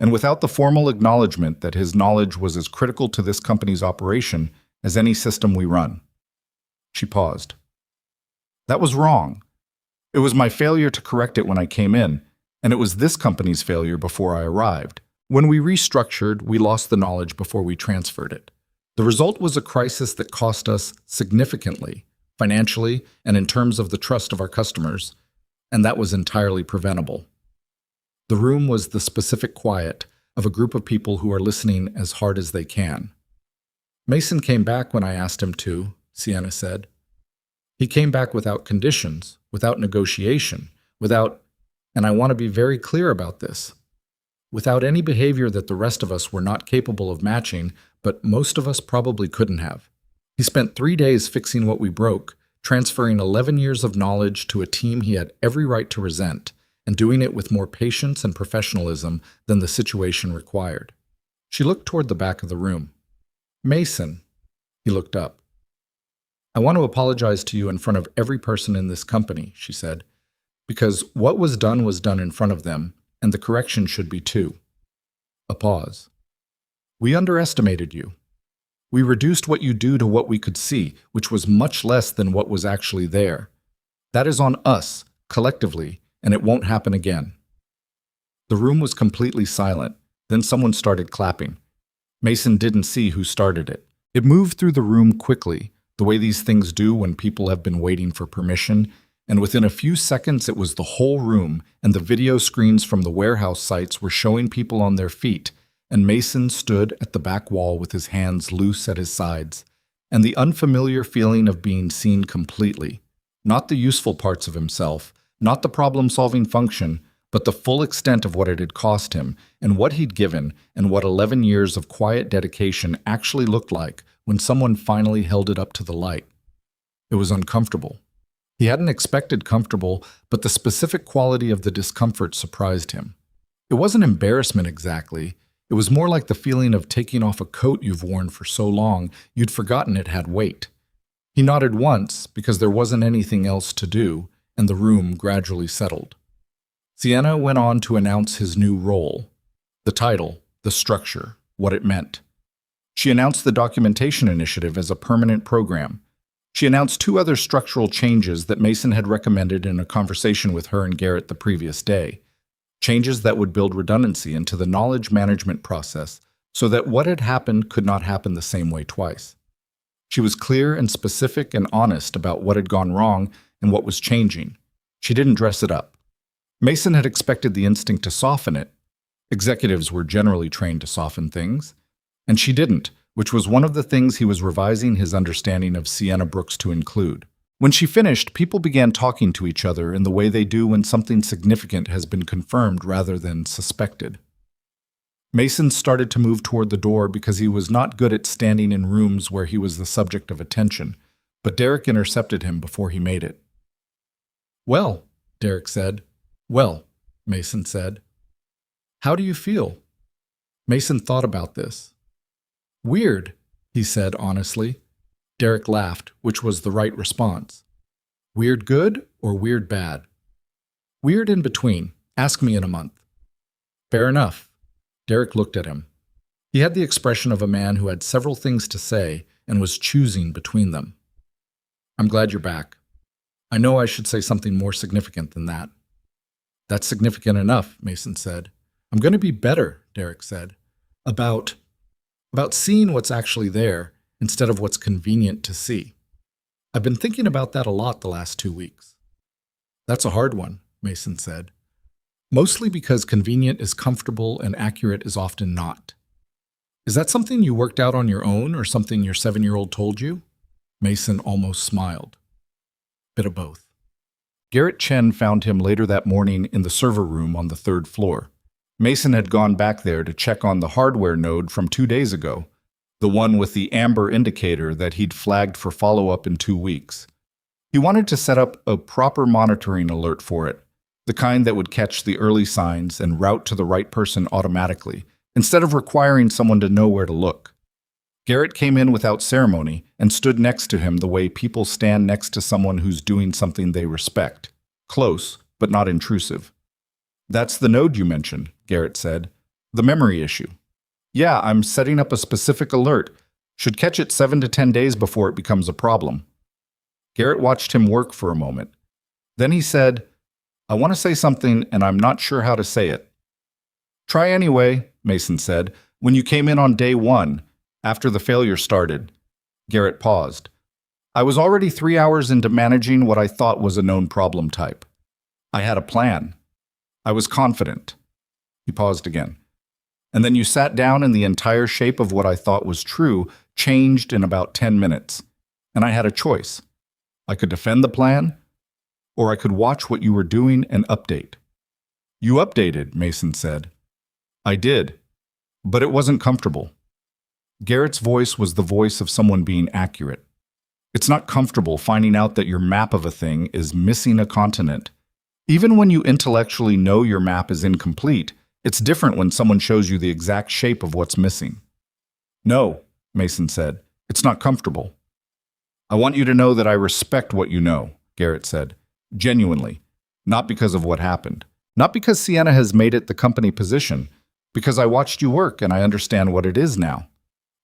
and without the formal acknowledgement that his knowledge was as critical to this company's operation as any system we run. She paused. That was wrong. It was my failure to correct it when I came in, and it was this company's failure before I arrived. When we restructured, we lost the knowledge before we transferred it. The result was a crisis that cost us significantly, financially, and in terms of the trust of our customers, and that was entirely preventable. The room was the specific quiet of a group of people who are listening as hard as they can. Mason came back when I asked him to, Sienna said. He came back without conditions, without negotiation, without, and I want to be very clear about this, without any behavior that the rest of us were not capable of matching, but most of us probably couldn't have. He spent 3 days fixing what we broke, transferring 11 years of knowledge to a team he had every right to resent, and doing it with more patience and professionalism than the situation required. She looked toward the back of the room. Mason, he looked up. I want to apologize to you in front of every person in this company, she said, because what was done in front of them, and the correction should be too. A pause. We underestimated you. We reduced what you do to what we could see, which was much less than what was actually there. That is on us, collectively, and it won't happen again. The room was completely silent. Then someone started clapping. Mason didn't see who started it. It moved through the room quickly, the way these things do when people have been waiting for permission, and within a few seconds it was the whole room, and the video screens from the warehouse sites were showing people on their feet, and Mason stood at the back wall with his hands loose at his sides, and the unfamiliar feeling of being seen completely, not the useful parts of himself, not the problem-solving function, but the full extent of what it had cost him, and what he'd given, and what 11 years of quiet dedication actually looked like when someone finally held it up to the light. It was uncomfortable. He hadn't expected comfortable, but the specific quality of the discomfort surprised him. It wasn't embarrassment exactly. It was more like the feeling of taking off a coat you've worn for so long you'd forgotten it had weight. He nodded once because there wasn't anything else to do, and the room gradually settled. Sienna went on to announce his new role, the title, the structure, what it meant. She announced the documentation initiative as a permanent program. She announced 2 other structural changes that Mason had recommended in a conversation with her and Garrett the previous day. Changes that would build redundancy into the knowledge management process so that what had happened could not happen the same way twice. She was clear and specific and honest about what had gone wrong and what was changing. She didn't dress it up. Mason had expected the instinct to soften it. Executives were generally trained to soften things. And she didn't, which was one of the things he was revising his understanding of Sienna Brooks to include. When she finished, people began talking to each other in the way they do when something significant has been confirmed rather than suspected. Mason started to move toward the door because he was not good at standing in rooms where he was the subject of attention, but Derek intercepted him before he made it. "Well," Derek said. "Well," Mason said. "How do you feel?" Mason thought about this. "Weird," he said honestly. Derek laughed, which was the right response. "Weird good or weird bad?" "Weird in between. Ask me in a month." "Fair enough." Derek looked at him. He had the expression of a man who had several things to say and was choosing between them. "I'm glad you're back. I know I should say something more significant than that." "That's significant enough," Mason said. "I'm going to be better," Derek said. About seeing what's actually there instead of what's convenient to see. I've been thinking about that a lot the last 2 weeks." "That's a hard one," Mason said. "Mostly because convenient is comfortable and accurate is often not." "Is that something you worked out on your own or something your 7-year-old told you?" Mason almost smiled. "Bit of both." Garrett Chen found him later that morning in the server room on the 3rd floor. Mason had gone back there to check on the hardware node from 2 days ago, the one with the amber indicator that he'd flagged for follow-up in 2 weeks. He wanted to set up a proper monitoring alert for it, the kind that would catch the early signs and route to the right person automatically, instead of requiring someone to know where to look. Garrett came in without ceremony and stood next to him the way people stand next to someone who's doing something they respect. Close, but not intrusive. "That's the node you mentioned," Garrett said. "The memory issue." "Yeah, I'm setting up a specific alert. Should catch it 7 to 10 days before it becomes a problem." Garrett watched him work for a moment. Then he said, "I want to say something and I'm not sure how to say it." "Try anyway," Mason said. "When you came in on day 1, after the failure started." Garrett paused. "I was already 3 hours into managing what I thought was a known problem type. I had a plan. I was confident." He paused again. "And then you sat down and the entire shape of what I thought was true changed in about 10 minutes. And I had a choice. I could defend the plan, or I could watch what you were doing and update." "You updated," Mason said. "I did, but it wasn't comfortable." Garrett's voice was the voice of someone being accurate. It's not comfortable finding out that your map of a thing is missing a continent. Even when you intellectually know your map is incomplete, it's different when someone shows you the exact shape of what's missing. "No," Mason said, "it's not comfortable." "I want you to know that I respect what you know," Garrett said. "Genuinely. Not because of what happened. Not because Sienna has made it the company position. Because I watched you work and I understand what it is now."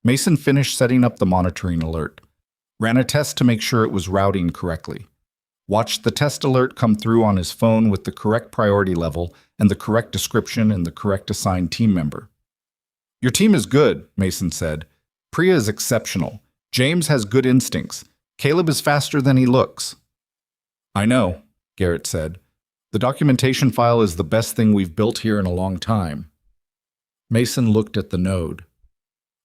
Mason finished setting up the monitoring alert. Ran a test to make sure it was routing correctly. Watched the test alert come through on his phone with the correct priority level and the correct description and the correct assigned team member. "Your team is good," Mason said. "Priya is exceptional. James has good instincts. Caleb is faster than he looks." "I know," Garrett said. "The documentation file is the best thing we've built here in a long time." Mason looked at the node.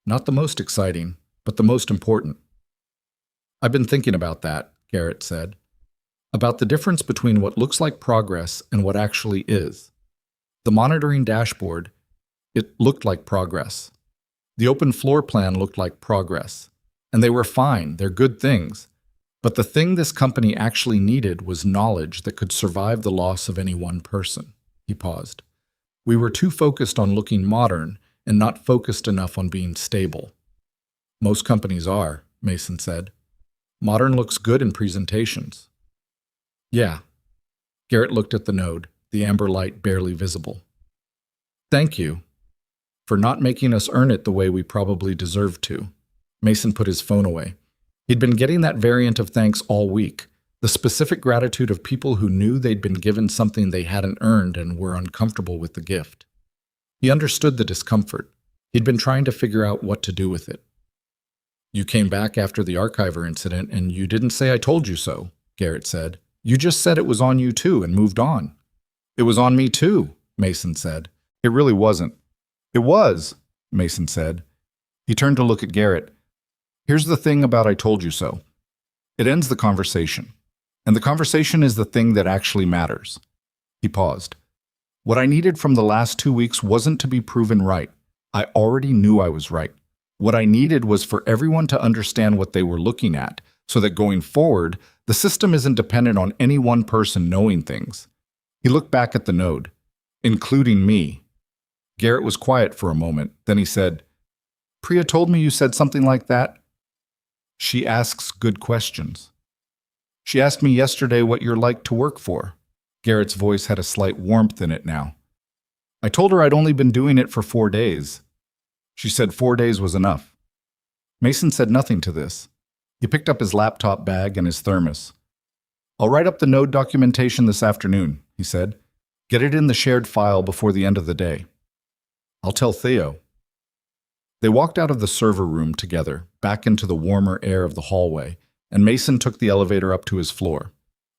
"Not the most exciting, but the most important." "I've been thinking about that," Garrett said. "About the difference between what looks like progress and what actually is. The monitoring dashboard, it looked like progress. The open floor plan looked like progress. And they were fine, they're good things. But the thing this company actually needed was knowledge that could survive the loss of any one person." He paused. "We were too focused on looking modern and not focused enough on being stable." "Most companies are," Mason said. "Modern looks good in presentations." "Yeah." Garrett looked at the node, the amber light barely visible. "Thank you for not making us earn it the way we probably deserved to." Mason put his phone away. He'd been getting that variant of thanks all week, the specific gratitude of people who knew they'd been given something they hadn't earned and were uncomfortable with the gift. He understood the discomfort. He'd been trying to figure out what to do with it. "You came back after the archiver incident and you didn't say I told you so," Garrett said. "You just said it was on you too and moved on." "It was on me too," Mason said. "It really wasn't." "It was," Mason said. He turned to look at Garrett. "Here's the thing about I told you so. It ends the conversation. And the conversation is the thing that actually matters." He paused. "What I needed from the last 2 weeks wasn't to be proven right. I already knew I was right. What I needed was for everyone to understand what they were looking at, so that going forward, the system isn't dependent on any one person knowing things. He looked back at the node, including me. Garrett was quiet for a moment. Then he said, "Priya told me you said something like that." "She asks good questions." "She asked me yesterday what you're like to work for." Garrett's voice had a slight warmth in it now. "I told her I'd only been doing it for 4 days. She said 4 days was enough." Mason said nothing to this. He picked up his laptop bag and his thermos. "I'll write up the node documentation this afternoon," he said. "Get it in the shared file before the end of the day." "I'll tell Theo." They walked out of the server room together, back into the warmer air of the hallway, and Mason took the elevator up to his floor.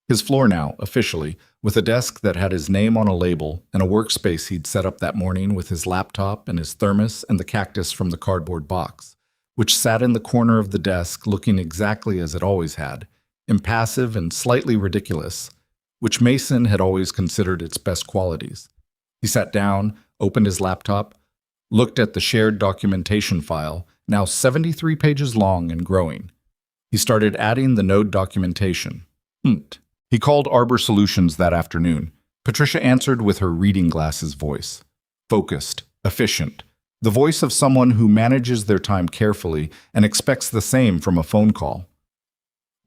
His floor now, officially, with a desk that had his name on a label and a workspace he'd set up that morning with his laptop and his thermos and the cactus from the cardboard box, which sat in the corner of the desk looking exactly as it always had, impassive and slightly ridiculous, which Mason had always considered its best qualities. He sat down, opened his laptop, looked at the shared documentation file, now 73 pages long and growing. He started adding the node documentation. He called Arbor Solutions that afternoon. Patricia answered with her reading glasses voice. Focused, efficient, the voice of someone who manages their time carefully and expects the same from a phone call.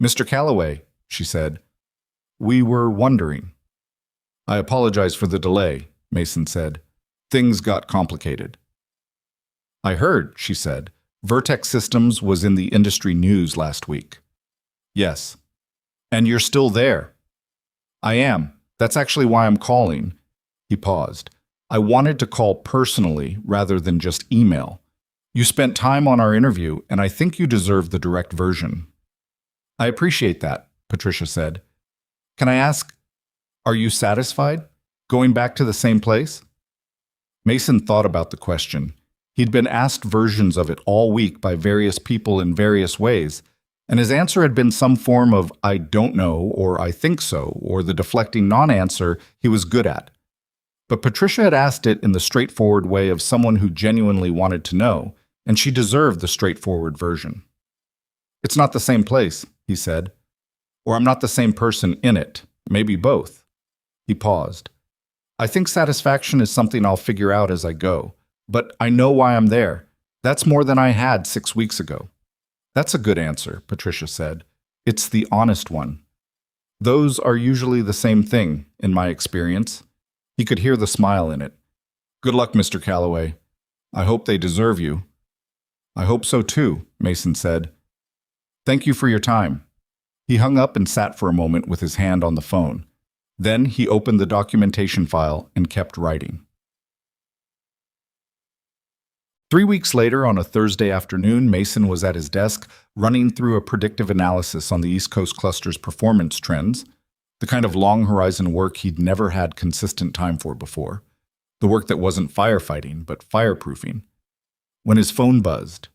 "Mr. Calloway," she said, "we were wondering." "I apologize for the delay," Mason said. "Things got complicated." "I heard," she said, "Vertex Systems was in the industry news last week." "Yes." "And you're still there?" "I am. That's actually why I'm calling." He paused. "I wanted to call personally rather than just email. You spent time on our interview, and I think you deserve the direct version." "I appreciate that," Patricia said. "Can I ask, are you satisfied? Going back to the same place?" Mason thought about the question. He'd been asked versions of it all week by various people in various ways, and his answer had been some form of "I don't know" or "I think so," or the deflecting non-answer he was good at. But Patricia had asked it in the straightforward way of someone who genuinely wanted to know, and she deserved the straightforward version. "It's not the same place," he said. "Or I'm not the same person in it. Maybe both." He paused. "I think satisfaction is something I'll figure out as I go. But I know why I'm there. That's more than I had 6 weeks ago." "That's a good answer," Patricia said. "It's the honest one. Those are usually the same thing, in my experience." He could hear the smile in it. "Good luck, Mr. Calloway. I hope they deserve you." "I hope so too," Mason said. "Thank you for your time." He hung up and sat for a moment with his hand on the phone. Then he opened the documentation file and kept writing. 3 weeks later, on a Thursday afternoon, Mason was at his desk, running through a predictive analysis on the East Coast cluster's performance trends, the kind of long-horizon work he'd never had consistent time for before, the work that wasn't firefighting, but fireproofing, when his phone buzzed.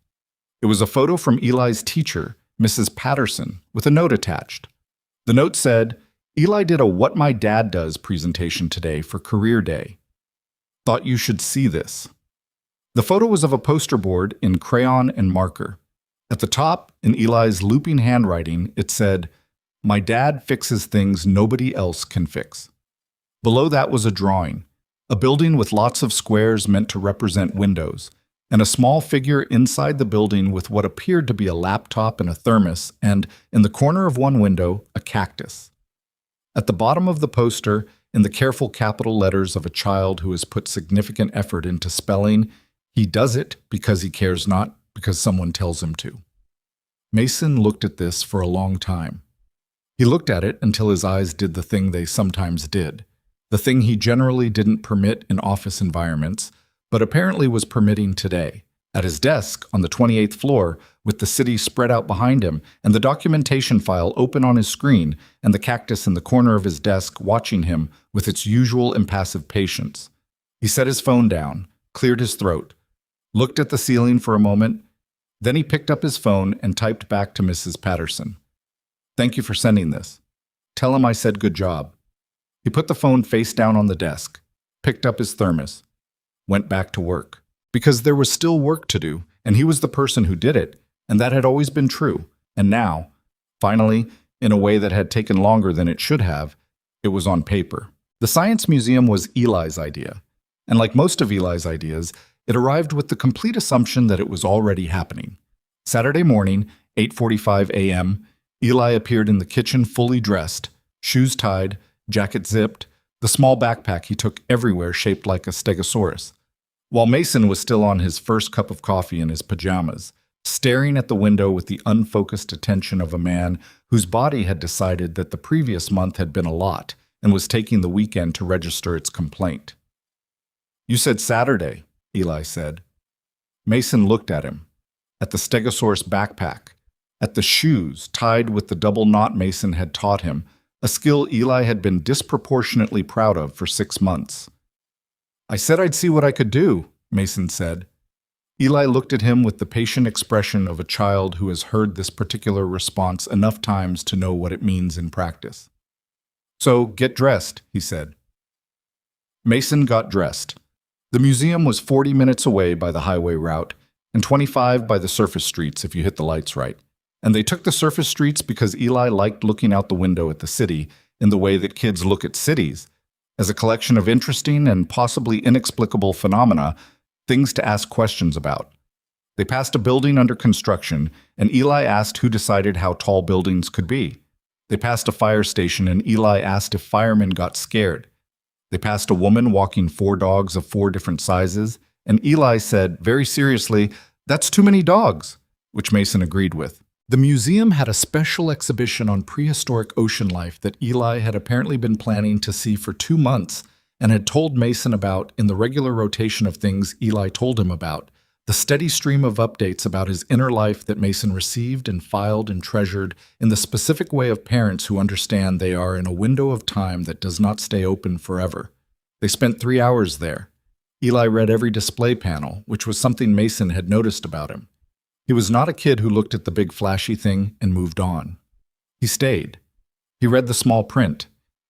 It was a photo from Eli's teacher, Mrs. Patterson, with a note attached. The note said, "Eli did a What My Dad Does presentation today for Career Day. Thought you should see this." The photo was of a poster board in crayon and marker. At the top, in Eli's looping handwriting, it said, "My dad fixes things nobody else can fix." Below that was a drawing, a building with lots of squares meant to represent windows, and a small figure inside the building with what appeared to be a laptop and a thermos, and, in the corner of one window, a cactus. At the bottom of the poster, in the careful capital letters of a child who has put significant effort into spelling, "He does it because he cares, not because someone tells him to." Mason looked at this for a long time. He looked at it until his eyes did the thing they sometimes did, the thing he generally didn't permit in office environments, but apparently was permitting today, at his desk on the 28th floor, with the city spread out behind him, and the documentation file open on his screen, and the cactus in the corner of his desk watching him with its usual impassive patience. He set his phone down, cleared his throat, looked at the ceiling for a moment, then he picked up his phone and typed back to Mrs. Patterson. "Thank you for sending this. Tell him I said good job." He put the phone face down on the desk, picked up his thermos, went back to work. because there was still work to do, and he was the person who did it, and that had always been true. And now, finally, in a way that had taken longer than it should have, it was on paper. The Science Museum was Eli's idea, and like most of Eli's ideas, it arrived with the complete assumption that it was already happening. Saturday morning, 8:45 a.m., Eli appeared in the kitchen fully dressed, shoes tied, jacket zipped, the small backpack he took everywhere shaped like a stegosaurus, while Mason was still on his first cup of coffee in his pajamas, staring at the window with the unfocused attention of a man whose body had decided that the previous month had been a lot and was taking the weekend to register its complaint. "You said Saturday," Eli said. Mason looked at him, at the stegosaurus backpack, at the shoes tied with the double knot Mason had taught him, a skill Eli had been disproportionately proud of for 6 months. "I said I'd see what I could do," Mason said. Eli looked at him with the patient expression of a child who has heard this particular response enough times to know what it means in practice. "So, get dressed," he said. Mason got dressed. The museum was 40 minutes away by the highway route, and 25 by the surface streets if you hit the lights right. And they took the surface streets because Eli liked looking out the window at the city in the way that kids look at cities, as a collection of interesting and possibly inexplicable phenomena, things to ask questions about. They passed a building under construction, and Eli asked who decided how tall buildings could be. They passed a fire station, and Eli asked if firemen got scared. They passed a woman walking 4 dogs of 4 different sizes, and Eli said, very seriously, "That's too many dogs," which Mason agreed with. The museum had a special exhibition on prehistoric ocean life that Eli had apparently been planning to see for 2 months and had told Mason about in the regular rotation of things Eli told him about, the steady stream of updates about his inner life that Mason received and filed and treasured in the specific way of parents who understand they are in a window of time that does not stay open forever. They spent 3 hours there. Eli read every display panel, which was something Mason had noticed about him. He was not a kid who looked at the big flashy thing and moved on. He stayed. He read the small print.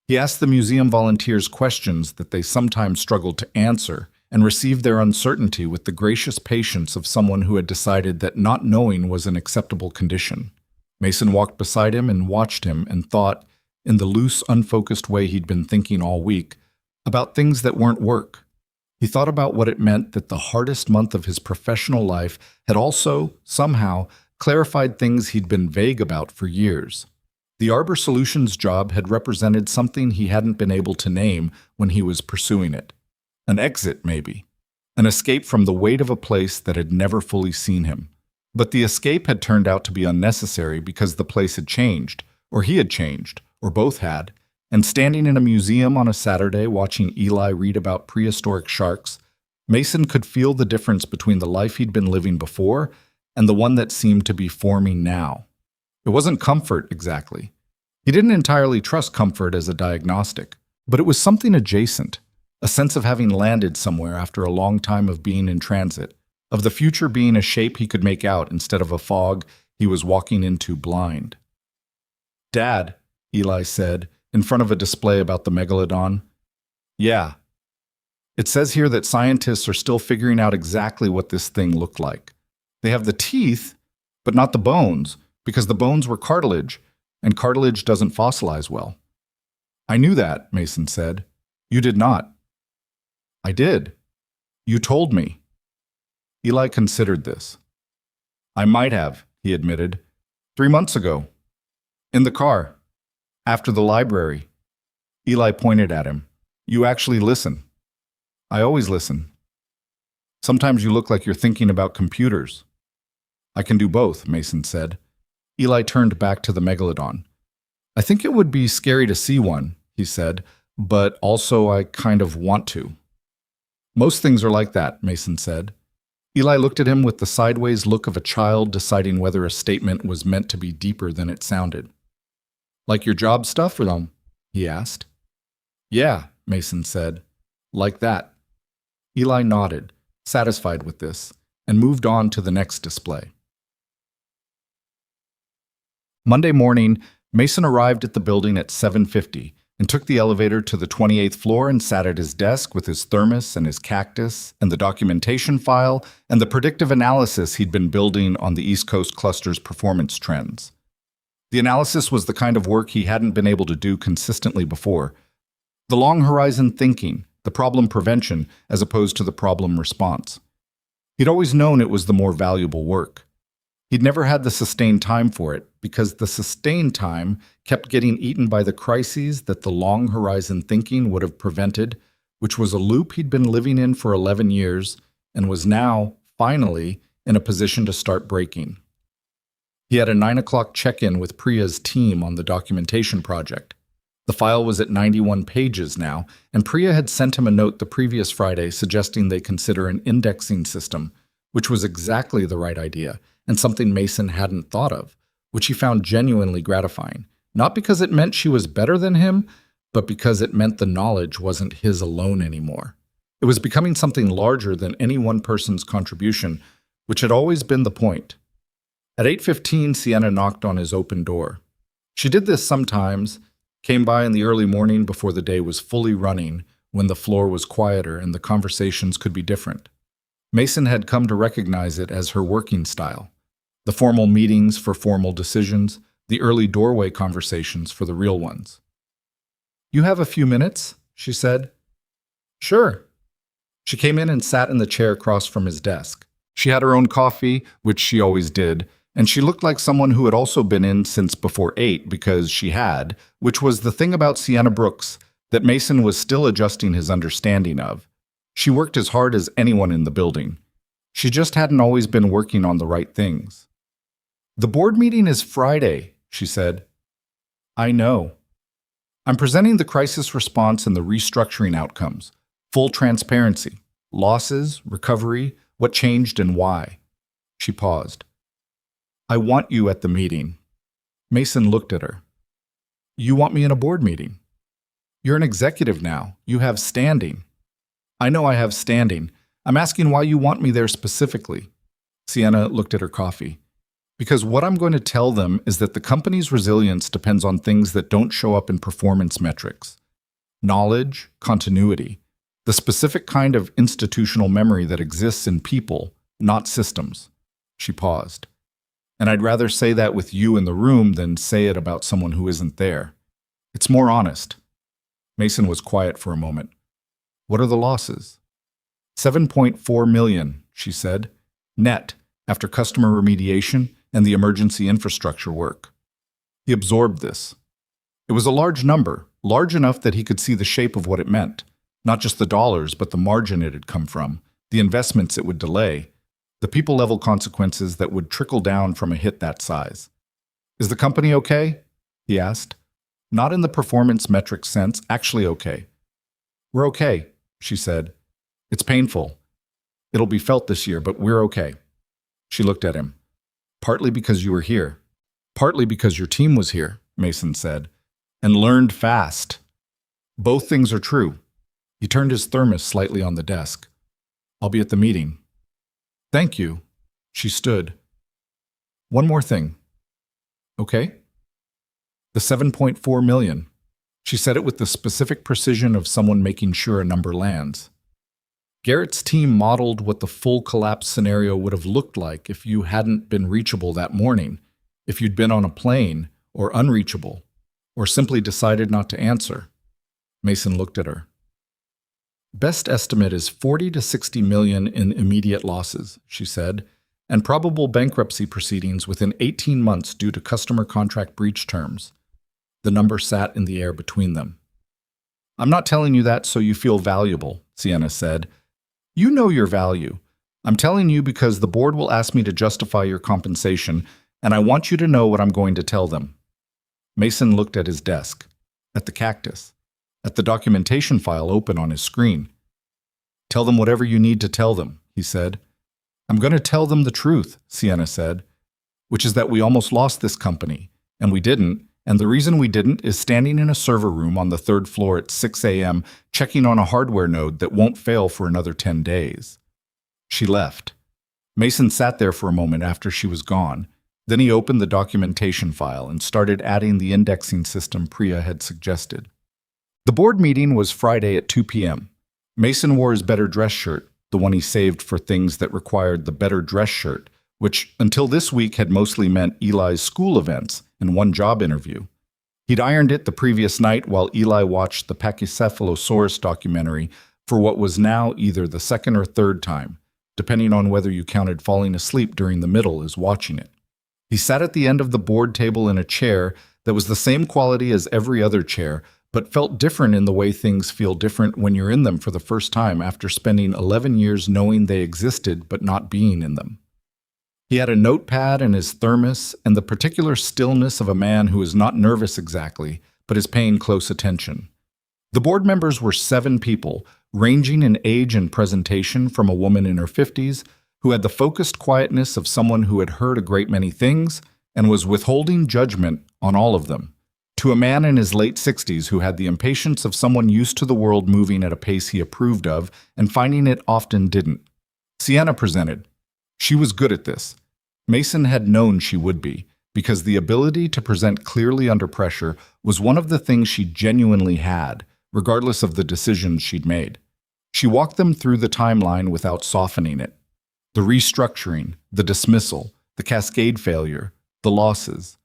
He asked the museum volunteers questions that they sometimes struggled to answer and received their uncertainty with the gracious patience of someone who had decided that not knowing was an acceptable condition. Mason walked beside him and watched him and thought, in the loose, unfocused way he'd been thinking all week, about things that weren't work. He thought about what it meant that the hardest month of his professional life had also, somehow, clarified things he'd been vague about for years. The Arbor Solutions job had represented something he hadn't been able to name when he was pursuing it. An exit, maybe. An escape from the weight of a place that had never fully seen him. But the escape had turned out to be unnecessary because the place had changed, or he had changed, or both had. And standing in a museum on a Saturday watching Eli read about prehistoric sharks, Mason could feel the difference between the life he'd been living before and the one that seemed to be forming now. It wasn't comfort, exactly. He didn't entirely trust comfort as a diagnostic, but it was something adjacent, a sense of having landed somewhere after a long time of being in transit, of the future being a shape he could make out instead of a fog he was walking into blind. "Dad," Eli said, in front of a display about the megalodon. "Yeah. It says here that scientists are still figuring out exactly what this thing looked like. They have the teeth, but not the bones, because the bones were cartilage, and cartilage doesn't fossilize well." "I knew that," Mason said. "You did not." "I did. You told me." Eli considered this. "I might have," he admitted. 3 months ago. In the car. After the library." Eli pointed at him. "You actually listen." "I always listen." "Sometimes you look like you're thinking about computers." "I can do both," Mason said. Eli turned back to the megalodon. "I think it would be scary to see one," he said, "but also I kind of want to." "Most things are like that," Mason said. Eli looked at him with the sideways look of a child deciding whether a statement was meant to be deeper than it sounded. "Like your job stuff or them?" he asked. "Yeah," Mason said. "Like that." Eli nodded, satisfied with this, and moved on to the next display. Monday morning, Mason arrived at the building at 7:50, and took the elevator to the 28th floor and sat at his desk with his thermos and his cactus and the documentation file and the predictive analysis he'd been building on the East Coast cluster's performance trends. The analysis was the kind of work he hadn't been able to do consistently before. The long horizon thinking, the problem prevention, as opposed to the problem response. He'd always known it was the more valuable work. He'd never had the sustained time for it, because the sustained time kept getting eaten by the crises that the long horizon thinking would have prevented, which was a loop he'd been living in for 11 years and was now, finally, in a position to start breaking. He had a 9 o'clock check-in with Priya's team on the documentation project. The file was at 91 pages now, and Priya had sent him a note the previous Friday suggesting they consider an indexing system, which was exactly the right idea, and something Mason hadn't thought of, which he found genuinely gratifying, not because it meant she was better than him, but because it meant the knowledge wasn't his alone anymore. It was becoming something larger than any one person's contribution, which had always been the point. At 8:15, Sienna knocked on his open door. She did this sometimes, came by in the early morning before the day was fully running, when the floor was quieter and the conversations could be different. Mason had come to recognize it as her working style. The formal meetings for formal decisions, the early doorway conversations for the real ones. "You have a few minutes?" she said. "Sure." She came in and sat in the chair across from his desk. She had her own coffee, which she always did, and she looked like someone who had also been in since before 8 because she had, which was the thing about Sienna Brooks that Mason was still adjusting his understanding of. She worked as hard as anyone in the building. She just hadn't always been working on the right things. "The board meeting is Friday," she said. "I know. I'm presenting the crisis response and the restructuring outcomes. Full transparency. Losses, recovery, what changed and why." She paused. "I want you at the meeting." Mason looked at her. "You want me in a board meeting? You're an executive now. You have standing." "I know I have standing. I'm asking why you want me there specifically." Sienna looked at her coffee. "Because what I'm going to tell them is that the company's resilience depends on things that don't show up in performance metrics. Knowledge, continuity, the specific kind of institutional memory that exists in people, not systems." She paused. "And I'd rather say that with you in the room than say it about someone who isn't there. It's more honest." Mason was quiet for a moment. "What are the losses?" $7.4 million, she said, net, after customer remediation and the emergency infrastructure work. He absorbed this. It was a large number, large enough that he could see the shape of what it meant, not just the dollars, but the margin it had come from, the investments it would delay, the people-level consequences that would trickle down from a hit that size. "Is the company okay?" he asked. "Not in the performance metric sense, actually okay." "We're okay," she said. "It's painful. It'll be felt this year, but we're okay." She looked at him. "Partly because you were here. Partly because your team was here," Mason said, "and learned fast. Both things are true." He turned his thermos slightly on the desk. "I'll be at the meeting." "Thank you." She stood. "One more thing." "Okay?" "The $7.4 million. She said it with the specific precision of someone making sure a number lands. "Garrett's team modeled what the full collapse scenario would have looked like if you hadn't been reachable that morning, if you'd been on a plane, or unreachable, or simply decided not to answer." Mason looked at her. "Best estimate is 40 to 60 million in immediate losses," she said, "and probable bankruptcy proceedings within 18 months due to customer contract breach terms." The number sat in the air between them. "I'm not telling you that so you feel valuable," Sienna said. "You know your value. I'm telling you because the board will ask me to justify your compensation, and I want you to know what I'm going to tell them." Mason looked at his desk, at the cactus, at the documentation file open on his screen. "Tell them whatever you need to tell them," he said. "I'm going to tell them the truth," Sienna said, "which is that we almost lost this company, and we didn't, and the reason we didn't is standing in a server room on the 3rd floor at 6 a.m. checking on a hardware node that won't fail for another 10 days. She left. Mason sat there for a moment after she was gone. Then he opened the documentation file and started adding the indexing system Priya had suggested. The board meeting was Friday at 2 p.m. Mason wore his better dress shirt, the one he saved for things that required the better dress shirt, which until this week had mostly meant Eli's school events and one job interview. He'd ironed it the previous night while Eli watched the Pachycephalosaurus documentary for what was now either the second or third time, depending on whether you counted falling asleep during the middle as watching it. He sat at the end of the board table in a chair that was the same quality as every other chair, but felt different in the way things feel different when you're in them for the first time after spending 11 years knowing they existed but not being in them. He had a notepad and his thermos and the particular stillness of a man who is not nervous exactly, but is paying close attention. The board members were 7 people, ranging in age and presentation from a woman in her 50s who had the focused quietness of someone who had heard a great many things and was withholding judgment on all of them, to a man in his late 60s who had the impatience of someone used to the world moving at a pace he approved of and finding it often didn't. Sienna presented. She was good at this. Mason had known she would be, because the ability to present clearly under pressure was one of the things she genuinely had, regardless of the decisions she'd made. She walked them through the timeline without softening it. The restructuring, the dismissal, the cascade failure, the losses.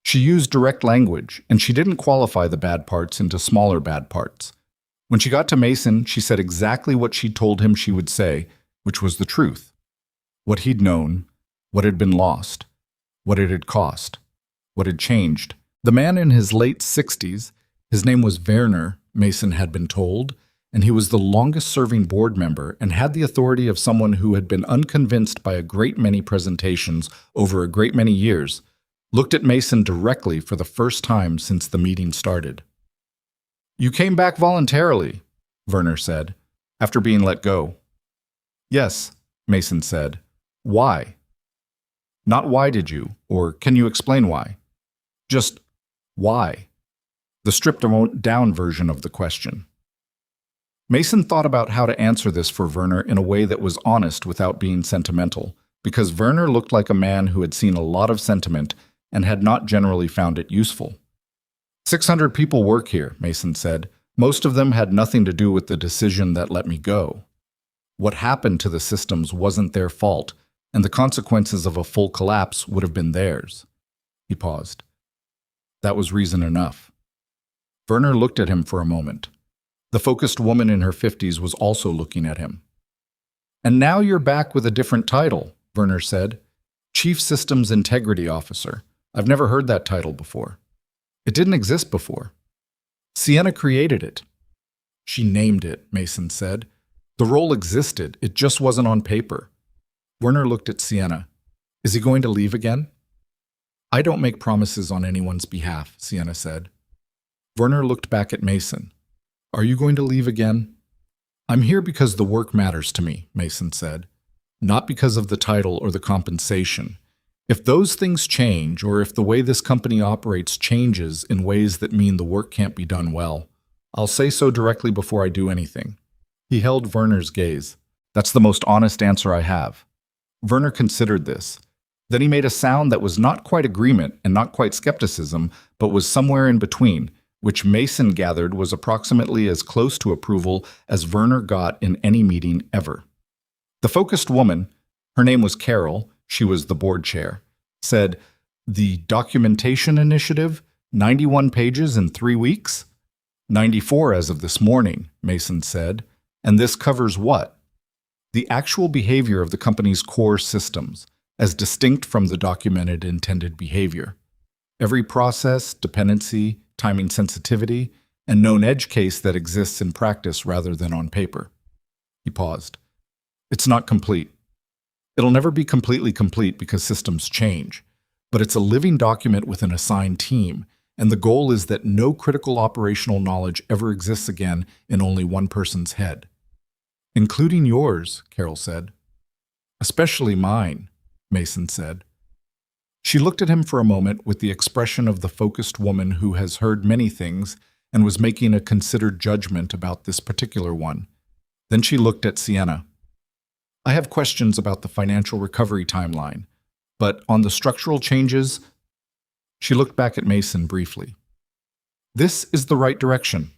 She used direct language, and she didn't qualify the bad parts into smaller bad parts. When she got to Mason, she said exactly what she told him she would say, which was the truth. What he'd known, what had been lost, what it had cost, what had changed. The man in his late 60s, his name was Werner, Mason had been told, and he was the longest-serving board member and had the authority of someone who had been unconvinced by a great many presentations over a great many years, looked at Mason directly for the first time since the meeting started. "You came back voluntarily," Werner said, after being let go. "Yes," Mason said. "Why?" Not why did you, or can you explain why? Just why? The stripped-down version of the question. Mason thought about how to answer this for Werner in a way that was honest without being sentimental, because Werner looked like a man who had seen a lot of sentiment and had not generally found it useful. 600 people work here, Mason said. Most of them had nothing to do with the decision that let me go. What happened to the systems wasn't their fault, and the consequences of a full collapse would have been theirs. He paused. That was reason enough. Werner looked at him for a moment. The focused woman in her 50s was also looking at him. "And now you're back with a different title," Werner said. "Chief Systems Integrity Officer. I've never heard that title before. It didn't exist before. Sienna created it." "She named it," Mason said. "The role existed, it just wasn't on paper." Werner looked at Sienna. "Is he going to leave again?" "I don't make promises on anyone's behalf," Sienna said. Werner looked back at Mason. "Are you going to leave again?" "I'm here because the work matters to me," Mason said. "Not because of the title or the compensation. If those things change, or if the way this company operates changes in ways that mean the work can't be done well, I'll say so directly before I do anything." He held Werner's gaze. "That's the most honest answer I have." Werner considered this. Then he made a sound that was not quite agreement and not quite skepticism, but was somewhere in between, which Mason gathered was approximately as close to approval as Werner got in any meeting ever. The focused woman, her name was Carol, she was the board chair, said, "The documentation initiative, 91 pages in 3 weeks?" 94 as of this morning, Mason said. "And this covers what?" "The actual behavior of the company's core systems, as distinct from the documented intended behavior. Every process, dependency, timing sensitivity, and known edge case that exists in practice rather than on paper." He paused. "It's not complete. It'll never be completely complete because systems change, but it's a living document with an assigned team, and the goal is that no critical operational knowledge ever exists again in only one person's head." "Including yours," Carol said. "Especially mine," Mason said. She looked at him for a moment with the expression of the focused woman who has heard many things and was making a considered judgment about this particular one. Then she looked at Sienna. "I have questions about the financial recovery timeline, but on the structural changes..." She looked back at Mason briefly. "This is the right direction."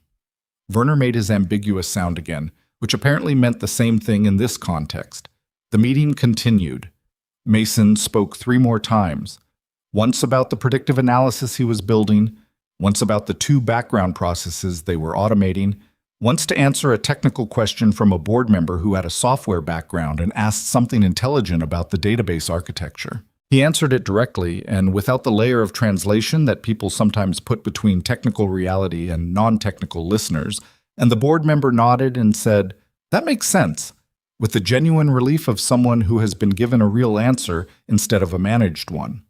Werner made his ambiguous sound again, which apparently meant the same thing in this context. The meeting continued. Mason spoke 3 more times, once about the predictive analysis he was building, once about the 2 background processes they were automating, once to answer a technical question from a board member who had a software background and asked something intelligent about the database architecture. He answered it directly and without the layer of translation that people sometimes put between technical reality and non-technical listeners, and the board member nodded and said, "That makes sense," with the genuine relief of someone who has been given a real answer instead of a managed one.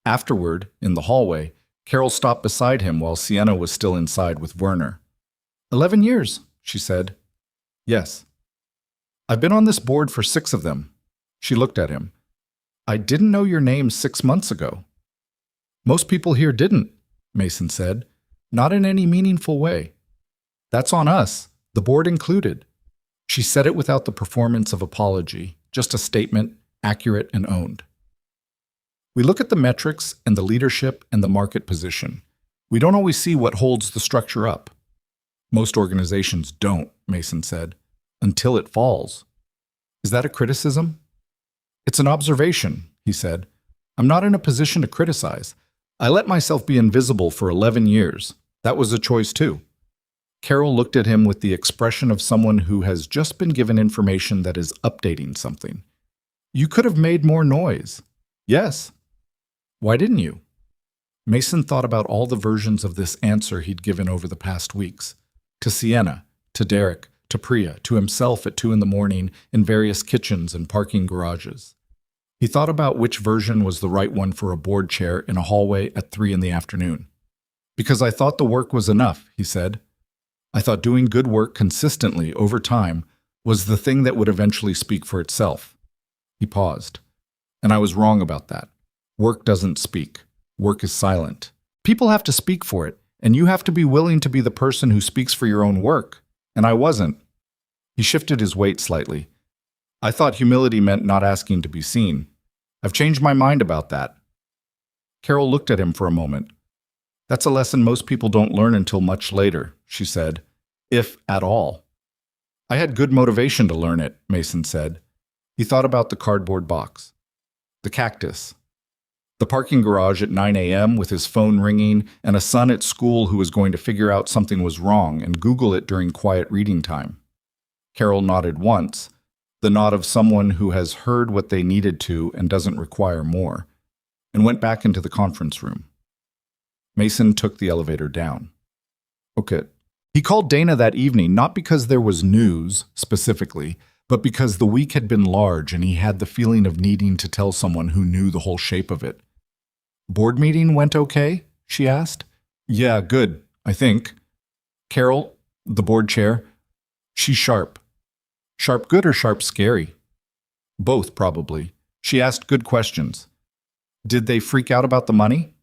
Afterward, in the hallway, Carol stopped beside him while Sienna was still inside with Werner. 11 years, she said. Yes. I've been on this board for 6 of them. She looked at him. I didn't know your name 6 months ago. Most people here didn't, Mason said. Not in any meaningful way. That's on us, the board included. She said it without the performance of apology, just a statement, accurate and owned. We look at the metrics and the leadership and the market position. We don't always see what holds the structure up. Most organizations don't, Mason said, until it falls. Is that a criticism? It's an observation, he said. I'm not in a position to criticize. I let myself be invisible for 11 years. That was a choice too. Carol looked at him with the expression of someone who has just been given information that is updating something. You could have made more noise. Yes. Why didn't you? Mason thought about all the versions of this answer he'd given over the past weeks. To Sienna, to Derek, to Priya, to himself at 2 a.m. in various kitchens and parking garages. He thought about which version was the right one for a board chair in a hallway at 3 p.m. Because I thought the work was enough, he said. I thought doing good work consistently over time was the thing that would eventually speak for itself. He paused. And I was wrong about that. Work doesn't speak. Work is silent. People have to speak for it, and you have to be willing to be the person who speaks for your own work. And I wasn't. He shifted his weight slightly. I thought humility meant not asking to be seen. I've changed my mind about that. Carol looked at him for a moment. That's a lesson most people don't learn until much later, she said, if at all. I had good motivation to learn it, Mason said. He thought about the cardboard box, the cactus, the parking garage at 9 a.m. with his phone ringing and a son at school who was going to figure out something was wrong and Google it during quiet reading time. Carol nodded once, the nod of someone who has heard what they needed to and doesn't require more, and went back into the conference room. Mason took the elevator down. Okay. He called Dana that evening not because there was news, specifically, but because the week had been large and he had the feeling of needing to tell someone who knew the whole shape of it. Board meeting went okay? She asked. Yeah, good, I think. Carol, the board chair, she's sharp. Sharp good or sharp scary? Both, probably. She asked good questions. Did they freak out about the money?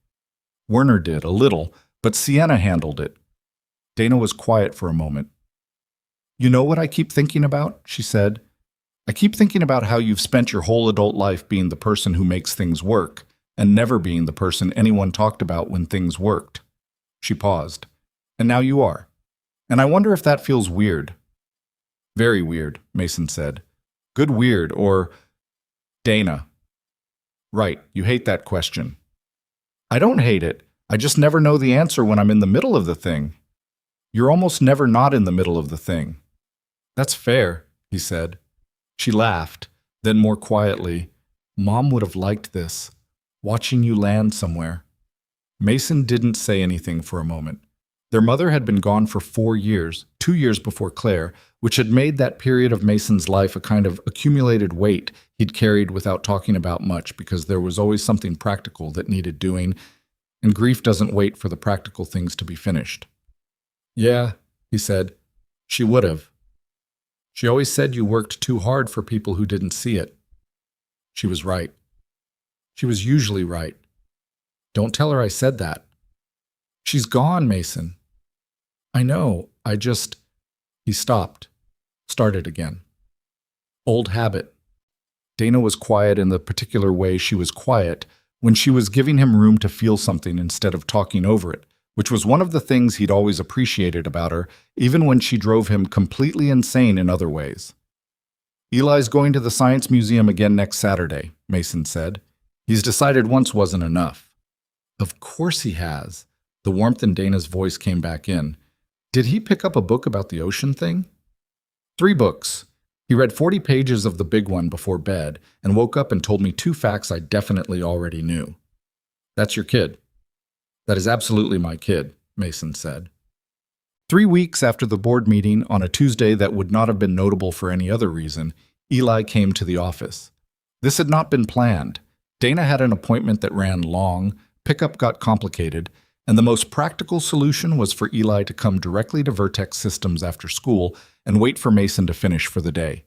Werner did, a little, but Sienna handled it. Dana was quiet for a moment. You know what I keep thinking about? She said. I keep thinking about how you've spent your whole adult life being the person who makes things work, and never being the person anyone talked about when things worked. She paused. And now you are. And I wonder if that feels weird. Very weird, Mason said. Good weird, or... Dana. Right, you hate that question. I don't hate it. I just never know the answer when I'm in the middle of the thing. You're almost never not in the middle of the thing. That's fair, he said. She laughed, then more quietly, Mom would have liked this, watching you land somewhere. Mason didn't say anything for a moment. Their mother had been gone for 4 years, 2 years before Claire, which had made that period of Mason's life a kind of accumulated weight he'd carried without talking about much because there was always something practical that needed doing, and grief doesn't wait for the practical things to be finished. Yeah, he said. She would have. She always said you worked too hard for people who didn't see it. She was right. She was usually right. Don't tell her I said that. She's gone, Mason. I know, I just... He stopped. Started again. Old habit. Dana was quiet in the particular way she was quiet when she was giving him room to feel something instead of talking over it, which was one of the things he'd always appreciated about her, even when she drove him completely insane in other ways. "Eli's going to the Science Museum again next Saturday," Mason said. "He's decided once wasn't enough." "Of course he has." The warmth in Dana's voice came back in. "Did he pick up a book about the ocean thing?" 3 books. He read 40 pages of the big one before bed and woke up and told me 2 facts I definitely already knew. "That's your kid." "That is absolutely my kid," Mason said. 3 weeks after the board meeting, on a Tuesday that would not have been notable for any other reason, Eli came to the office. This had not been planned. Dana had an appointment that ran long, pickup got complicated, and the most practical solution was for Eli to come directly to Vertex Systems after school and wait for Mason to finish for the day.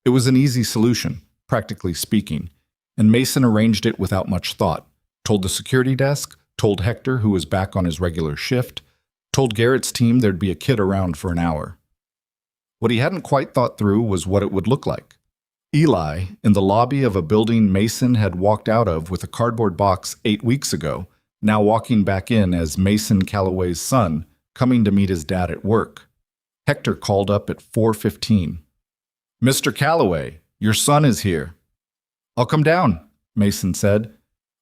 It was an easy solution, practically speaking, and Mason arranged it without much thought, told the security desk, told Hector, who was back on his regular shift, told Garrett's team there'd be a kid around for an hour. What he hadn't quite thought through was what it would look like. Eli, in the lobby of a building Mason had walked out of with a cardboard box 8 weeks ago, now walking back in as Mason Calloway's son, coming to meet his dad at work. Hector called up at 4:15. "Mr. Calloway, your son is here." "I'll come down," Mason said.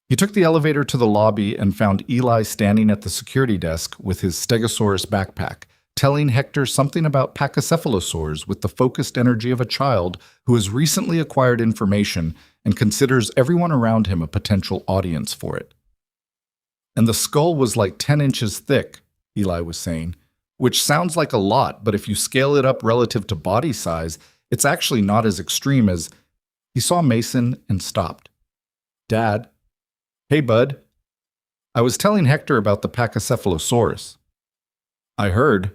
He took the elevator to the lobby and found Eli standing at the security desk with his Stegosaurus backpack, telling Hector something about pachycephalosaurs with the focused energy of a child who has recently acquired information and considers everyone around him a potential audience for it. "And the skull was like 10 inches thick," Eli was saying, "which sounds like a lot, but if you scale it up relative to body size, it's actually not as extreme as—" He saw Mason and stopped. "Dad." "Hey, bud. I was telling Hector about the pachycephalosaurus." "I heard."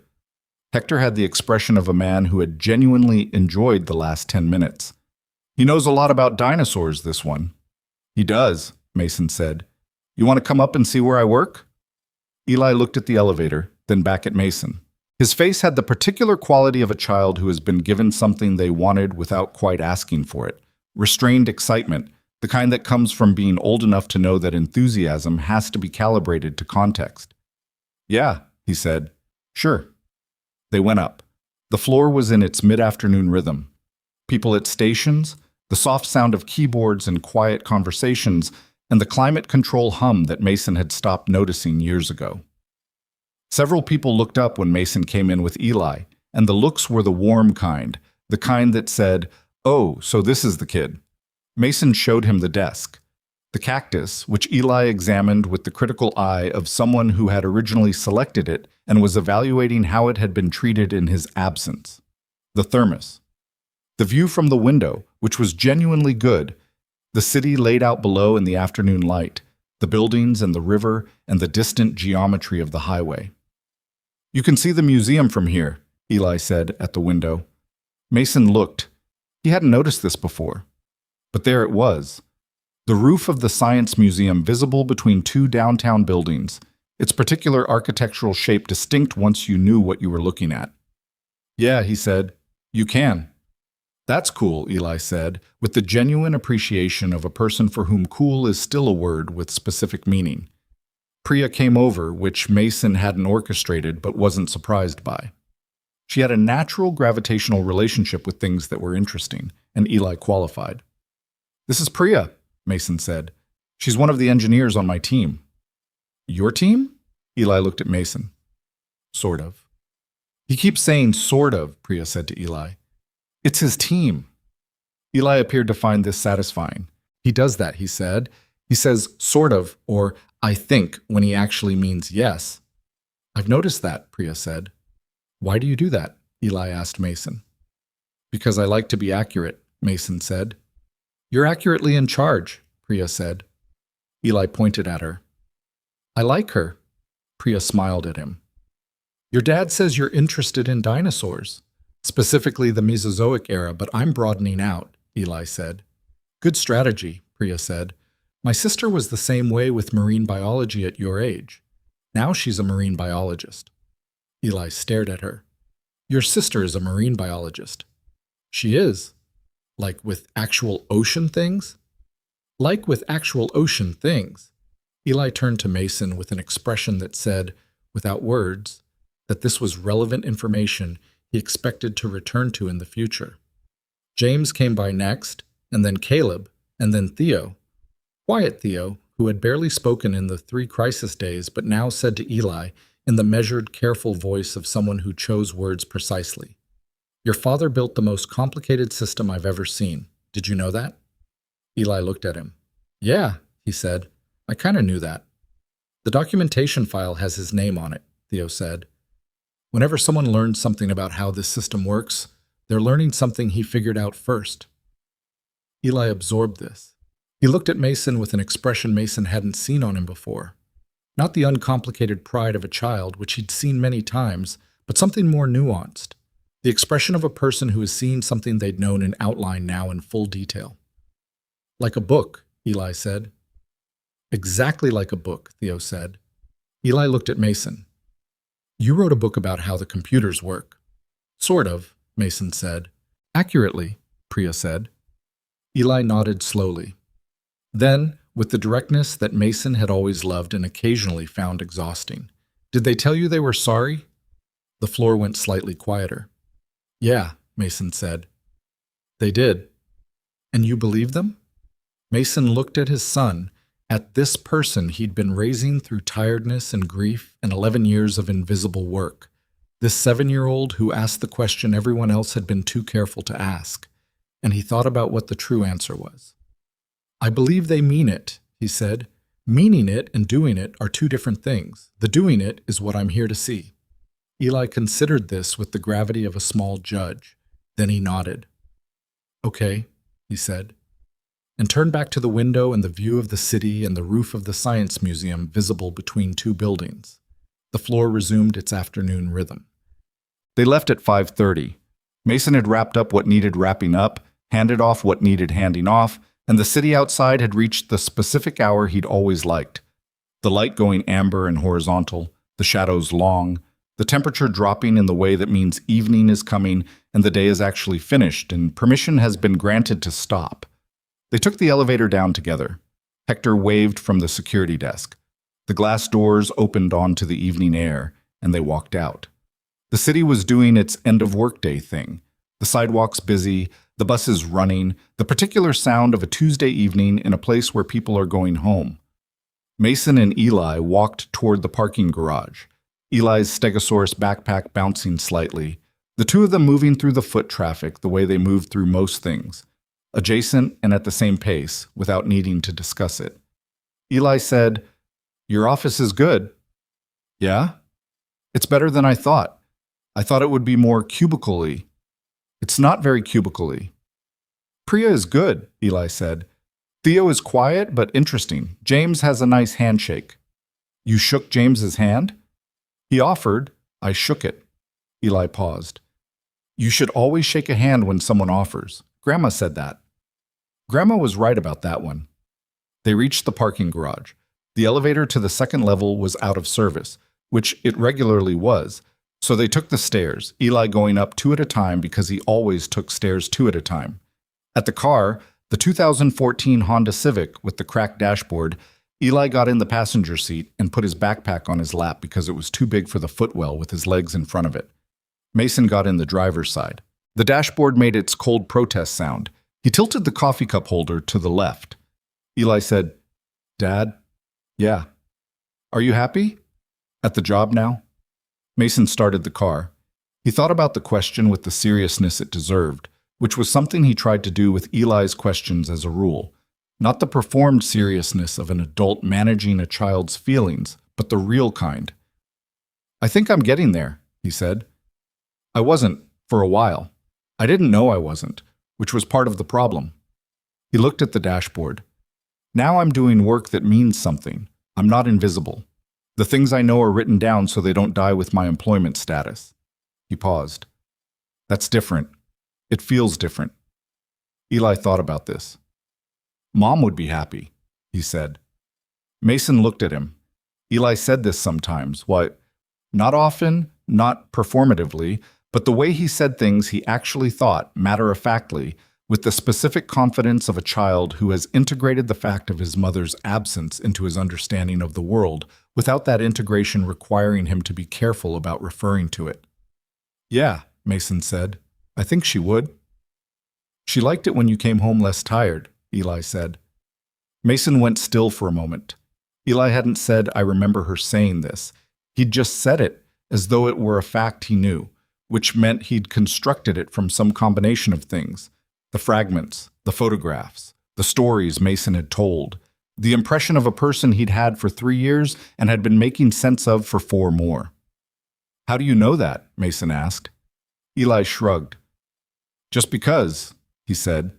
Hector had the expression of a man who had genuinely enjoyed the last 10 minutes. "He knows a lot about dinosaurs, this one." "He does," Mason said. "You want to come up and see where I work?" Eli looked at the elevator, then back at Mason. His face had the particular quality of a child who has been given something they wanted without quite asking for it. Restrained excitement, the kind that comes from being old enough to know that enthusiasm has to be calibrated to context. "Yeah," he said. "Sure." They went up. The floor was in its mid-afternoon rhythm. People at stations, the soft sound of keyboards and quiet conversations, and the climate control hum that Mason had stopped noticing years ago. Several people looked up when Mason came in with Eli, and the looks were the warm kind, the kind that said, "Oh, so this is the kid." Mason showed him the desk. The cactus, which Eli examined with the critical eye of someone who had originally selected it and was evaluating how it had been treated in his absence. The thermos. The view from the window, which was genuinely good. The city laid out below in the afternoon light, the buildings and the river and the distant geometry of the highway. "You can see the museum from here," Eli said at the window. Mason looked. He hadn't noticed this before. But there it was. The roof of the Science Museum visible between 2 downtown buildings, its particular architectural shape distinct once you knew what you were looking at. "Yeah," he said. "You can." "That's cool," Eli said, with the genuine appreciation of a person for whom cool is still a word with specific meaning. Priya came over, which Mason hadn't orchestrated but wasn't surprised by. She had a natural gravitational relationship with things that were interesting, and Eli qualified. "This is Priya," Mason said. "She's one of the engineers on my team." "Your team?" Eli looked at Mason. "Sort of." "He keeps saying sort of," Priya said to Eli. "It's his team." Eli appeared to find this satisfying. "He does that," he said. "He says sort of or I think when he actually means yes." "I've noticed that," Priya said. "Why do you do that?" Eli asked Mason. "Because I like to be accurate," Mason said. "You're accurately in charge," Priya said. Eli pointed at her. "I like her." Priya smiled at him. "Your dad says you're interested in dinosaurs, specifically the Mesozoic era, but I'm broadening out," Eli said. "Good strategy," Priya said. "My sister was the same way with marine biology at your age. Now she's a marine biologist." Eli stared at her. "Your sister is a marine biologist." "She is." "Like with actual ocean things?" "Like with actual ocean things." Eli turned to Mason with an expression that said, without words, that this was relevant information he expected to return to in the future. James came by next, and then Caleb, and then Theo. Quiet Theo, who had barely spoken in the 3 crisis days, but now said to Eli, in the measured, careful voice of someone who chose words precisely, "Your father built the most complicated system I've ever seen. Did you know that?" Eli looked at him. "Yeah," he said. "I kind of knew that." "The documentation file has his name on it," Theo said. "Whenever someone learns something about how this system works, they're learning something he figured out first." Eli absorbed this. He looked at Mason with an expression Mason hadn't seen on him before. Not the uncomplicated pride of a child, which he'd seen many times, but something more nuanced. The expression of a person who is seeing something they'd known in outline now in full detail. "Like a book," Eli said. "Exactly like a book," Theo said. Eli looked at Mason. "You wrote a book about how the computers work." "Sort of," Mason said. "Accurately," Priya said. Eli nodded slowly. Then, with the directness that Mason had always loved and occasionally found exhausting, "Did they tell you they were sorry?" The floor went slightly quieter. "Yeah," Mason said. "They did." "And you believe them?" Mason looked at his son, at this person he'd been raising through tiredness and grief and 11 years of invisible work. This 7-year-old who asked the question everyone else had been too careful to ask. And he thought about what the true answer was. "I believe they mean it," he said. "Meaning it and doing it are 2 different things. The doing it is what I'm here to see." Eli considered this with the gravity of a small judge. Then he nodded. "Okay," he said, and turned back to the window and the view of the city and the roof of the Science Museum visible between 2 buildings. The floor resumed its afternoon rhythm. They left at 5:30. Mason had wrapped up what needed wrapping up, handed off what needed handing off, and the city outside had reached the specific hour he'd always liked. The light going amber and horizontal, the shadows long, the temperature dropping in the way that means evening is coming and the day is actually finished and permission has been granted to stop. They took the elevator down together. Hector waved from the security desk. The glass doors opened onto the evening air, and they walked out. The city was doing its end-of-workday thing. The sidewalks busy, the buses running, the particular sound of a Tuesday evening in a place where people are going home. Mason and Eli walked toward the parking garage, Eli's Stegosaurus backpack bouncing slightly, the 2 of them moving through the foot traffic the way they moved through most things, adjacent and at the same pace, without needing to discuss it. Eli said, "Your office is good." "Yeah? It's better than I thought. I thought it would be more cubicle-y." "It's not very cubicle-y." "Priya is good," Eli said. "Theo is quiet but interesting. James has a nice handshake." "You shook James's hand?" "He offered. I shook it." Eli paused. "You should always shake a hand when someone offers. Grandma said that." Grandma was right about that one. They reached the parking garage. The elevator to the 2nd level was out of service, which it regularly was, so they took the stairs, Eli going up 2 at a time because he always took stairs 2 at a time. At the car, the 2014 Honda Civic with the cracked dashboard, Eli got in the passenger seat and put his backpack on his lap because it was too big for the footwell with his legs in front of it. Mason got in the driver's side. The dashboard made its cold protest sound. He tilted the coffee cup holder to the left. Eli said, "Dad?" "Yeah." "Are you happy? At the job now?" Mason started the car. He thought about the question with the seriousness it deserved, which was something he tried to do with Eli's questions as a rule. Not the performed seriousness of an adult managing a child's feelings, but the real kind. "I think I'm getting there," he said. "I wasn't, for a while. I didn't know I wasn't, which was part of the problem." He looked at the dashboard. "Now I'm doing work that means something. I'm not invisible. The things I know are written down so they don't die with my employment status." He paused. "That's different. It feels different." Eli thought about this. "Mom would be happy," he said. Mason looked at him. Eli said this sometimes. Why, not often, not performatively, but the way he said things he actually thought, matter-of-factly, with the specific confidence of a child who has integrated the fact of his mother's absence into his understanding of the world, without that integration requiring him to be careful about referring to it. "Yeah," Mason said. "I think she would." "She liked it when you came home less tired," Eli said. Mason went still for a moment. Eli hadn't said, "I remember her saying this." He'd just said it, as though it were a fact he knew, which meant he'd constructed it from some combination of things. The fragments, the photographs, the stories Mason had told, the impression of a person he'd had for 3 years and had been making sense of for 4 more. "How do you know that?" Mason asked. Eli shrugged. "Just because," he said,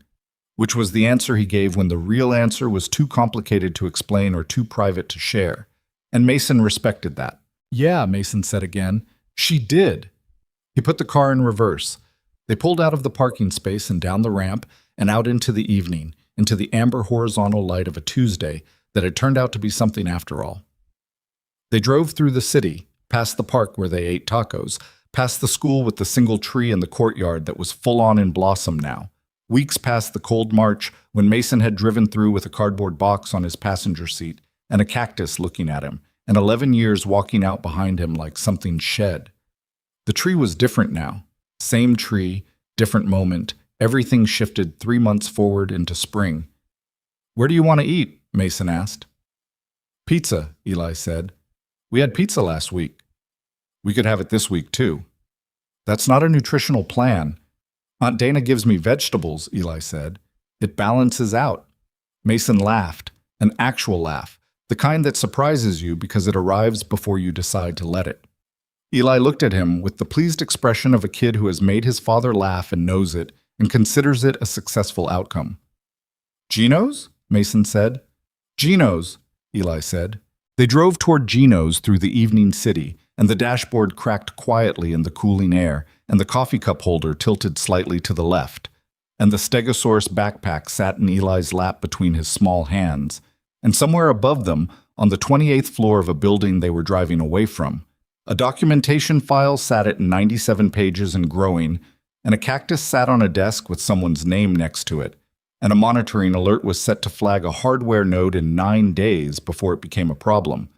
which was the answer he gave when the real answer was too complicated to explain or too private to share. And Mason respected that. "Yeah," Mason said again. "She did." He put the car in reverse. They pulled out of the parking space and down the ramp and out into the evening, into the amber horizontal light of a Tuesday that had turned out to be something after all. They drove through the city, past the park where they ate tacos, past the school with the single tree in the courtyard that was full on in blossom now, weeks past the cold March when Mason had driven through with a cardboard box on his passenger seat and a cactus looking at him, and 11 years walking out behind him like something shed. The tree was different now. Same tree, different moment. Everything shifted 3 months forward into spring. "Where do you want to eat?" Mason asked. "Pizza," Eli said. "We had pizza last week." "We could have it this week, too." "That's not a nutritional plan." "Aunt Dana gives me vegetables," Eli said. "It balances out." Mason laughed, an actual laugh, the kind that surprises you because it arrives before you decide to let it. Eli looked at him with the pleased expression of a kid who has made his father laugh and knows it, and considers it a successful outcome. "Gino's?" Mason said. "Gino's," Eli said. They drove toward Gino's through the evening city, and the dashboard cracked quietly in the cooling air, and the coffee cup holder tilted slightly to the left, and the Stegosaurus backpack sat in Eli's lap between his small hands, and somewhere above them, on the 28th floor of a building they were driving away from, a documentation file sat at 97 pages and growing, and a cactus sat on a desk with someone's name next to it, and a monitoring alert was set to flag a hardware node in 9 days before it became a problem.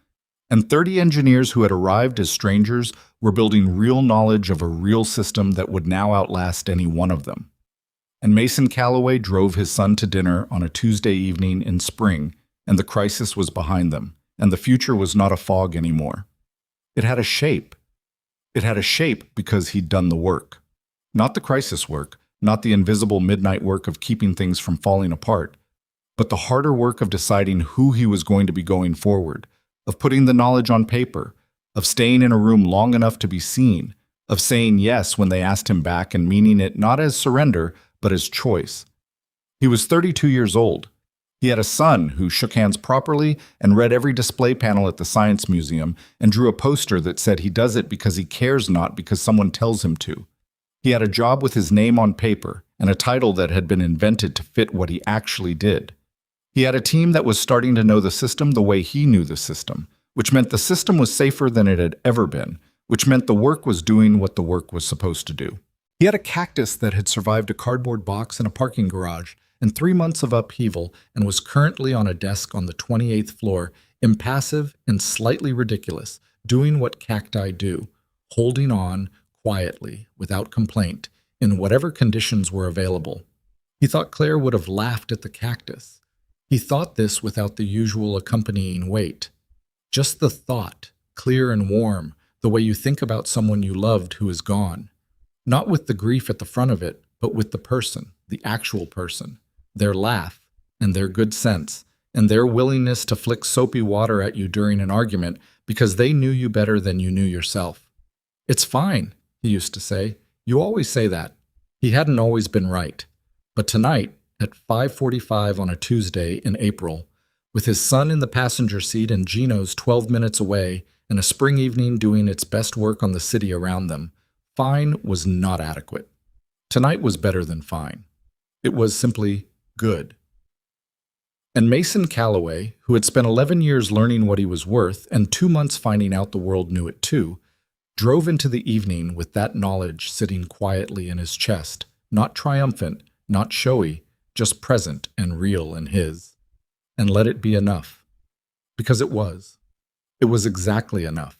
And 30 engineers who had arrived as strangers were building real knowledge of a real system that would now outlast any one of them. And Mason Calloway drove his son to dinner on a Tuesday evening in spring, and the crisis was behind them, and the future was not a fog anymore. It had a shape. It had a shape because he'd done the work. Not the crisis work, not the invisible midnight work of keeping things from falling apart, but the harder work of deciding who he was going to be going forward, of putting the knowledge on paper, of staying in a room long enough to be seen, of saying yes when they asked him back and meaning it not as surrender, but as choice. He was 32 years old. He had a son who shook hands properly and read every display panel at the Science Museum and drew a poster that said he does it because he cares, not because someone tells him to. He had a job with his name on paper and a title that had been invented to fit what he actually did. He had a team that was starting to know the system the way he knew the system, which meant the system was safer than it had ever been, which meant the work was doing what the work was supposed to do. He had a cactus that had survived a cardboard box in a parking garage and 3 months of upheaval and was currently on a desk on the 28th floor, impassive and slightly ridiculous, doing what cacti do, holding on quietly, without complaint, in whatever conditions were available. He thought Claire would have laughed at the cactus. He thought this without the usual accompanying weight. Just the thought, clear and warm, the way you think about someone you loved who is gone. Not with the grief at the front of it, but with the person, the actual person. Their laugh, and their good sense, and their willingness to flick soapy water at you during an argument because they knew you better than you knew yourself. "It's fine," he used to say. "You always say that." He hadn't always been right. But tonight, at 5:45 on a Tuesday in April, with his son in the passenger seat and Gino's 12 minutes away, and a spring evening doing its best work on the city around them, fine was not adequate. Tonight was better than fine. It was simply good. And Mason Calloway, who had spent 11 years learning what he was worth and 2 months finding out the world knew it too, drove into the evening with that knowledge sitting quietly in his chest, not triumphant, not showy, just present and real in his. And let it be enough. Because it was. It was exactly enough.